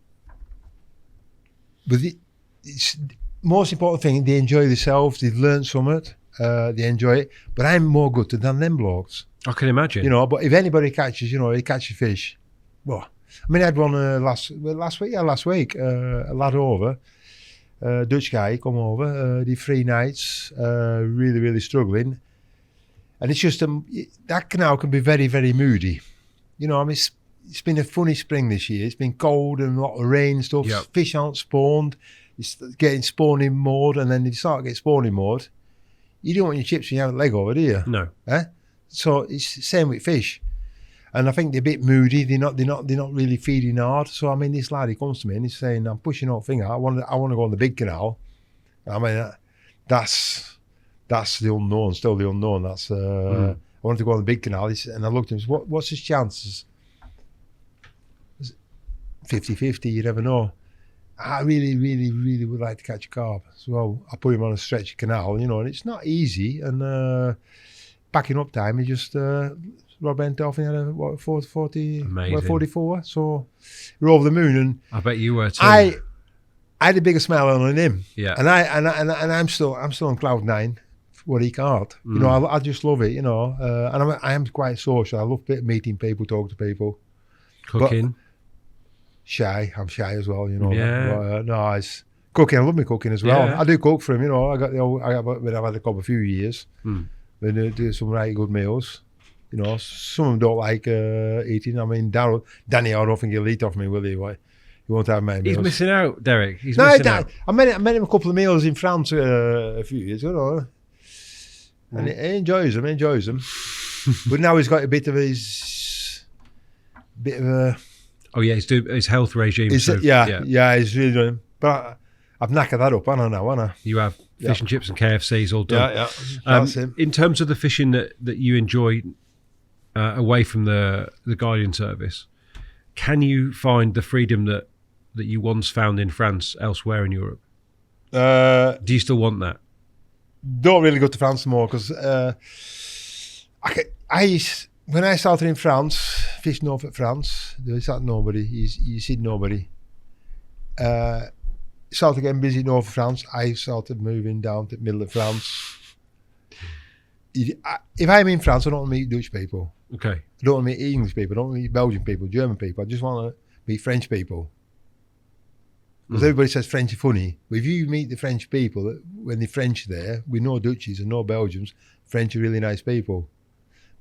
it's most important thing. They enjoy themselves. They've learned something. They enjoy it. But I'm more gutted than them blokes. I can imagine. But if anybody catches, he catches fish. Well, I mean, I had one last week. A lad over, Dutch guy, come over. Did 3 nights. Really, really struggling. And it's just that canal can be very, very moody. I mean, it's been a funny spring this year. It's been cold and a lot of rain and stuff. Yep. Fish aren't spawned. It's getting spawning mode, and then you start to get spawning mode. You don't want your chips when you have a leg over, do you? No. So it's the same with fish. And I think they're a bit moody. They're not really feeding hard. So I mean, this lad, he comes to me and he's saying, "I'm pushing out finger. I want to go on the big canal." I mean, that's the unknown. Still the unknown. That's I want to go on the big canal. And I looked at him. What's his chances? 50-50. You never know. I really, really, really would like to catch a carp. So I put him on a stretch canal, and it's not easy. And backing up time, he just Rob bent off and had 44. So we're over the moon. And I bet you were too. I had a bigger smile on him. Yeah. And I'm still on cloud 9. What he can't. I just love it. And I am quite social. I love meeting people, talking to people. Cooking. But shy. I'm shy as well. Yeah. But, no, it's cooking. I love me cooking as well. Yeah. I do cook for him. I've had a couple of few years. They do some really good meals. Some of them don't like eating. I mean, Danny, I don't think he'll eat off me, will he? He won't have my meals. He's missing out, Derek. He's missing out. I met him a couple of meals in France a few years ago. And he enjoys them. But now he's got a bit of a. Oh yeah, he's doing his health regime. He's really doing. But I've knackered that up. I don't know, haven't I? You have fish and chips and KFCs all done. Yeah. That's him. In terms of the fishing that you enjoy away from the Guardian service, can you find the freedom that you once found in France elsewhere in Europe? Do you still want that? Don't really go to France more because when I started in France, fish north of France, there was nobody. You see nobody. started getting busy in North France. I started moving down to the middle of France. If I'm in France, I don't want to meet Dutch people. Okay. I don't want to meet English people. I don't want to meet Belgian people, German people. I just want to meet French people. Because everybody says French are funny. But if you meet the French people, when the French are there, with no Dutchies and no Belgians, French are really nice people.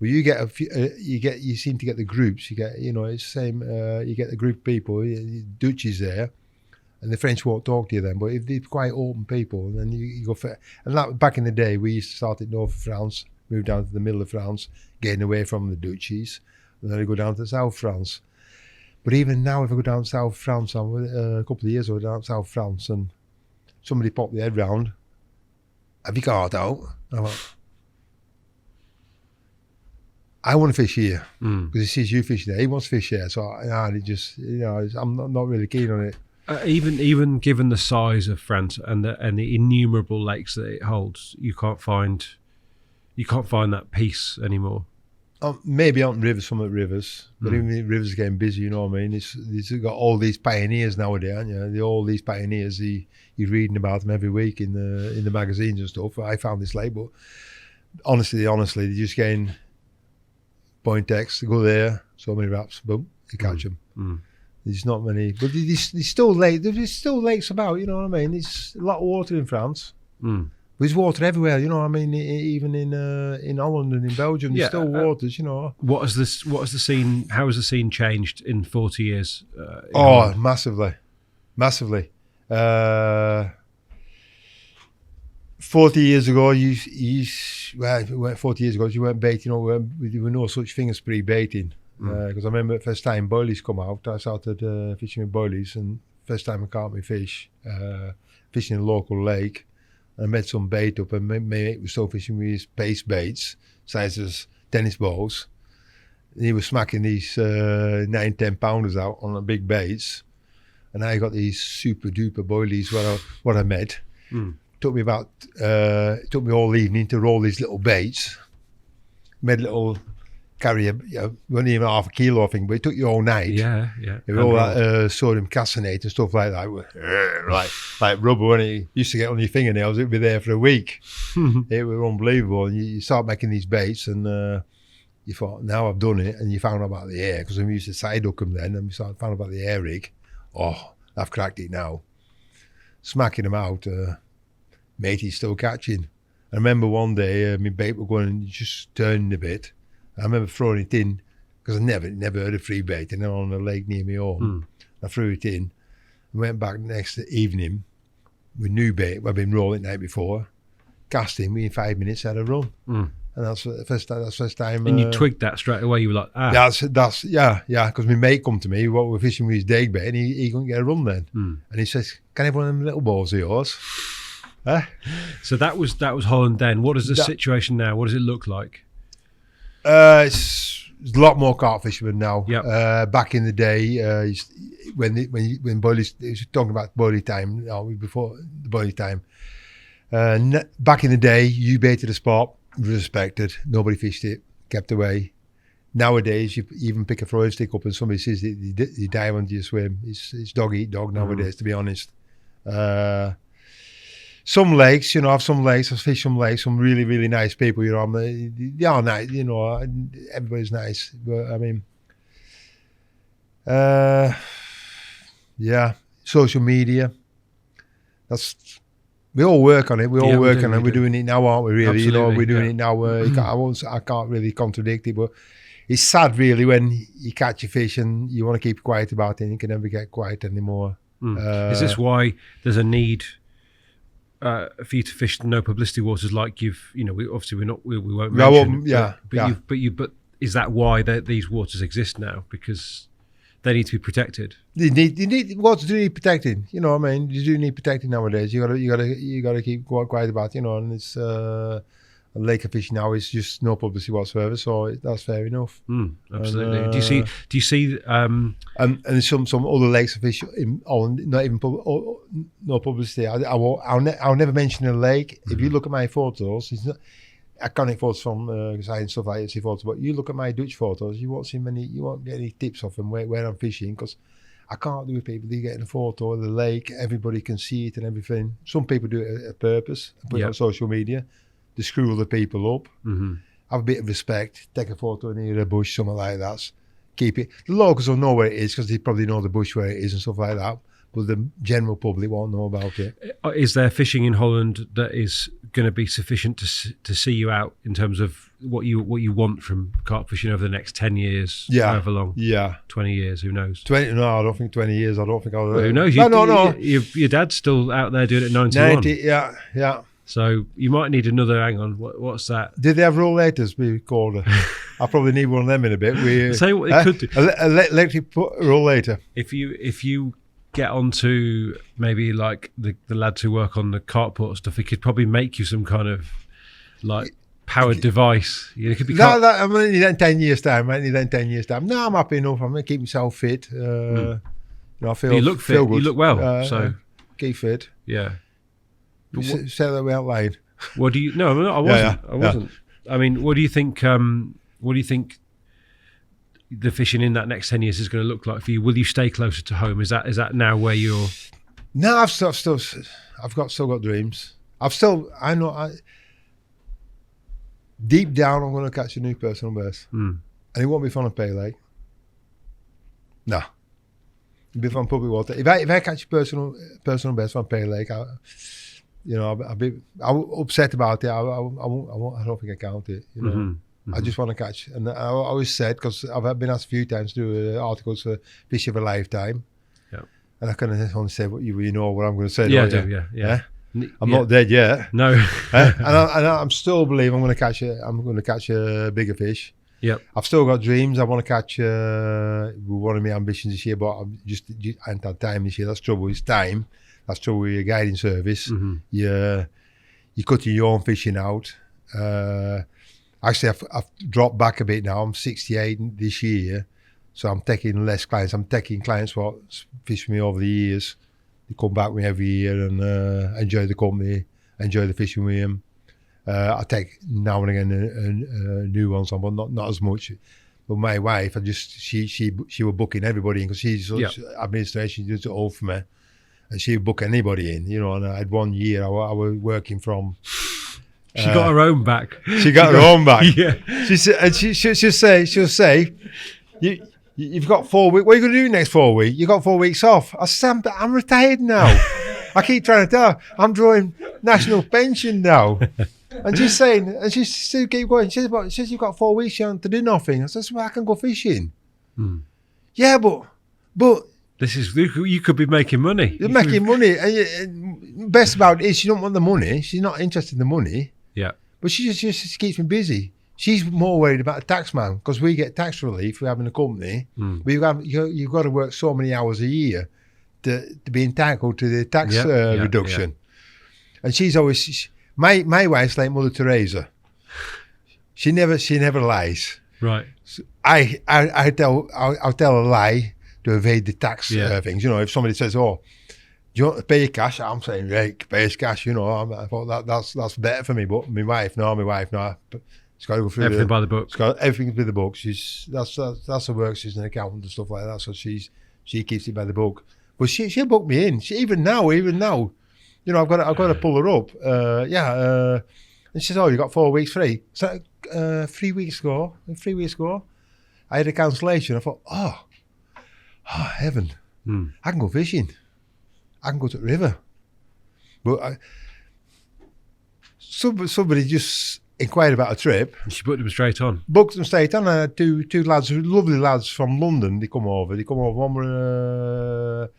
But you get you seem to get the groups. You get, it's the same. You get the group of people. Dutchies there, and the French won't talk to you then. But if they're quite open people, then you go for. And that, back in the day, we used to start in north of France, move down to the middle of France, getting away from the Dutchies, and then I go down to South France. But even now, if I go down to South France, a couple of years ago down to South France, and somebody popped their head round, have you got out? I'm like, I want to fish here because he sees you fishing there. He wants to fish here, so I'm not really keen on it. Even given the size of France and the innumerable lakes that it holds, you can't find that peace anymore. Maybe on rivers, some of the rivers, but even the rivers are getting busy. You know what I mean? It's got all these pioneers nowadays, aren't you? All these pioneers. You're reading about them every week in the magazines and stuff. I found this lake, but honestly, they're just getting point text. Go there, so many wraps, boom, you catch them. There's not many, but there's still lakes about. You know what I mean? There's a lot of water in France. There's water everywhere, you know what I mean? Even in Holland and in Belgium, there's still waters, you know. What has the scene? How has the scene changed in 40 years? Massively. 40 years ago, you 40 years ago, you weren't baiting. There were no such thing as pre-baiting. Because I remember the first time boilies come out, I started fishing with boilies, and first time I caught my fish, fishing in a local lake. I met some bait up, and my mate was still fishing with his paste baits, size as tennis balls. And he was smacking these 9-10 pounders out on the big baits, and I got these super duper boilies. What I met took me all evening to roll these little baits. Made a little carry wasn't even half a kilo, I think, but it took you all night. Yeah. With all that sodium cassinate and stuff like that, like rubber. When it used to get on your fingernails, it'd be there for a week. It was unbelievable. And you start making these baits, and you thought, now I've done it. And you found out about the air, because we used to side hook them then, and we found out about the air rig. Oh, I've cracked it now. Smacking them out, matey's still catching. I remember one day my bait was going and just turning a bit. I remember throwing it in, because I never heard of free baiting on a lake near my home. I threw it in and went back next evening with new bait. I've been rolling the night before, casting. Within 5 minutes, I had a run. And that's the first time. And you twigged that straight away. You were like, That's because my mate come to me, what we're fishing with his dig bait, and he couldn't get a run then. And he says, can I have one of them little balls of yours? So that was Holland then. What is the situation now? What does it look like? It's a lot more carp fishermen now. Yep. Back in the day, when boilies, he was talking about boilie time, before the boilie time. Back in the day, you baited a spot, respected, nobody fished it, kept away. Nowadays, you even pick a throwing stick up and somebody says you dive onto your swim. It's dog eat dog nowadays, to be honest. Some lakes, I've fished some lakes, some really, really nice people, they are nice, everybody's nice. But I mean, social media, we all work on it. We all work on it. We're doing it now, aren't we, really? Absolutely, We're doing it now. I can't really contradict it, but it's sad, really, when you catch a fish and you want to keep quiet about it and you can never get quiet anymore. Is this why there's a need for you to fish the no publicity waters, like we won't mention. But is that why these waters exist now? Because they need to be protected. Waters do need protecting. You know what I mean? You do need protecting nowadays. You gotta keep quiet about it, and it's a lake of fish now is just no publicity whatsoever, so that's fair enough. Absolutely. And, do you see and some other lakes of fish in Holland, not even no publicity. I'll never mention a lake. If you look at my photos, it's not iconic photos from science stuff like photos, but you look at my Dutch photos, you won't get any tips off them where I'm fishing, because I can't do with people. They get in a photo of the lake, everybody can see it and everything. Some people do it at purpose, put it on social media to screw other people up. Mm-hmm. Have a bit of respect, take a photo near a bush, something like that. Keep it. The locals will know where it is because they probably know the bush where it is and stuff like that. But the general public won't know about it. Is there fishing in Holland that is going to be sufficient to see you out in terms of what you want from carp fishing over the next 10 years, however long? Yeah. 20 years, who knows? 20? No, I don't think 20 years. I don't think I'll... Well, who knows? No. Your dad's still out there doing it at 91. 90, yeah. So you might need another, hang on, what's that? Did they have rollators with Korda? I probably need one of them in a bit. I'll tell you what they could do. Electric rollator. If you get onto maybe like the lads who work on the carport stuff, he could probably make you some kind of like powered device. It could be I need that in 10 years' time. No, I'm happy enough. I'm going to keep myself fit. I feel, you look fit. Feel good. You look well. So keep fit. Yeah. Say that way out loud. What do you? No, I wasn't. I wasn't. I mean, what do you think? What do you think the fishing in that next 10 years is going to look like for you? Will you stay closer to home? Is that now where you're? No, I've still got dreams. Deep down, I'm going to catch a new personal best, and it won't be from a pay lake. No, it'll be from public water. If I catch a personal best from pay lake, I'll be upset about it. I don't think I count it. I just want to catch, and I always said, because I've been asked a few times to do articles for Fish of a Lifetime, and I kind of only say what you know what I'm going to say. Yeah, I do. Yeah. I'm not dead yet. No, and I'm still believe I'm going to catch a bigger fish. Yep. I've still got dreams. I want to catch one of my ambitions this year, but I ain't had time this year. That's trouble. It's time. That's trouble with your guiding service. Mm-hmm. You're cutting your own fishing out. Actually, I've dropped back a bit now. I'm 68 this year, so I'm taking less clients. I'm taking clients what fish with me over the years. They come back with me every year and enjoy the company, enjoy the fishing with them. I take now and again new ones on, but not as much. But my wife, she was booking everybody in because she's administration, she does it all for me, and she would book anybody in, And I had 1 year I was working from. She got her own back. She got her own back. Yeah. She said, and she'll say, you've got 4 weeks. What are you going to do next 4 weeks? You got 4 weeks off. I said, I'm retired now. I keep trying to tell her I'm drawing national pension now. And she's saying, and she still keep going. She says you've got 4 weeks to do nothing. I says, well, I can go fishing. Yeah, but this is, you could be making money. You're making money. And best about it is she don't want the money. She's not interested in the money. Yeah. But she just keeps me busy. She's more worried about a tax man because we get tax relief for having a company. But you've got to work so many hours a year to be entitled to the tax reduction. Yeah. And she's always my wife's like Mother Teresa. She never lies. Right. So I'll tell a lie to evade the tax things. If somebody says, "Oh, do you want to pay cash?" I'm saying, "Right, pay us cash." I thought that's better for me. But my wife, no. It's got to go through everything by the book. It's got everything by the book. That's her work. She's an accountant and stuff like that. So she keeps it by the book. But she'll book me in. Even now, I've got to pull her up. And she says, "Oh, you got 4 weeks free." So 3 weeks ago, I had a cancellation. I thought, oh heaven, I can go fishing. I can go to the river. But somebody just inquired about a trip. She booked them straight on. I had two lads, lovely lads from London. They come over. One were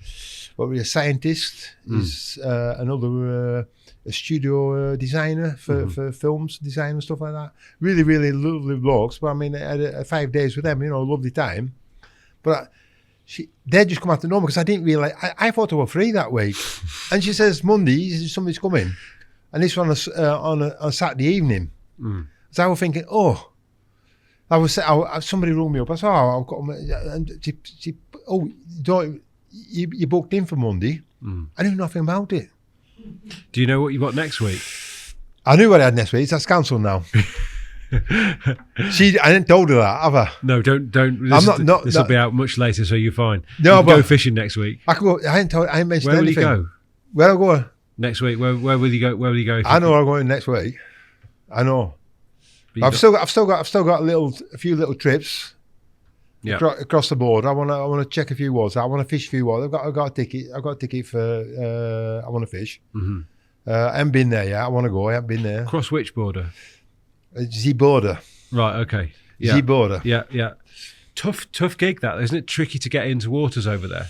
a scientist. Is another a studio designer for films, design and stuff like that. Really, really lovely blokes. But I mean, I had 5 days with them. Lovely time. But they just come out to know because I didn't realise. I thought they were free that week. And she says Monday somebody's coming, and this one on a Saturday evening. So I was thinking, somebody rung me up. I said, I've got. And you booked in for Monday. I knew nothing about it. Do you know what you got next week? I knew what I had next week. That's cancelled now. See, I didn't told her that, have I? No, don't. This will be out much later, so you're fine. No, you can but go fishing next week. I can go. I ain't mentioned Where will anything. you go Where I go? next week? Where will you go? Where will you go? I know I'm going next week. I know. I've still got a few little trips. Yeah. Across the board. I want to check a few waters. I want to fish a few waters. I've got a ticket. I've got a ticket for. I want to fish. Mm-hmm. I haven't been there yet. I want to go. I haven't been there. Cross which border? Z border. Right. Okay. Yeah. Z border. Yeah. Yeah. Tough gig that, isn't it? Tricky to get into waters over there.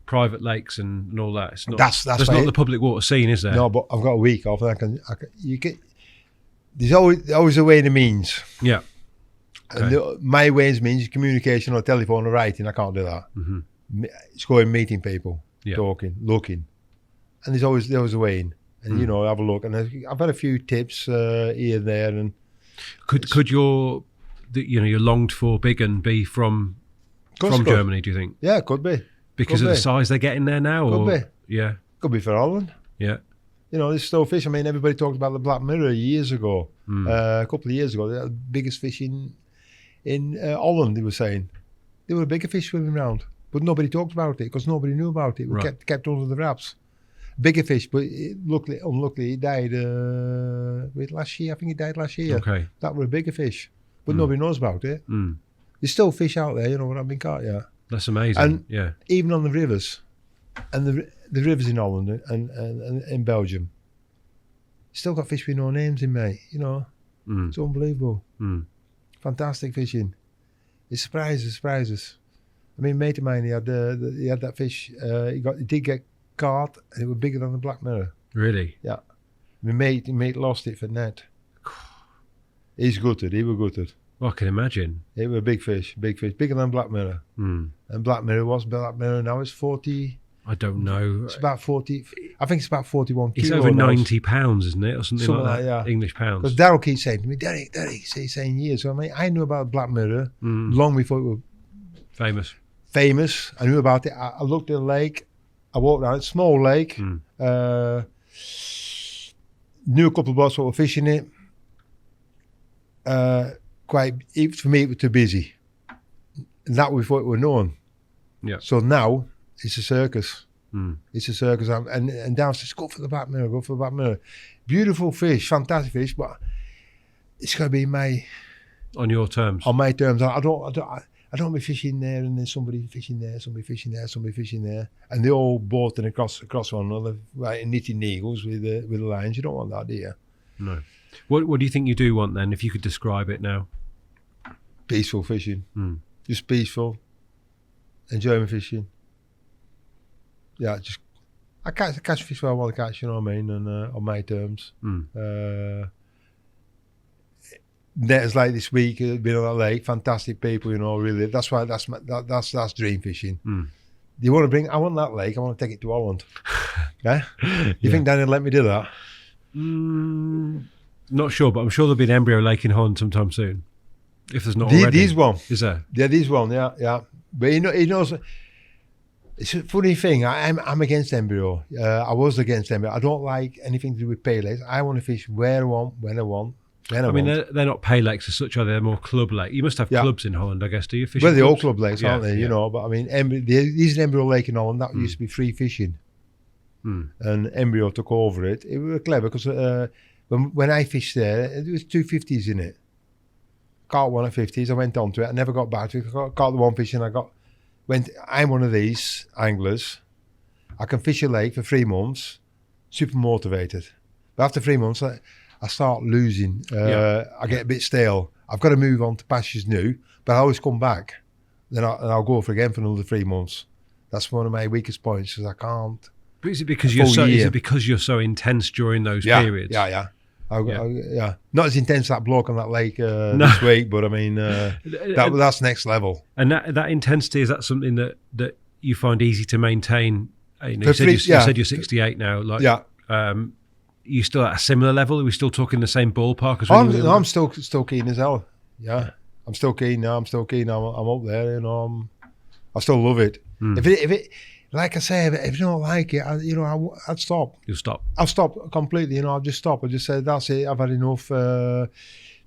Private lakes and all that. It's not. That's there's not the public water scene, is there? No, but I've got a week off. And there's always a way and a means. Yeah. Okay. And my ways means communication or telephone or writing. I can't do that. Mm-hmm. It's going meeting people, talking, looking, and there's always a way in. And have a look. And I've had a few tips here and there. And could your longed for big un be from Germany? Do you think? Yeah, it could be because of the size they're getting there now. Could be. Yeah. Could be for Holland. Yeah. There's still fish. I mean, everybody talked about the black mirror years ago. A couple of years ago, they had the biggest fish in Holland. They were saying there were bigger fish swimming around, but nobody talked about it because nobody knew about it. We kept under the wraps. Bigger fish, but unluckily, it died last year. I think it died last year. Okay. That were a bigger fish, but nobody knows about it. There's still fish out there, what I've been caught yet. That's amazing. And even on the rivers, and the rivers in Holland and in Belgium, still got fish with no names in, mate. It's unbelievable. Fantastic fishing. It surprises. I mean, a mate of mine, he had that fish. He did get caught, and it was bigger than the black mirror. Really? Yeah. My mate lost it for net. He was gutted. Well, I can imagine. It was a big fish, bigger than black mirror. And black mirror now it's 40. I don't know. It's about 40. I think it's about 41 kilos. It's over 90 pounds, isn't it, or something like that? Yeah. English pounds. Because Darrell keeps saying to me, Derek, he's saying years. So I mean, I knew about black mirror long before it was famous. I knew about it. I looked at the lake. I walked down. It's a small lake. Knew a couple of boats that were fishing it. For me, it was too busy. And that was before it was known. Yeah. So now it's a circus. It's a circus. And Darrell says, go for the black mirror. Beautiful fish, fantastic fish, but it's got to be on your terms. On my terms. I don't be fishing there and then somebody fishing there, and they all boating across one another, right, and knitting needles with the lines. You don't want that, do you? No. What do you think you do want then, if you could describe it now? Peaceful fishing. Just peaceful. Enjoying fishing. Yeah, just I catch fish where I want to catch, you know what I mean, and on my terms. Nets like this week, been on that lake, fantastic people, really. That's why that's dream fishing. You want to bring? I want that lake. I want to take it to Holland. Yeah. You think Danny will let me do that? Not sure, but I'm sure there'll be an embryo lake in Holland sometime soon. If there's not already. These one. Is there? Yeah, these one. Yeah. But he knows. It's a funny thing. I'm against embryo. I was against embryo. I don't like anything to do with pay lakes. I want to fish where I want, when I want. I mean, they're not pay lakes as such, are they? They're more club lake. You must have clubs in Holland, I guess, do you? Well, they're all club lakes, aren't they? But I mean, there's an embryo lake in Holland that used to be free fishing. And embryo took over it. It was clever because when I fished there, there was 250s in it. Caught one at 50s. I went on to it. I never got back to it. Caught the one fish and I'm one of these anglers. I can fish a lake for 3 months, super motivated. But after 3 months, I start losing. I get a bit stale. I've got to move on to pastures new, but I always come back. Then I'll go for another 3 months. That's one of my weakest points, because I can't. But is it because you're so intense during those periods? Yeah. Not as intense that bloke on that lake this week, but I mean that's next level. And that intensity, is that something that you find easy to maintain? You said you're 68 now. You still at a similar level? Are we still talking the same ballpark as when you were? I'm still keen as hell. Yeah, I'm still keen now. I'm up there. I still love it. If it, like I say, if you don't like it, I'd stop. You'll stop. I'll stop completely. I'll just stop. I just say that's it. I've had enough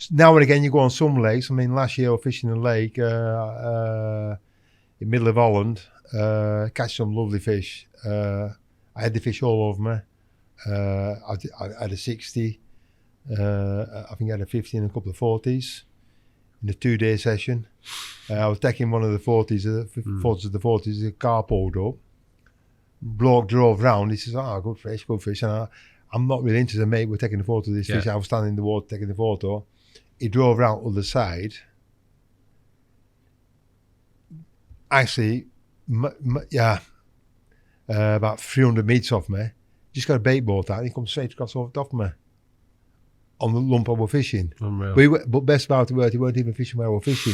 Now and again, you go on some lakes. I mean, last year I was fishing a lake in the middle of Holland, catch some lovely fish. I had the fish all over me. I had a 60. I think I had a 50 and a couple of 40s in a 2-day session. I was taking one of the 40s, the carp pulled up. Bloke drove round. He says, good fish, good fish. And I'm not really interested, mate. We're taking a photo of this fish. I was standing in the water taking the photo. He drove round on the side. Actually, about 300 metres off me. Just got a bait boat out and he comes straight across over the top of me. On the lump I was fishing. But best part of it, he weren't even fishing where I was fishing.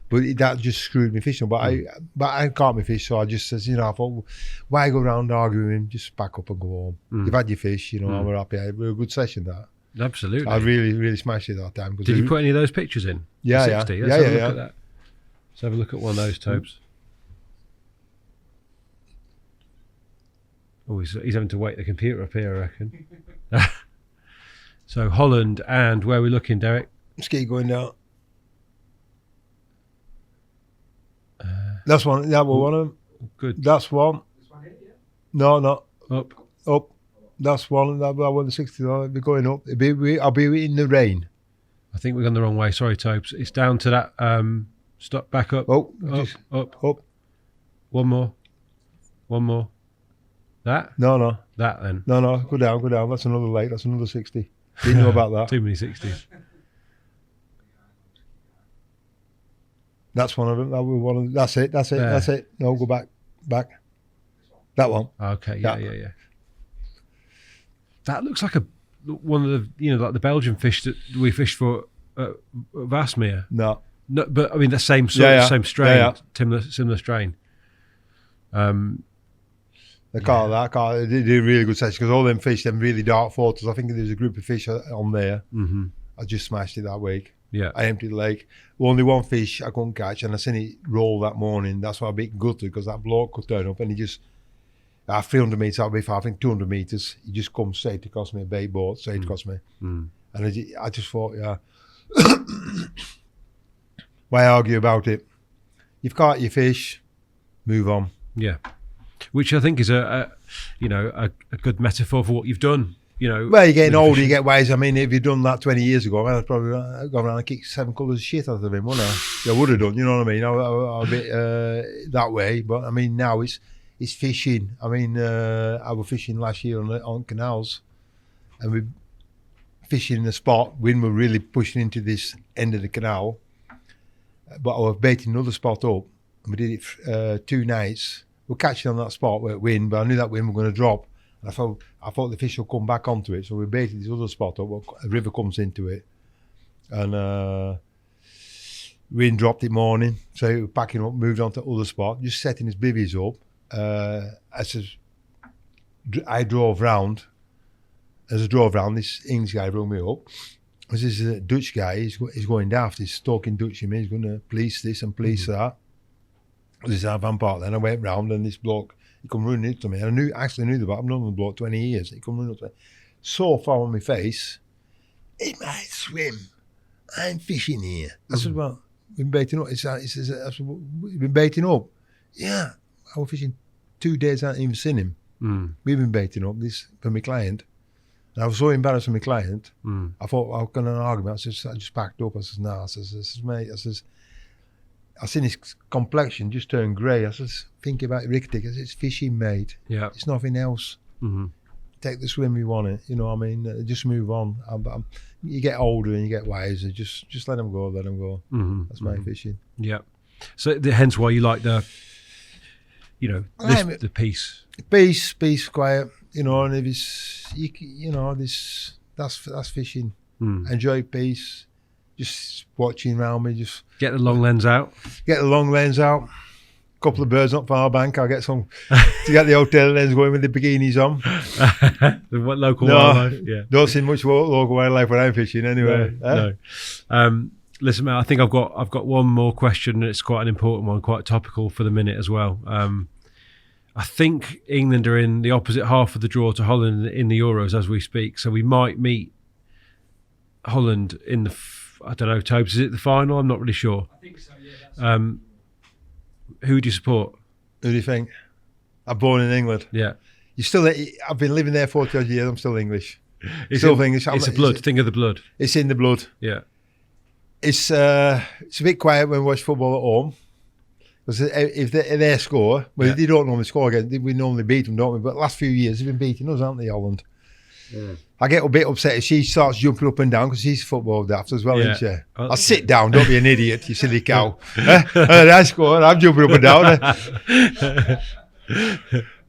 But that just screwed me fishing. But I caught my fish, so I just says, I thought, why go around arguing? Just back up and go home. You've had your fish, I'm happy. It was a good session, that. Absolutely. I really, really smashed it that time. Did you put any of those pictures in? Yeah, the 60? Let's have a look at that. Let's have a look at one of those, Tobes. Oh, he's having to wake the computer up here, I reckon. So Holland, and where are we looking, Derek? Just keep going down. That's one. That was one of them. Good. That's one. This one here, yeah? No. Up. That's one. That one, the 60. I'll be going up. I'll be in the rain. I think we've gone the wrong way. Sorry, Tobes. It's down to that. Stop. Back up. Up. One more. That? No. That then. No. Go down. That's another lake. That's another 60. Didn't know about that. Too many 60s. That's one of them. That was one of them. That's it. No, go back. That one. Okay. Yeah. That looks like one of the like the Belgian fish that we fished for at Vasmere. No, but I mean the same sort of same strain, similar strain. They caught that. They did a really good session because all them fish, them really dark photos. I think there's a group of fish on there. Mm-hmm. I just smashed it that week. Yeah, I emptied the lake. Only one fish I couldn't catch, and I seen it roll that morning. That's why I'm a bit gutted because that bloke could turn up and he just 300 metres out before I think 200 metres. He just comes straight across me, a bait boat straight across me, and I just thought, why argue about it? You've caught your fish, move on. Yeah. Which I think is a good metaphor for what you've done. Well, you're getting older, you get wise. I mean, if you'd done that 20 years ago, I'd probably gone around and kicked 7 colours of shit out of him, wouldn't I? I would have done, you know what I mean? I'm a bit that way, but I mean, now it's fishing. I mean, I was fishing last year on canals, and we fishing in the spot. Wind were really pushing into this end of the canal, but I was baiting another spot up, and we did it 2 nights. We're catching on that spot where it wind, but I knew that wind was going to drop. And I thought the fish would come back onto it. So we baited this other spot up, a river comes into it. And wind dropped it morning. So we were packing up, moved on to other spot, just setting his bivvies up. I drove round. As I drove round, this English guy rung me up. This is a Dutch guy, he's going daft. He's talking Dutch to me, he's going to police this and police that. This is our van part. Then I went round and this bloke, he come running up to me. And I actually knew the bloke. I've known the bloke 20 years. He come running up to me. So far on my face, he might swim. I'm fishing here. I said, well, we've been baiting up. He says, we've been baiting up. Yeah. I was fishing 2 days, I hadn't even seen him. We've been baiting up this for my client. And I was so embarrassed for my client. I thought, I was going to an argument. I just packed up. I says, no. I says, mate, I seen his complexion just turn grey. I says, think about it, Rick. I says, it's fishing, mate. Yeah. It's nothing else. Take the swim you want it. You know what I mean? Just move on. You get older and you get wiser. Just let them go. That's my fishing. Yeah. So hence why you like the peace. Peace, quiet. And if it's, that's fishing. Enjoy peace. Just watching around me, just get the long lens out. Couple of birds not far bank. I'll get some to get the hotel lens going with the bikinis on. The local wildlife. Yeah. Don't see much local wildlife when I'm fishing anyway. No. Listen, mate, I think I've got one more question, and it's quite an important one, quite topical for the minute as well. I think England are in the opposite half of the draw to Holland in the Euros as we speak, so we might meet Holland in the I don't know, Tobes, is it the final? I'm not really sure. I think so, yeah. Who do you support? Who do you think? I'm born in England. Yeah. I've been living there 40 odd years. I'm still English. It's Still English. It's a blood. Thing of the blood. It's in the blood. Yeah. It's a bit quiet when we watch football at home. Because if they score, well, they don't normally score again. We normally beat them, don't we? But the last few years, they've been beating us, haven't they, Holland? Yeah. I get a bit upset if she starts jumping up and down because she's football daft as well, isn't she? I'll sit down, don't be an idiot, you silly cow. And I score, I'm jumping up and down.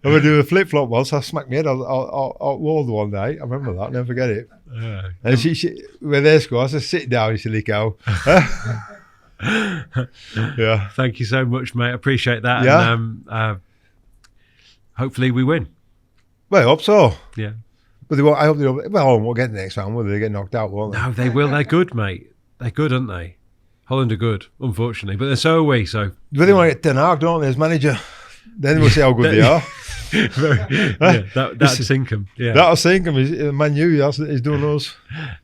I would do a flip-flop once, I smacked my head on wall the one night. I remember that, never forget it. And she when they score, I said, sit down, you silly cow. Yeah. Thank you so much, mate. I appreciate that. Yeah. And hopefully we win. Well, I hope so. Yeah. But they won't, I hope they don't. Well, Holland won't get the next round, will they? They get knocked out, won't they? No, they will. They're good, mate. They're good, aren't they? Holland are good, unfortunately. But so are we, so... But they want to get Ten Hag, don't they, as manager? Then we'll see how good they are. That'll sink them. Yeah. That'll sink them. Man U, he's doing us.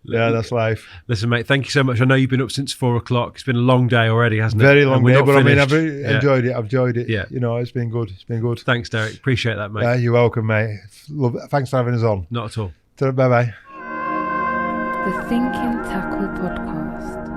Yeah, that's life. Listen, mate, thank you so much. I know you've been up since 4 o'clock. It's been a long day already, hasn't it? Very long day, but finished. I mean, I've enjoyed it. I've enjoyed it. Yeah. You know, it's been good. It's been good. Thanks, Derek. Appreciate that, mate. Yeah, you're welcome, mate. Thanks for having us on. Not at all. Bye-bye. The Thinking Tackle Podcast.